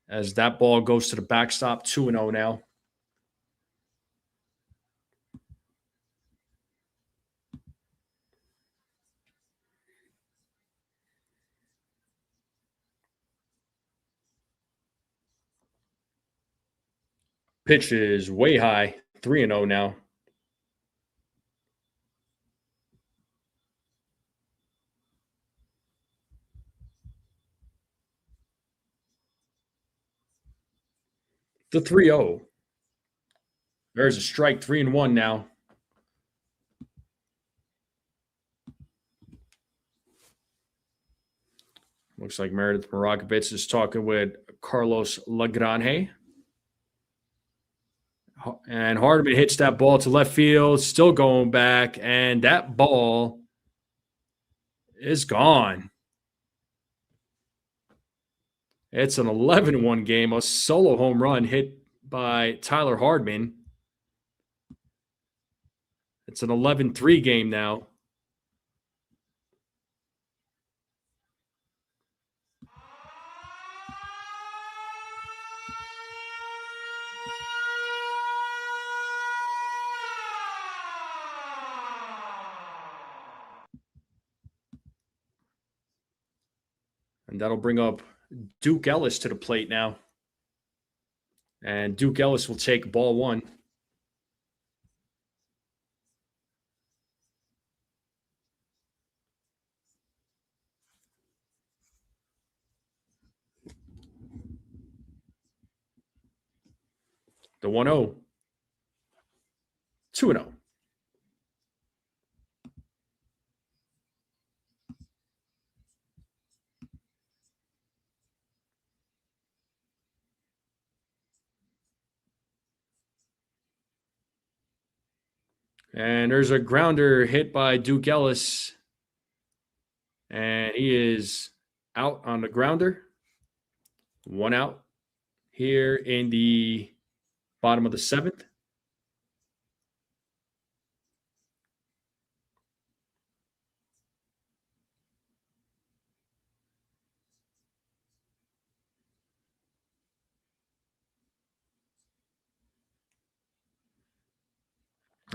as that ball goes to the backstop. 2-0 now. Pitch is way high. 3-0 now. The 3-0. There's a strike. 3-1 now. Looks like Meredith Morakovitz is talking with Carlos Lagrange. And Hardman hits that ball to left field, still going back, and that ball is gone. It's an 11-1 game, a solo home run hit by Tyler Hardman. It's an 11-3 game now. And that'll bring up Duke Ellis to the plate now. And Duke Ellis will take ball one. The 1-0. 2-0. And there's a grounder hit by Duke Ellis. And he is out on the grounder. 1 out here in the bottom of the seventh.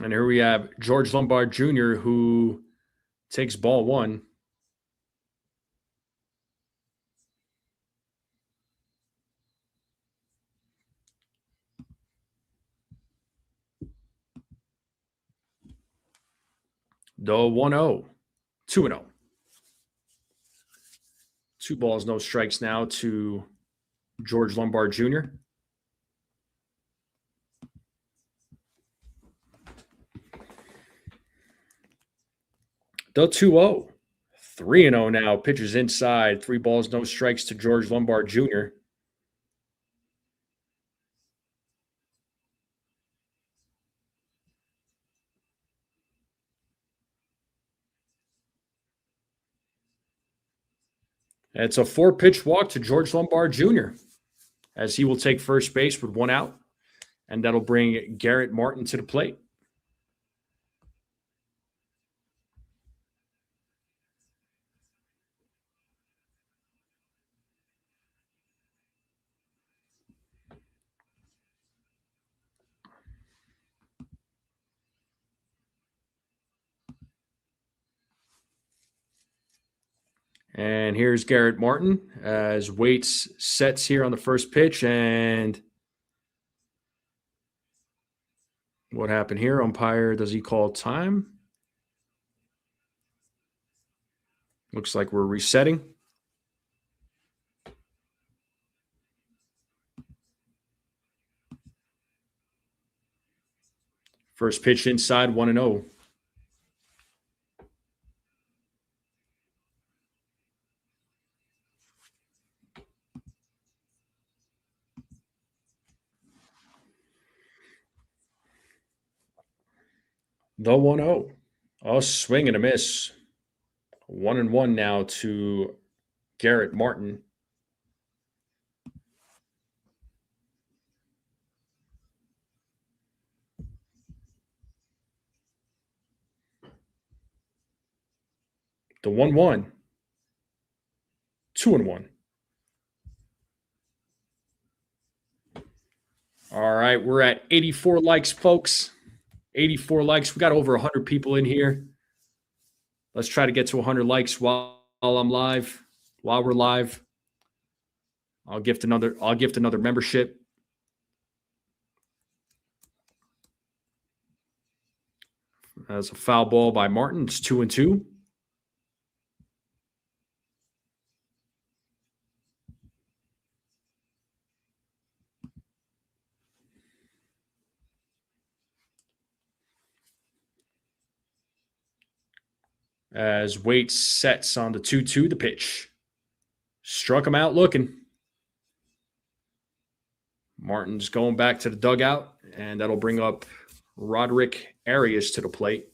And here we have George Lombard Jr., who takes ball one. The 1-0. 2-0. 2 balls, no strikes now to George Lombard Jr. The 2-0. 3-0 now. Pitcher's inside. 3 balls, no strikes to George Lombard Jr. It's a 4-pitch walk to George Lombard Jr. as he will take first base with 1 out. And that'll bring Garrett Martin to the plate. And here's Garrett Martin as Waits sets here on the first pitch. And what happened here? Umpire, does he call time? Looks like we're resetting. First pitch inside, 1-0. The 1-0. A swing and a miss. 1-1 now to Garrett Martin. The 1-1. 2-1. All right, we're at 84 likes, folks. 84 likes. We got over 100 people in here. Let's try to get to 100 likes while I'm live. While we're live, I'll gift another membership. That's a foul ball by Martin. It's 2-2. As Waite sets on the 2-2, the pitch. Struck him out looking. Martin's going back to the dugout, and that'll bring up Roderick Arias to the plate.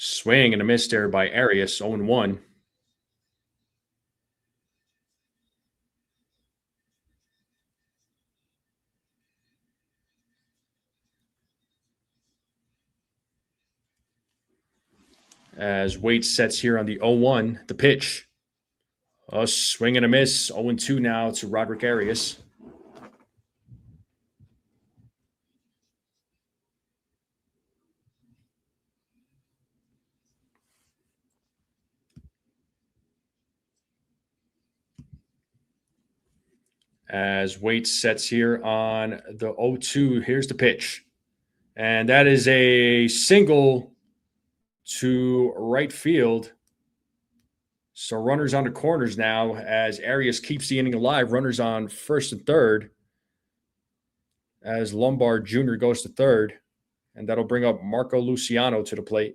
Swing and a miss there by Arias, 0-1. As Waite sets here on the 0-1, the pitch. A swing and a miss, 0-2 now to Roderick Arias. As Waite sets here on the 0-2, here's the pitch. And that is a single to right field. So runners on the corners now as Arias keeps the inning alive. Runners on first and third as Lombard Jr. goes to third. And that'll bring up Marco Luciano to the plate.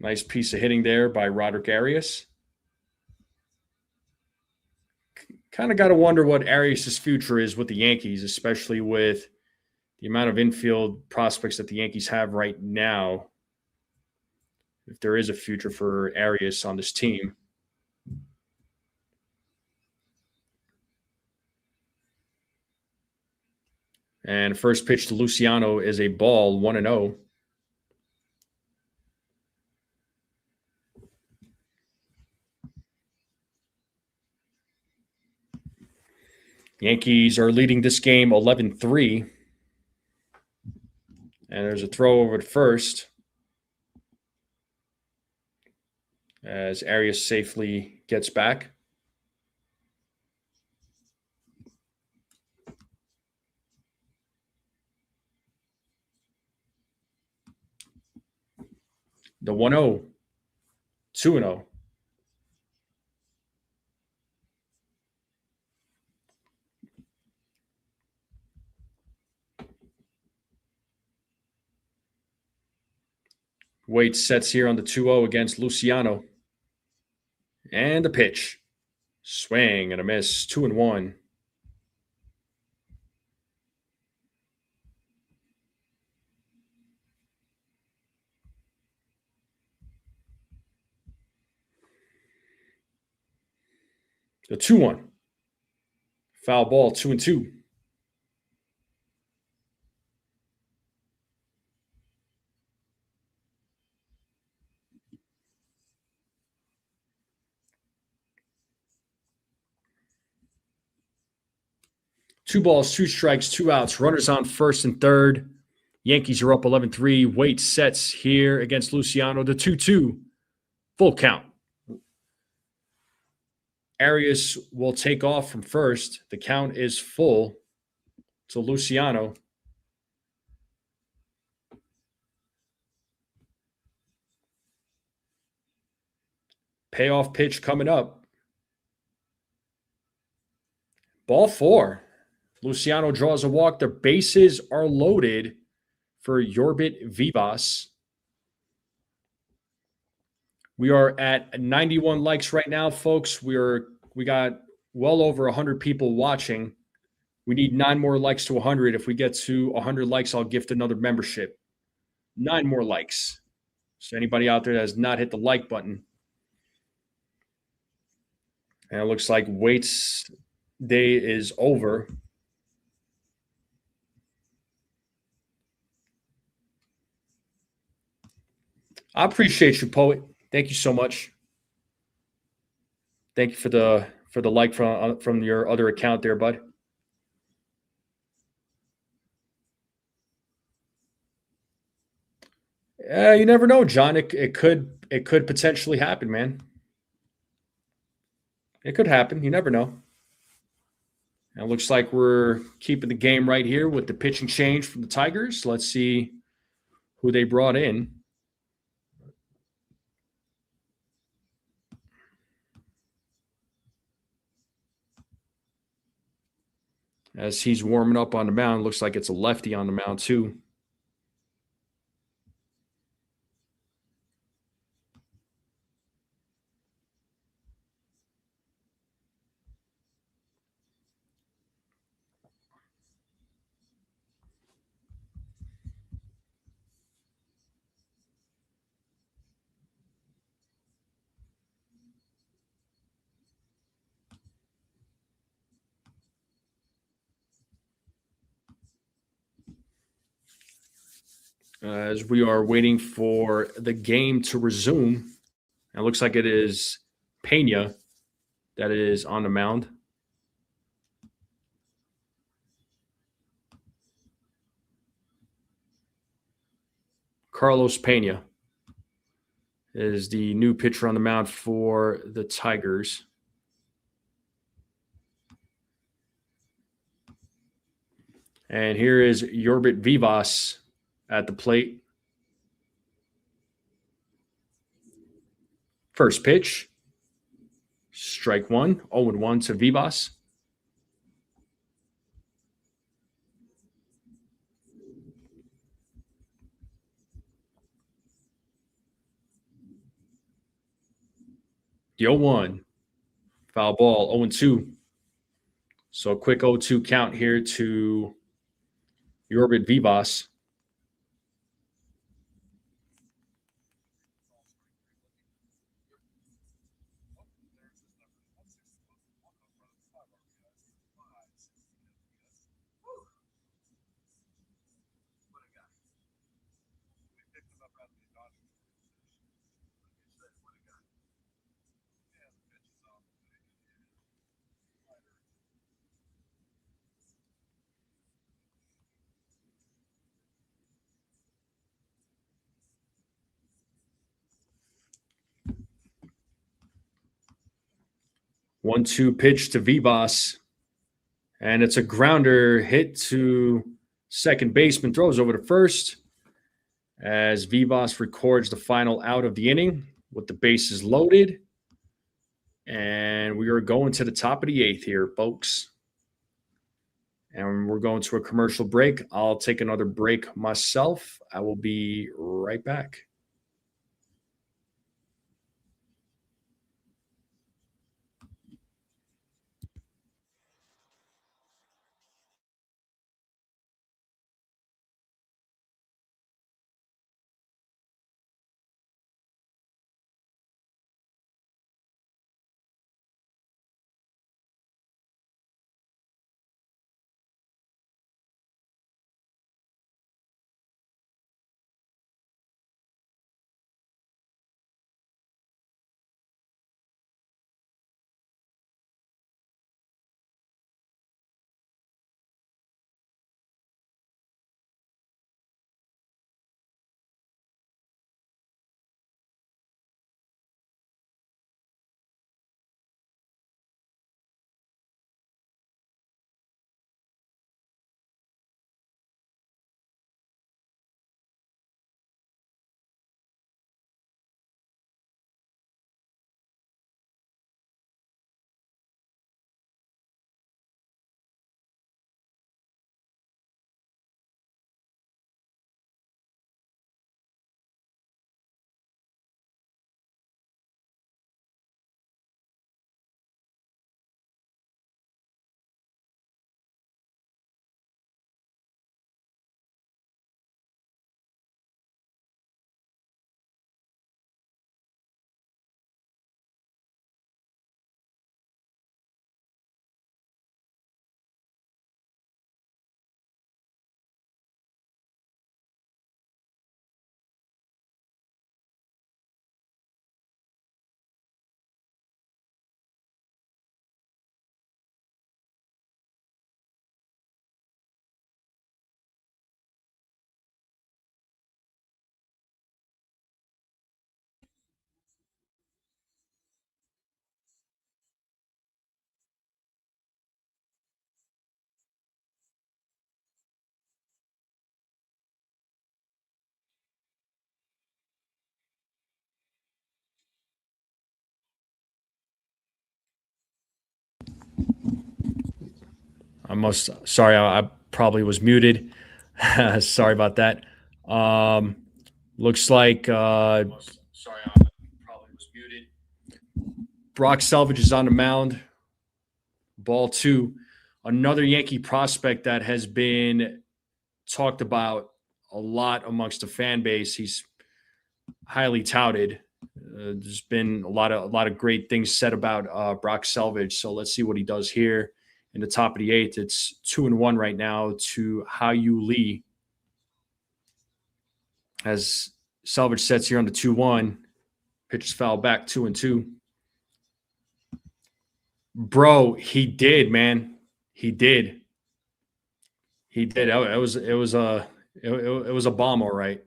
Nice piece of hitting there by Roderick Arias. Kind of got to wonder what Arias' future is with the Yankees, especially with the amount of infield prospects that the Yankees have right now. If there is a future for Arias on this team. And first pitch to Luciano is a ball, 1-0. Yankees are leading this game 11-3. And there's a throw over to first as Arias safely gets back. The 1-0, 2-0. Waite sets here on the 2-0 against Luciano. And the pitch. Swing and a miss, 2-1. The 2-1. Foul ball, 2-2. Two balls, two strikes, two outs. Runners on first and third. Yankees are up 11-3. Waite sets here against Luciano. The 2-2. Full count. Arias will take off from first. The count is full to Luciano. Payoff pitch coming up. Ball 4. Luciano draws a walk. The bases are loaded for Yorbit Vivas. We are at 91 likes right now, folks. We got well over 100 people watching. We need 9 more likes to 100. If we get to 100 likes, I'll gift another membership. 9 more likes. So anybody out there that has not hit the like button. And it looks like Waits day is over. I appreciate you, Poet. Thank you so much. Thank you for the like from your other account there, bud. You never know, John. It could potentially happen, man. It could happen. You never know. And it looks like we're keeping the game right here with the pitching change from the Tigers. Let's see who they brought in. As he's warming up on the mound, looks like it's a lefty on the mound too. As we are waiting for the game to resume, it looks like it is Pena that is on the mound. Carlos Pena is the new pitcher on the mound for the Tigers. And here is Yorbit Vivas at the plate. First pitch, strike one, 0-1 to Vivas. The 0-1, foul ball, 0-2. So a quick 0-2 count here to Yorbit Vivas. One-two pitch to Vivas. And it's a grounder hit to second baseman, throws over to first as Vivas records the final out of the inning with the bases loaded. And we are going to the top of the eighth here, folks. And we're going to a commercial break. I'll take another break myself. I will be right back. Sorry, I probably was muted. Sorry about that. Looks like sorry, I probably was muted. Brock Selvage is on the mound. Ball two. Another Yankee prospect that has been talked about a lot amongst the fan base. He's highly touted. There's been a lot of great things said about Brock Selvage. So let's see what he does here in the top of the eighth. It's 2-1 right now to Hao-Yu Lee. As Selvage sets here on the 2-1, pitches foul back 2-2. Bro, he did, man. He did. It was a bomb, all right.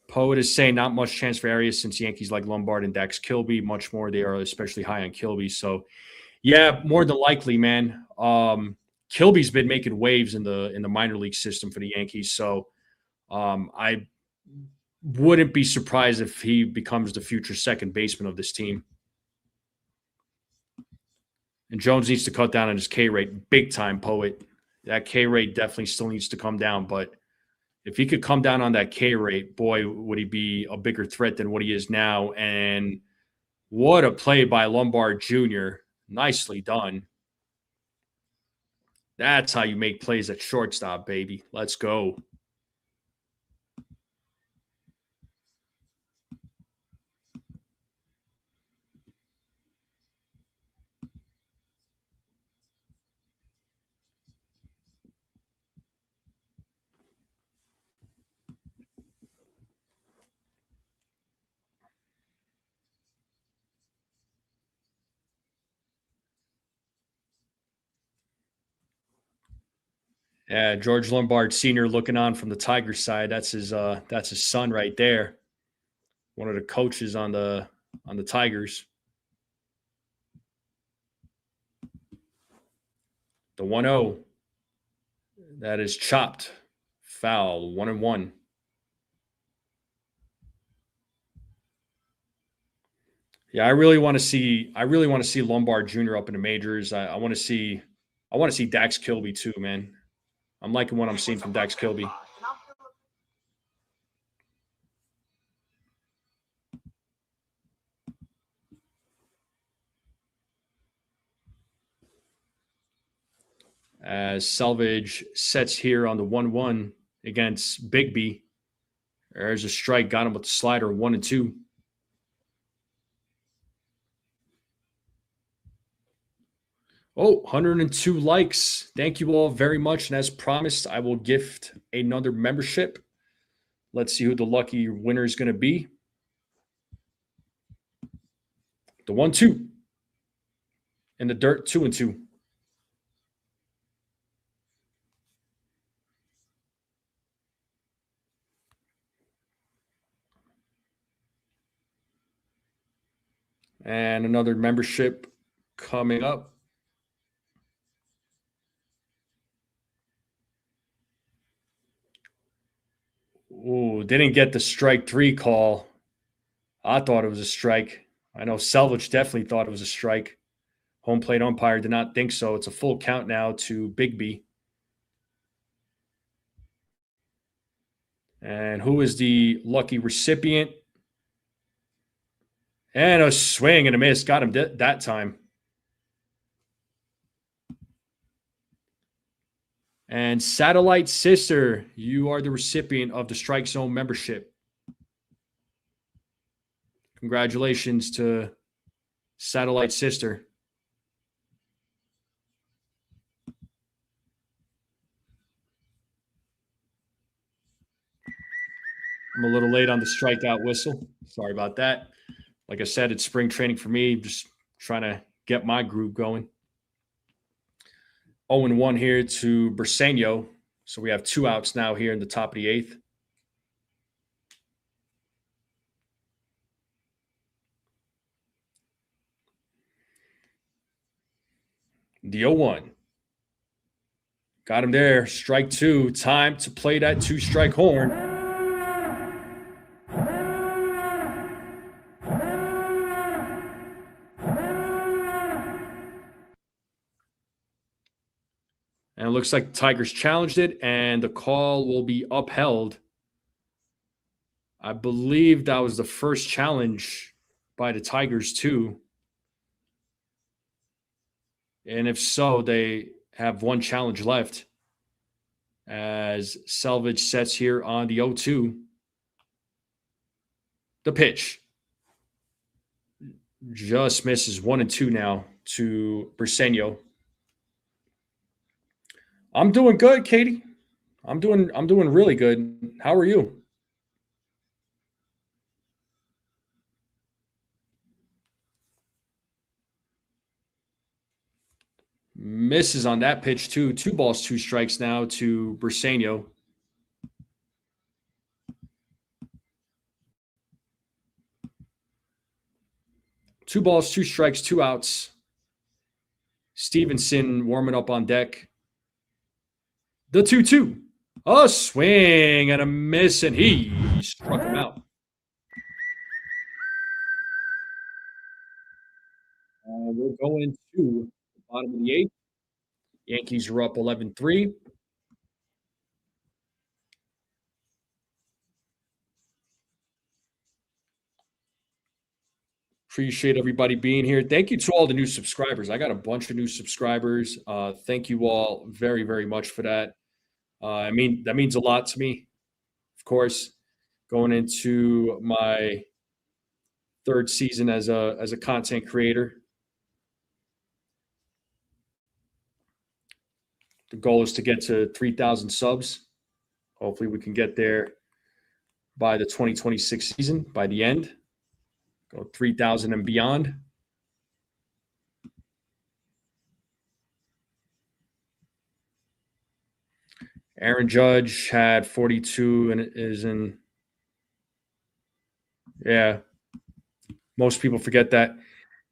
Poet is saying not much chance for Arias since Yankees like Lombard and Dax Kilby much more. They are especially high on Kilby. So, yeah, more than likely, man. Kilby's been making waves in the minor league system for the Yankees. So, I wouldn't be surprised if he becomes the future second baseman of this team. And Jones needs to cut down on his K rate big time, Poet. That K rate definitely still needs to come down, but if he could come down on that K rate, boy, would he be a bigger threat than what he is now. And what a play by Lombard Jr. Nicely done. That's how you make plays at shortstop, baby. Let's go. Yeah, George Lombard Sr. looking on from the Tigers side. That's his son right there. One of the coaches on the Tigers. The 1-0. That is chopped. Foul. 1-1. Yeah, I really want to see Lombard Jr. up in the majors. I want to see Dax Kilby too, man. I'm liking what I'm seeing from Dax Kilby. As Selvage sets here on the 1-1 against Bigby. There's a strike, got him with the slider, 1-2. Oh, 102 likes. Thank you all very much. And as promised, I will gift another membership. Let's see who the lucky winner is going to be. The 1-2. In the dirt, 2-2. And another membership coming up. Ooh, didn't get the strike 3 call. I thought it was a strike. I know Selvage definitely thought it was a strike. Home plate umpire did not think so. It's a full count now to Bigby. And who is the lucky recipient? And a swing and a miss. Got him that time. And Satellite Sister, you are the recipient of the Strike Zone membership. Congratulations to Satellite Sister. I'm a little late on the strikeout whistle. Sorry about that. Like I said, it's spring training for me. Just trying to get my groove going. 0-1 here to Briseño. So we have 2 outs now here in the top of the 8th. The 0-1. Got him there. Strike 2. Time to play that 2-strike horn. And it looks like the Tigers challenged it, and the call will be upheld. I believe that was the first challenge by the Tigers, too. And if so, they have one challenge left as Selvage sets here on the 0-2. The pitch just misses 1-2 now to Briseño. I'm doing good, Katie. I'm doing really good. How are you? Misses on that pitch too. 2 balls, 2 strikes now to Briseño. Two balls, 2 strikes, 2 outs. Stevenson warming up on deck. The 2-2. A swing and a miss, and he struck him out. We're going to the bottom of the 8th. Yankees are up 11-3. Appreciate everybody being here. Thank you to all the new subscribers. I got a bunch of new subscribers. Thank you all very, very much for that. I mean, that means a lot to me, of course, going into my 3rd season as a content creator. The goal is to get to 3,000 subs. Hopefully we can get there by the 2026 season, by the end. Go 3,000 and beyond. Aaron Judge had 42 and is in. Yeah. Most people forget that.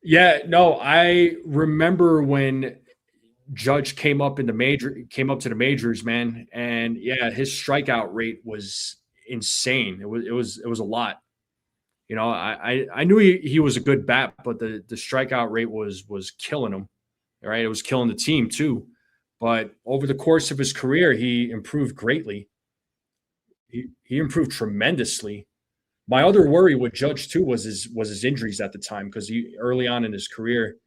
Yeah, no, I remember when Judge came up to the majors, man, and yeah, his strikeout rate was insane. It was a lot. You know, I knew he was a good bat, but the strikeout rate was killing him. Right, it was killing the team too. But over the course of his career, he improved greatly. He improved tremendously. My other worry with Judge too was his injuries at the time, because he early on in his career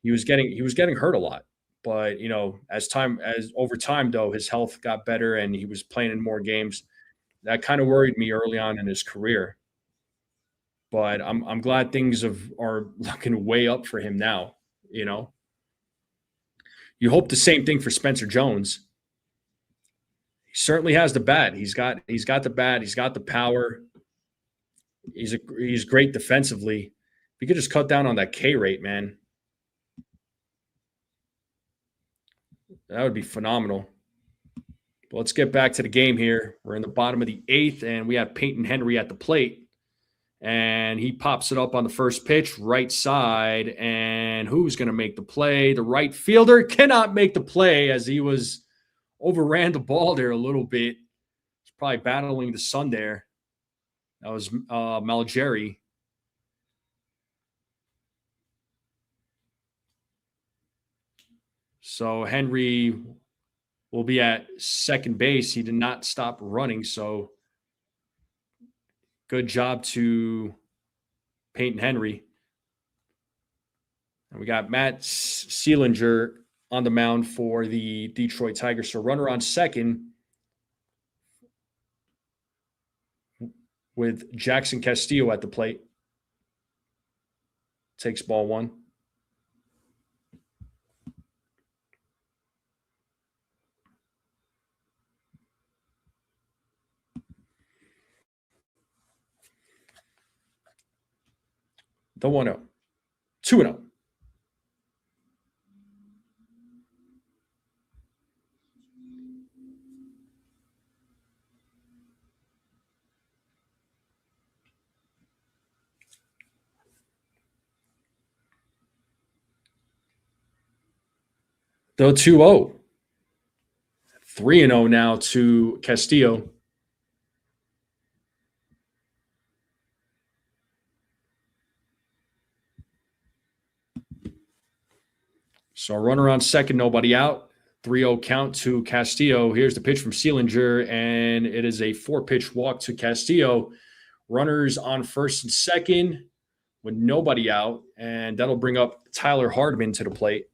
he was getting hurt a lot. But you know, as over time though, his health got better and he was playing in more games. That kind of worried me early on in his career. But I'm glad things are looking way up for him now. You know, you hope the same thing for Spencer Jones. He certainly has the bat. He's got the bat. He's got the power. He's great defensively. If he could just cut down on that K rate, man, that would be phenomenal. But let's get back to the game here. We're in the bottom of the 8th, and we have Peyton Henry at the plate. And he pops it up on the first pitch, right side. And who's going to make the play? The right fielder cannot make the play, as he overran the ball there a little bit. He's probably battling the sun there. That was Malgeri. So Henry will be at second base. He did not stop running, so good job to Peyton Henry. And we got Matt Seelinger on the mound for the Detroit Tigers. So runner on second with Jackson Castillo at the plate. Takes ball 1. The 1-0. 2-0. The 2-0. 3-0 now to Castillo. So runner on second, nobody out. 3-0 count to Castillo. Here's the pitch from Sealinger, and it is a 4-pitch walk to Castillo. Runners on first and second with nobody out, and that'll bring up Tyler Hardman to the plate.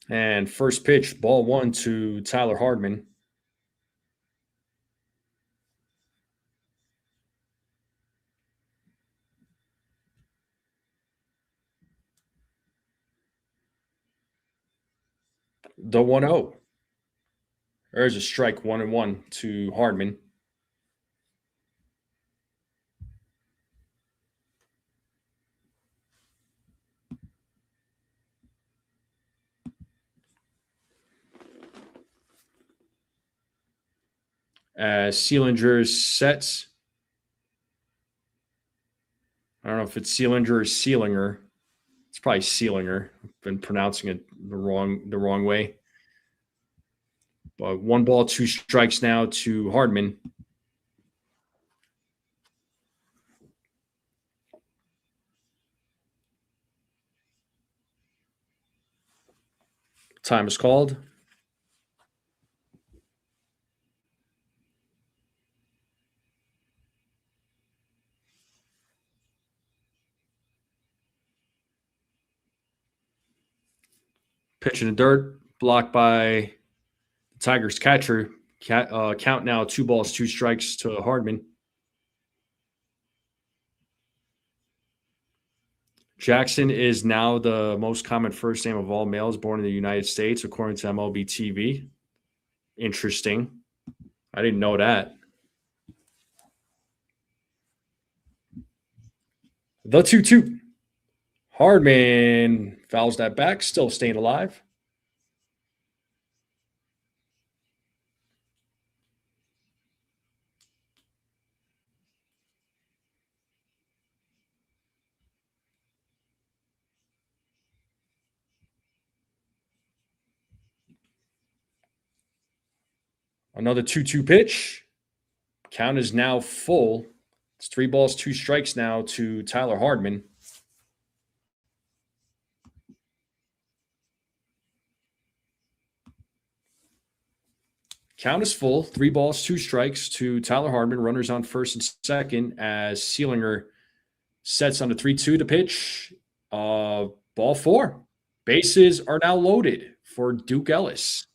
And first pitch, ball 1 to Tyler Hardman. The 1-0. There's a strike, 1-1 to Hardman. Sealinger sets. I don't know if it's Sealinger or Sealinger. It's probably Sealinger. I've been pronouncing it the wrong way. But 1 ball, 2 strikes now to Hardman. Time is called. Pitch in the dirt, blocked by the Tigers catcher. Count now 2 balls, 2 strikes to Hardman. Jackson is now the most common first name of all males born in the United States, according to MLB TV. Interesting. I didn't know that. The 2-2. Hardman fouls that back, still staying alive. Another 2-2 pitch. Count is now full. It's 3 balls, 2 strikes now to Tyler Hardman. Count is full. 3 balls, 2 strikes to Tyler Hardman. Runners on first and second as Sealinger sets on the 3-2 to pitch. Ball 4. Bases are now loaded for Duke Ellis.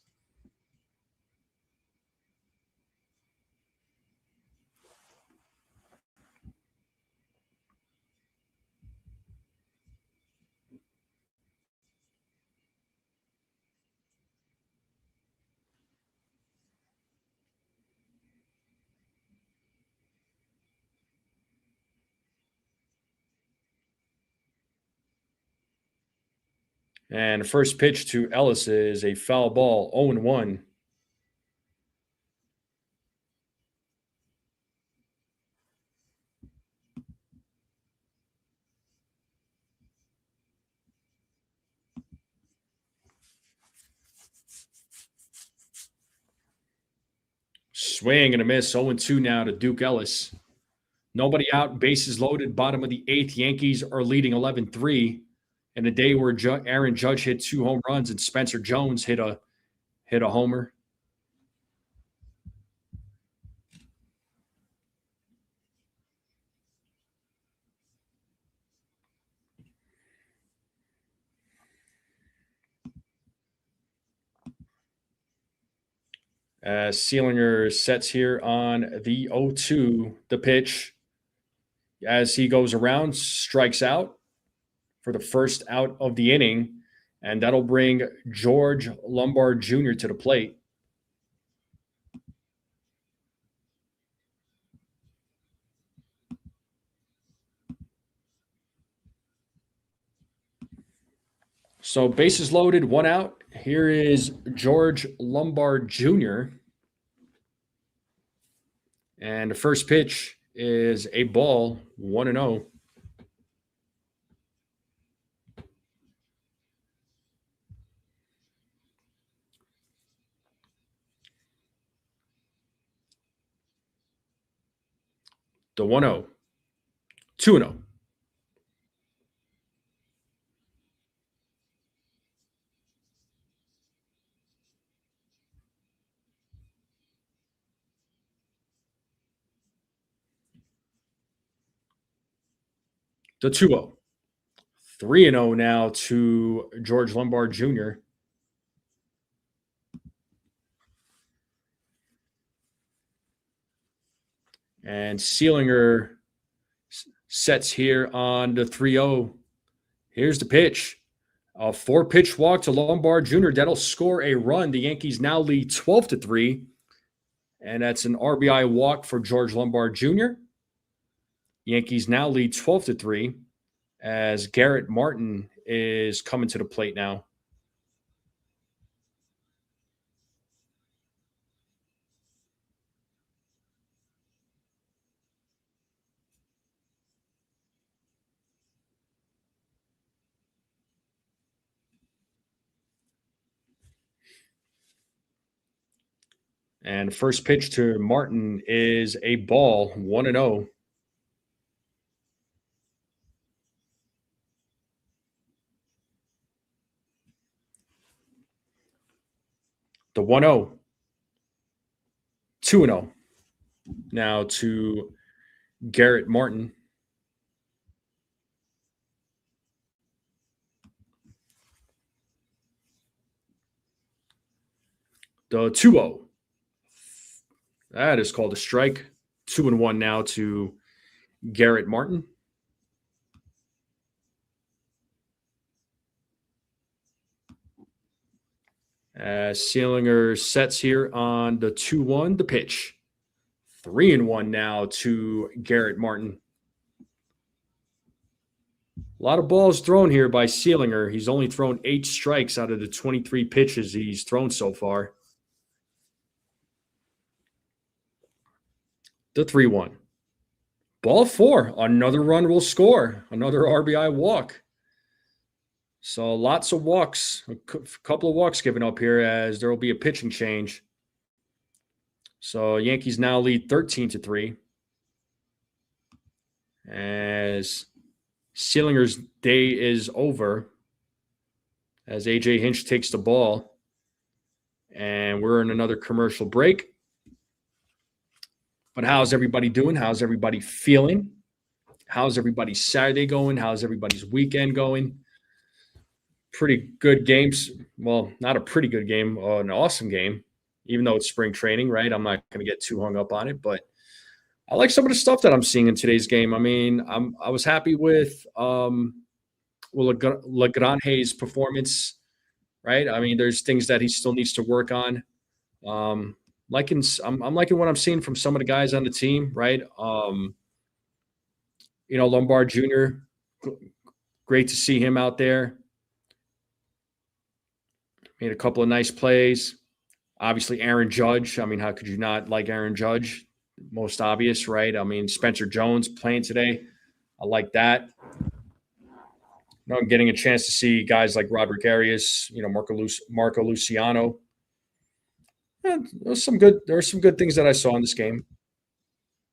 And the first pitch to Ellis is a foul ball, 0-1. Swing and a miss, 0-2 now to Duke Ellis. Nobody out, bases loaded, bottom of the 8th. Yankees are leading 11-3. In a day where Aaron Judge hit 2 home runs and Spencer Jones hit a homer. Sealinger sets here on the 0-2, the pitch. As he goes around, strikes out for the first out of the inning, and that'll bring George Lombard Jr. to the plate. So bases loaded, 1 out. Here is George Lombard Jr. And the first pitch is a ball, 1-0. The 1-0. 2-0. The 2-0. 3-0 now to George Lombard Jr. And Sealinger sets here on the 3-0. Here's the pitch. A 4-pitch walk to Lombard Jr. That'll score a run. The Yankees now lead 12-3. And that's an RBI walk for George Lombard Jr. Yankees now lead 12-3 as Garrett Martin is coming to the plate now. And first pitch to Martin is a ball, 1-0. The 1-0. 2-0. Now to Garrett Martin. The 2-0. That is called a strike. 2-1 now to Garrett Martin. Sealinger sets here on the 2-1, the pitch. 3-1 now to Garrett Martin. A lot of balls thrown here by Sealinger. He's only thrown 8 strikes out of the 23 pitches he's thrown so far. The 3-1. Ball 4. Another run will score. Another RBI walk. So lots of walks. A couple of walks given up here as there will be a pitching change. So Yankees now lead 13-3. As Sealinger's day is over. As A.J. Hinch takes the ball. And we're in another commercial break. But how's everybody doing? How's everybody feeling? How's everybody's Saturday going? How's everybody's weekend going? Pretty good games. Well, not a pretty good game, an awesome game, even though it's spring training, right? I'm not going to get too hung up on it, but I like some of the stuff that I'm seeing in today's game. I mean, I was happy with Lagrange's performance, right? I mean, there's things that he still needs to work on. I'm liking what I'm seeing from some of the guys on the team, right? Lombard Jr., great to see him out there. Made a couple of nice plays. Obviously, Aaron Judge. I mean, how could you not like Aaron Judge? Most obvious, right? I mean, Spencer Jones playing today. I like that. I'm getting a chance to see guys like Roderick Arias, Marco Luciano. Yeah, there were some good things that I saw in this game,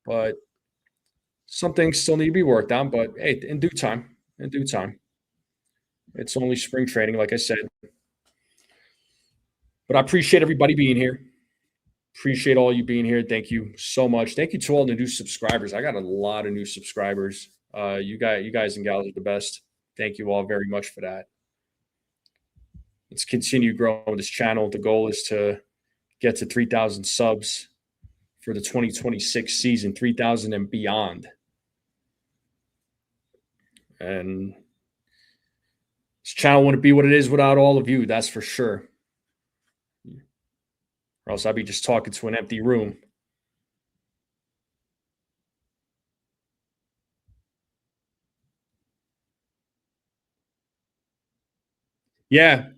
but some things still need to be worked on. But hey, in due time, it's only spring training, like I said. But I appreciate everybody being here. Appreciate all you being here. Thank you so much. Thank you to all the new subscribers. I got a lot of new subscribers. You guys and gals are the best. Thank you all very much for that. Let's continue growing this channel. The goal is to get to 3,000 subs for the 2026 season, 3,000 and beyond. And this channel wouldn't be what it is without all of you, that's for sure. Or else I'd be just talking to an empty room. Yeah.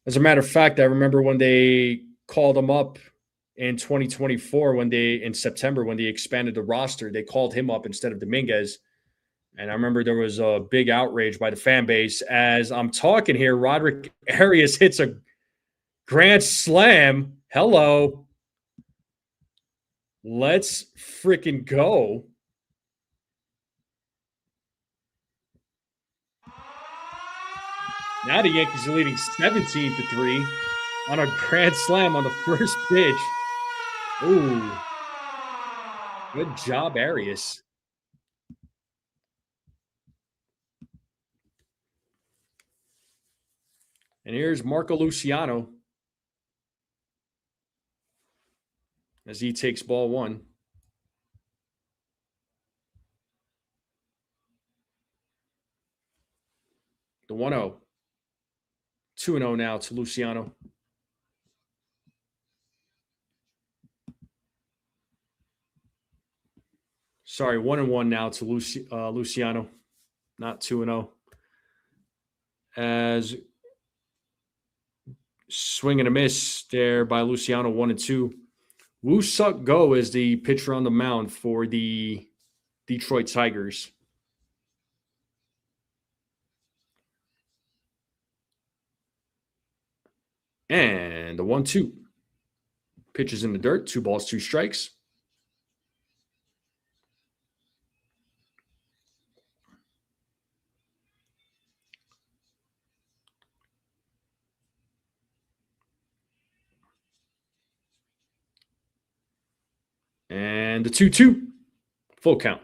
As a matter of fact, I remember when they called him up in 2024, in September, when they expanded the roster, they called him up instead of Dominguez. And I remember there was a big outrage by the fan base. As I'm talking here, Roderick Arias hits a grand slam. Hello. Let's freaking go. Now the Yankees are leading 17-3 on a grand slam on the first pitch. Ooh, good job, Arias. And here's Marco Luciano as he takes ball one. The 1-0. 2-0 now to Luciano. Sorry, 1-1 now to Luciano, not 2-0. As swing and a miss there by Luciano, 1-2. Woo Suk Go is the pitcher on the mound for the Detroit Tigers. And the 1-2. Pitches in the dirt, 2 balls, 2 strikes. And the 2-2. Full count.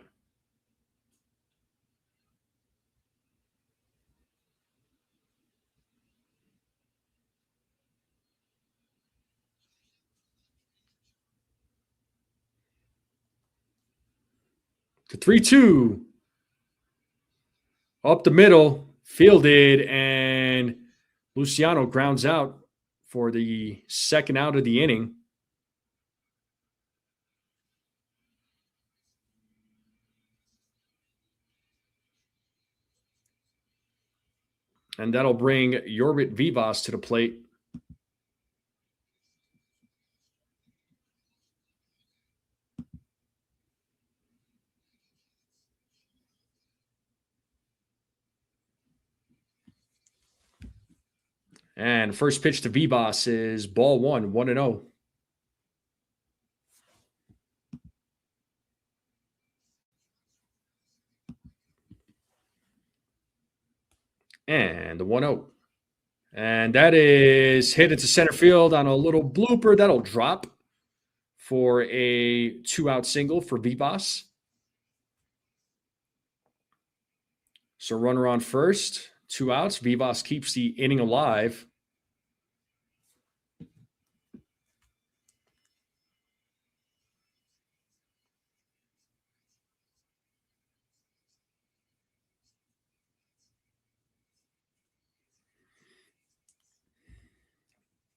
The 3-2. Up the middle, fielded, and Luciano grounds out for the second out of the inning. And that'll bring Yorbit Vivas to the plate. And first pitch to Vivas is ball 1, 1-0. And the 1-0. And that is hit into center field on a little blooper. That'll drop for a 2-out single for Vivas. So runner on first, 2 outs. Vivas keeps the inning alive.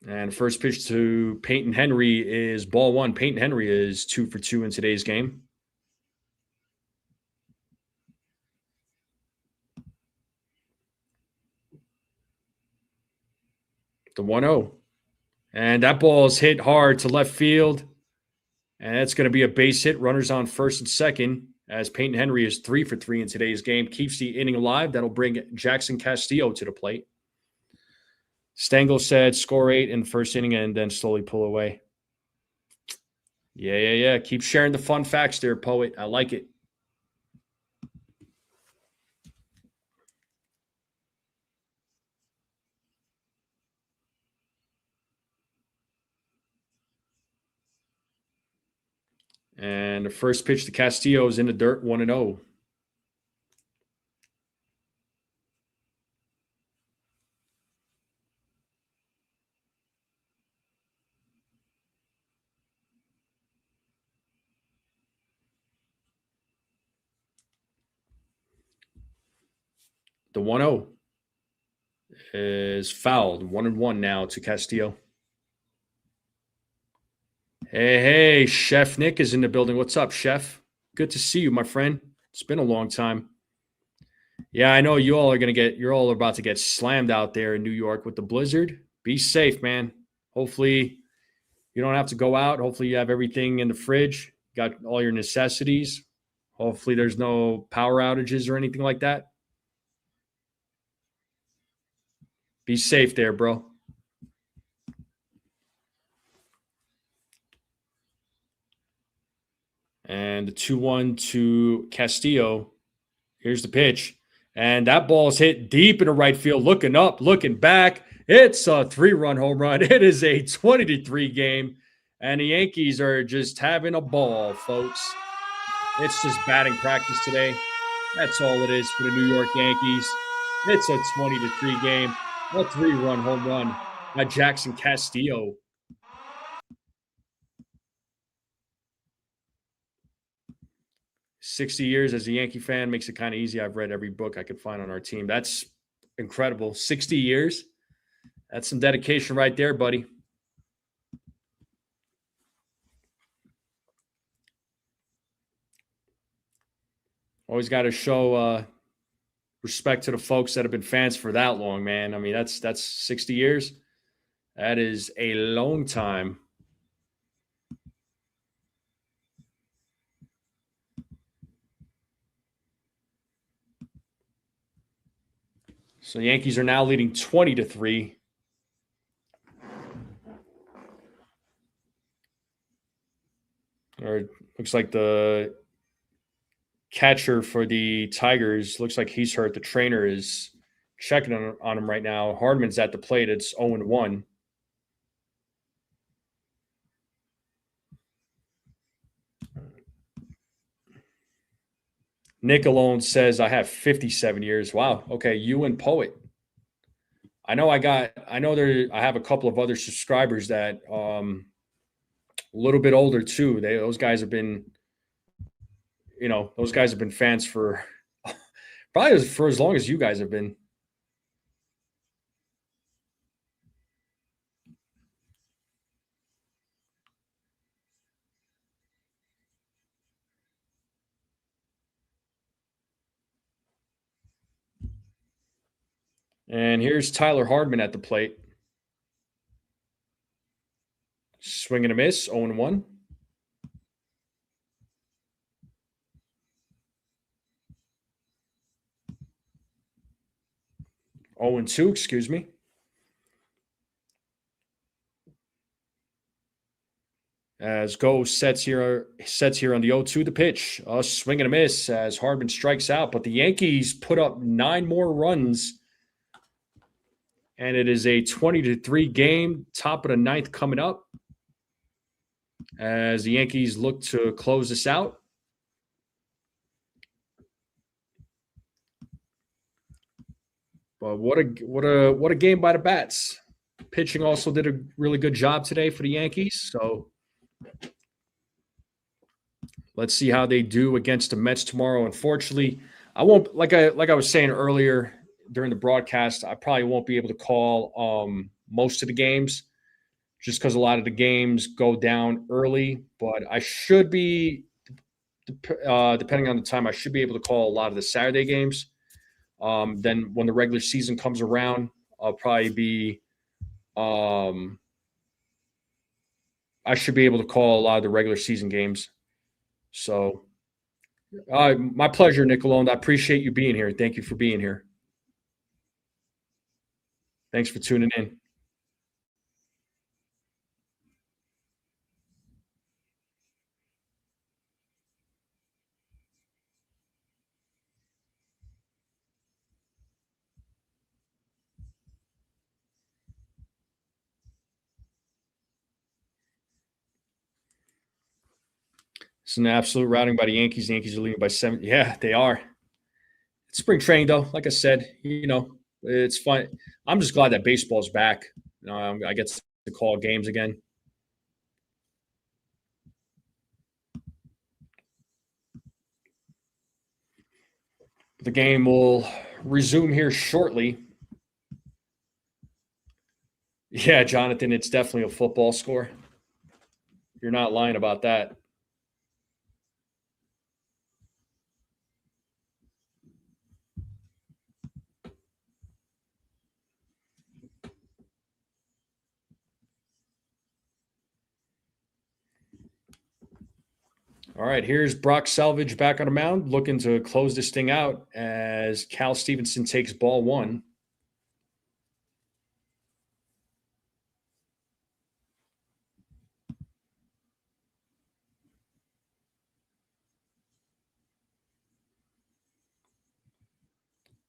And first pitch to Peyton Henry is ball 1. Peyton Henry is 2 for 2 in today's game. The 1-0. And that ball is hit hard to left field. And it's going to be a base hit. Runners on first and second as Peyton Henry is 3 for 3 in today's game. Keeps the inning alive. That'll bring Jackson Castillo to the plate. Stengel said score 8 in the first inning and then slowly pull away. Yeah. Keep sharing the fun facts there, Poet. I like it. And the first pitch to Castillo is in the dirt, 1-0. The 1-0 is fouled. 1-1 now to Castillo. Hey, Chef Nick is in the building. What's up, Chef? Good to see you, my friend. It's been a long time. Yeah, I know you're all about to get slammed out there in New York with the blizzard. Be safe, man. Hopefully you don't have to go out. Hopefully you have everything in the fridge. Got all your necessities. Hopefully there's no power outages or anything like that. Be safe there, bro. And the 2-1 to Castillo. Here's the pitch. And that ball's hit deep into right field, looking up, looking back. It's a 3-run home run. It is a 20-3 game. And the Yankees are just having a ball, folks. It's just batting practice today. That's all it is for the New York Yankees. It's a 20-3 game, a 3-run home run by Jackson Castillo. "60 years as a Yankee fan makes it kind of easy. I've read every book I could find on our team." That's incredible. 60 years. That's some dedication right there, buddy. Always got to show respect to the folks that have been fans for that long, man. I mean, that's 60 years. That is a long time. So the Yankees are now leading 20-3. Or looks like the catcher for the Tigers looks like he's hurt. The trainer is checking on him right now. Hardman's at the plate. It's 0-1. Nick alone says I have 57 years. Wow. Okay, you and Poet. I know I have a couple of other subscribers that a little bit older too. Those guys have been fans for probably for as long as you guys have been. And here's Tyler Hardman at the plate. Swing and a miss, 0-1. Oh and 2, excuse me. As Go sets here on the 0-2 the pitch. A swing and a miss as Hardman strikes out. But the Yankees put up 9 more runs. And it is a 20-3 game. Top of the 9th coming up. As the Yankees look to close this out. But what a game by the bats. Pitching also did a really good job today for the Yankees. So let's see how they do against the Mets tomorrow. Unfortunately, I won't like I was saying earlier during the broadcast, I probably won't be able to call most of the games just because a lot of the games go down early. But I should be, depending on the time, I should be able to call a lot of the Saturday games. Then when the regular season comes around, I'll probably be I should be able to call a lot of the regular season games. So, my pleasure, Nicolone. I appreciate you being here. Thank you for being here. Thanks for tuning in. It's an absolute routing by the Yankees. The Yankees are leading by 7. Yeah, they are. It's spring training, though. Like I said, it's fun. I'm just glad that baseball's back. I get to call games again. The game will resume here shortly. Yeah, Jonathan, it's definitely a football score. You're not lying about that. All right, here's Brock Selvage back on the mound, looking to close this thing out as Cal Stevenson takes ball 1.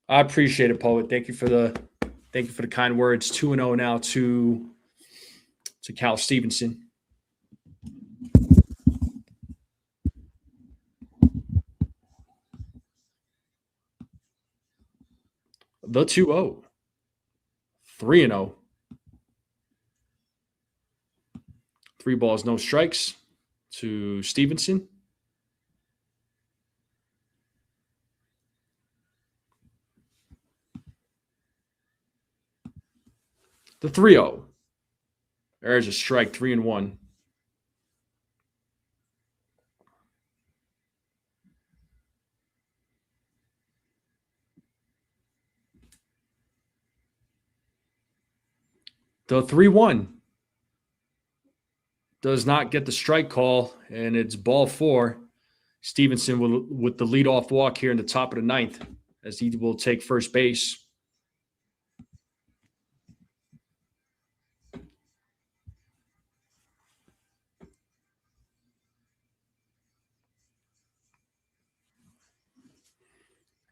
I appreciate it, Poet. Thank you for the kind words. 2-0 now to Cal Stevenson. The 2-0. 3-0. 3 balls, no strikes to Stevenson. The 3-0. There's a strike, 3-1. The 3-1 does not get the strike call, and it's ball 4. Stevenson with the leadoff walk here in the top of the 9th, as he will take first base.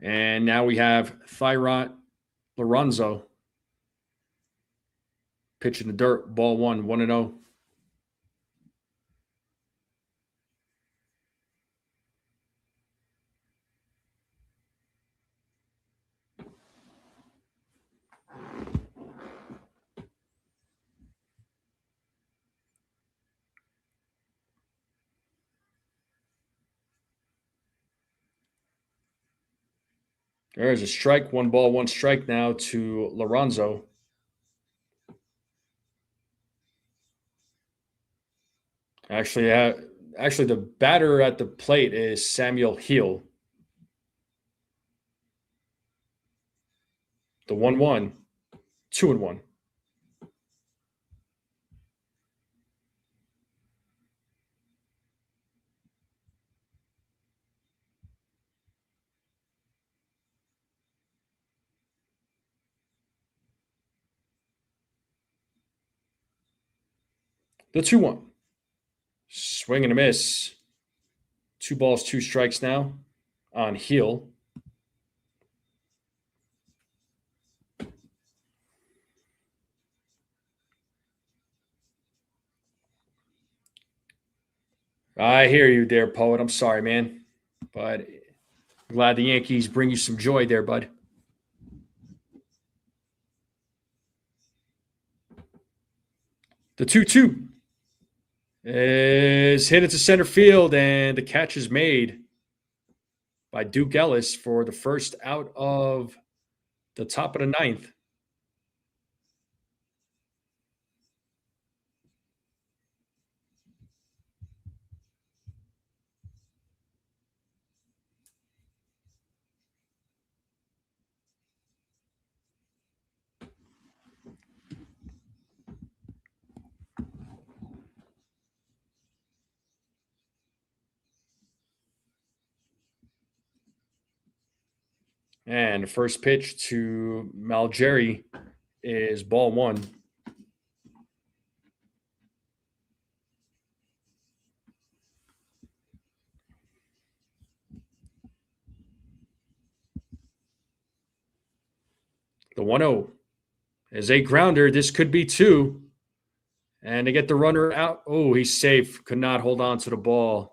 And now we have Thyron Lorenzo pitching the dirt, ball 1, 1-0. There's a strike, 1 ball, 1 strike now to Lorenzo. Actually, the batter at the plate is Samuel Heel. The 1-1, 2-1. The 2-1. Swing and a miss. 2 balls, 2 strikes now on Heel. I hear you there, Poet. I'm sorry, man. But I'm glad the Yankees bring you some joy there, bud. The 2-2 is hit into center field, and the catch is made by Duke Ellis for the first out of the top of the 9th. And the first pitch to Malgeri is ball 1. The 1-0 is a grounder. This could be 2. And they get the runner out. Oh, he's safe. Could not hold on to the ball.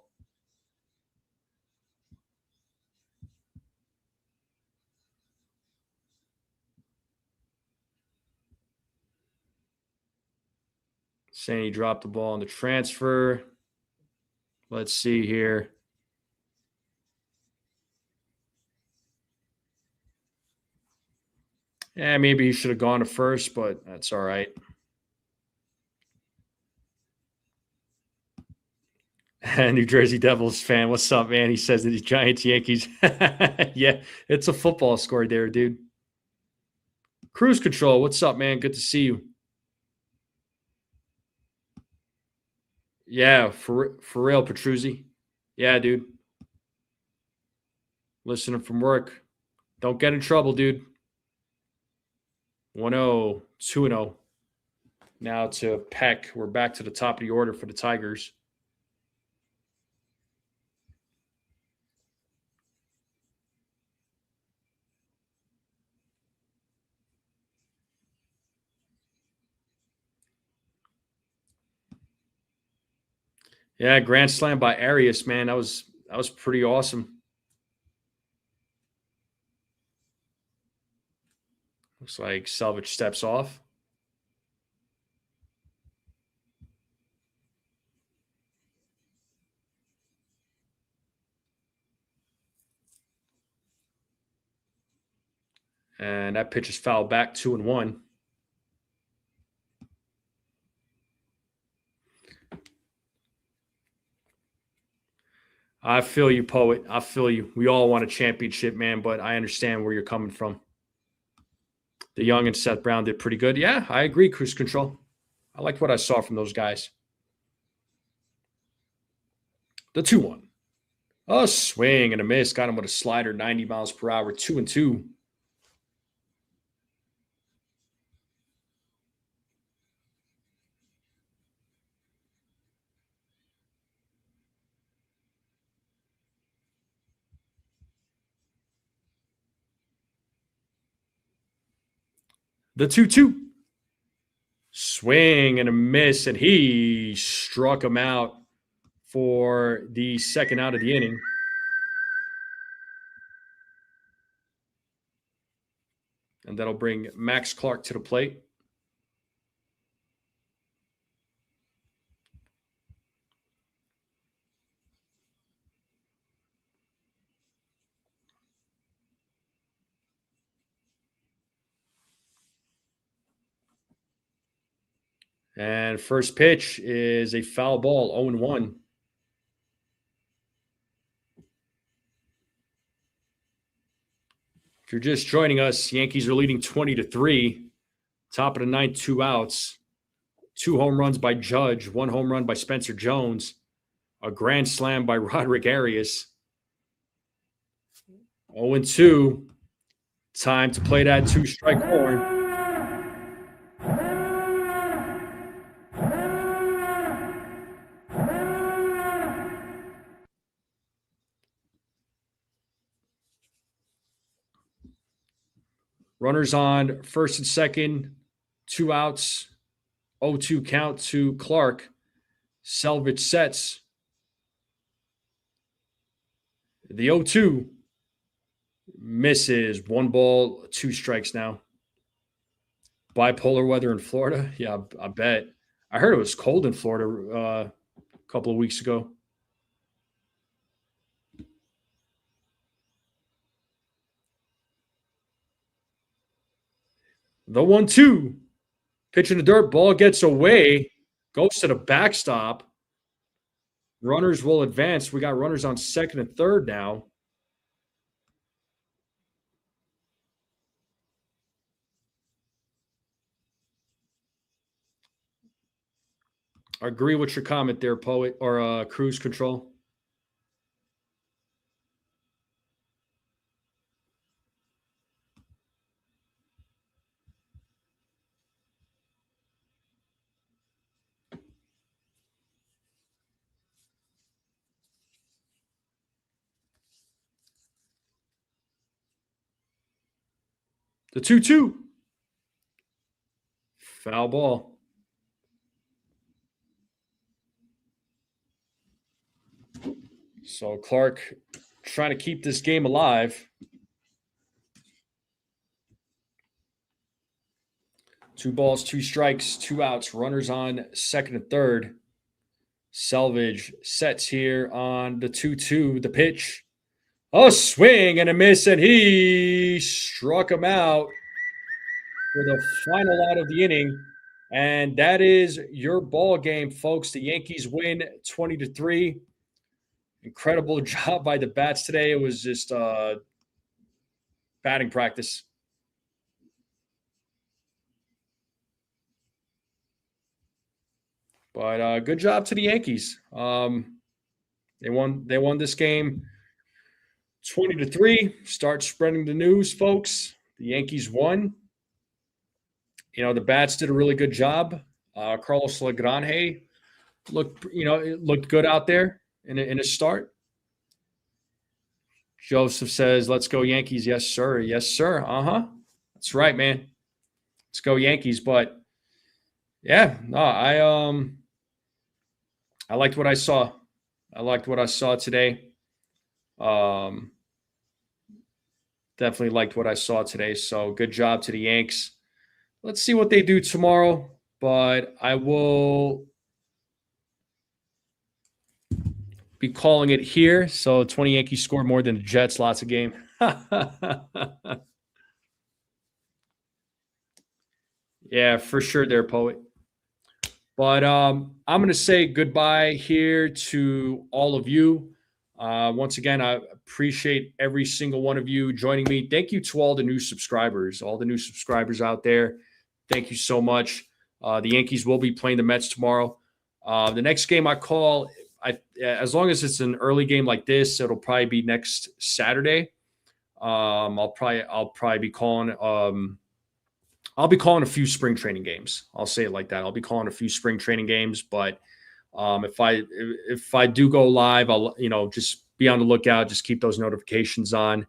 Saying he dropped the ball on the transfer. Let's see here. Yeah, maybe he should have gone to first, but that's all right. New Jersey Devils fan, what's up, man? He says that he's Giants Yankees. Yeah, it's a football score there, dude. Cruise Control, what's up, man? Good to see you. Yeah, for real, Petruzzi. Yeah, dude. Listening from work. Don't get in trouble, dude. 1-0, 2-0. Now to Peck. We're back to the top of the order for the Tigers. Yeah, grand slam by Arias, man. That was pretty awesome. Looks like Selvage steps off. And that pitch is fouled back, 2-1. I feel you, Poet. I feel you. We all want a championship, man, but I understand where you're coming from. The Young and Seth Brown did pretty good. Yeah, I agree, Cruise Control. I liked what I saw from those guys. The 2-1. Oh, swing and a miss. Got him with a slider, 90 miles per hour, 2-2. The 2-2. Swing and a miss, and he struck him out for the second out of the inning. And that'll bring Max Clark to the plate. And first pitch is a foul ball, 0-1. If you're just joining us, Yankees are leading 20-3. Top of the ninth, 2 outs. 2 home runs by Judge, 1 home run by Spencer Jones, a grand slam by Roderick Arias. 0-2. Time to play that 2-strike horn. Runners on first and second, 2 outs, 0-2 count to Clark. Selvage sets. The 0-2 misses. 1 ball, 2 strikes now. Bipolar weather in Florida? Yeah, I bet. I heard it was cold in Florida a couple of weeks ago. The 1-2. Pitch in the dirt. Ball gets away. Goes to the backstop. Runners will advance. We got runners on second and third now. I agree with your comment there, Poet, or Cruise Control. The 2-2. Foul ball. So Clark trying to keep this game alive. 2 balls, 2 strikes, 2 outs. Runners on second and third. Selvage sets here on the 2-2. The pitch. A swing and a miss, and he struck him out for the final out of the inning. And that is your ball game, folks. The Yankees win 20-3. Incredible job by the bats today. It was just batting practice. But good job to the Yankees. They won this game 20-3. Start spreading the news, folks. The Yankees won. You know, the bats did a really good job. Carlos Legrande looked good out there in a start. Joseph says, "Let's go Yankees." Yes, sir. Yes, sir. That's right, man. Let's go Yankees. But yeah, no, I liked what I saw. I liked what I saw today. Definitely liked what I saw today. So good job to the Yanks. Let's see what they do tomorrow. But I will be calling it here. So 20 Yankees scored more than the Jets. Lots of game. Yeah, for sure there, Poet. But I'm going to say goodbye here to all of you. Once again, I appreciate every single one of you joining me. Thank you to all the new subscribers out there. Thank you so much. The Yankees will be playing the Mets tomorrow. The next game I call, as long as it's an early game like this, it'll probably be next Saturday. I'll probably be calling. I'll be calling a few spring training games. I'll say it like that. I'll be calling a few spring training games, but if I do go live, I'll just be on the lookout. Just keep those notifications on.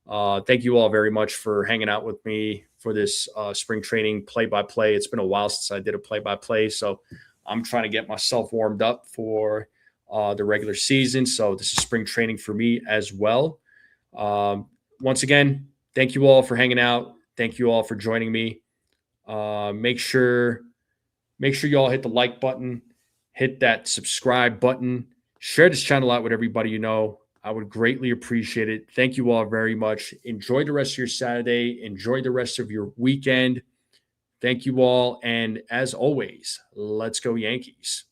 Thank you all very much for hanging out with me for this spring training play-by-play. It's been a while since I did a play-by-play, so I'm trying to get myself warmed up for the regular season. So this is spring training for me as well. Once again, thank you all for hanging out. Thank you all for joining me. Make sure you all hit the like button, hit that subscribe button, share this channel out with everybody you know. I would greatly appreciate it. Thank you all very much. Enjoy the rest of your Saturday. Enjoy the rest of your weekend. Thank you all. And as always, let's go Yankees.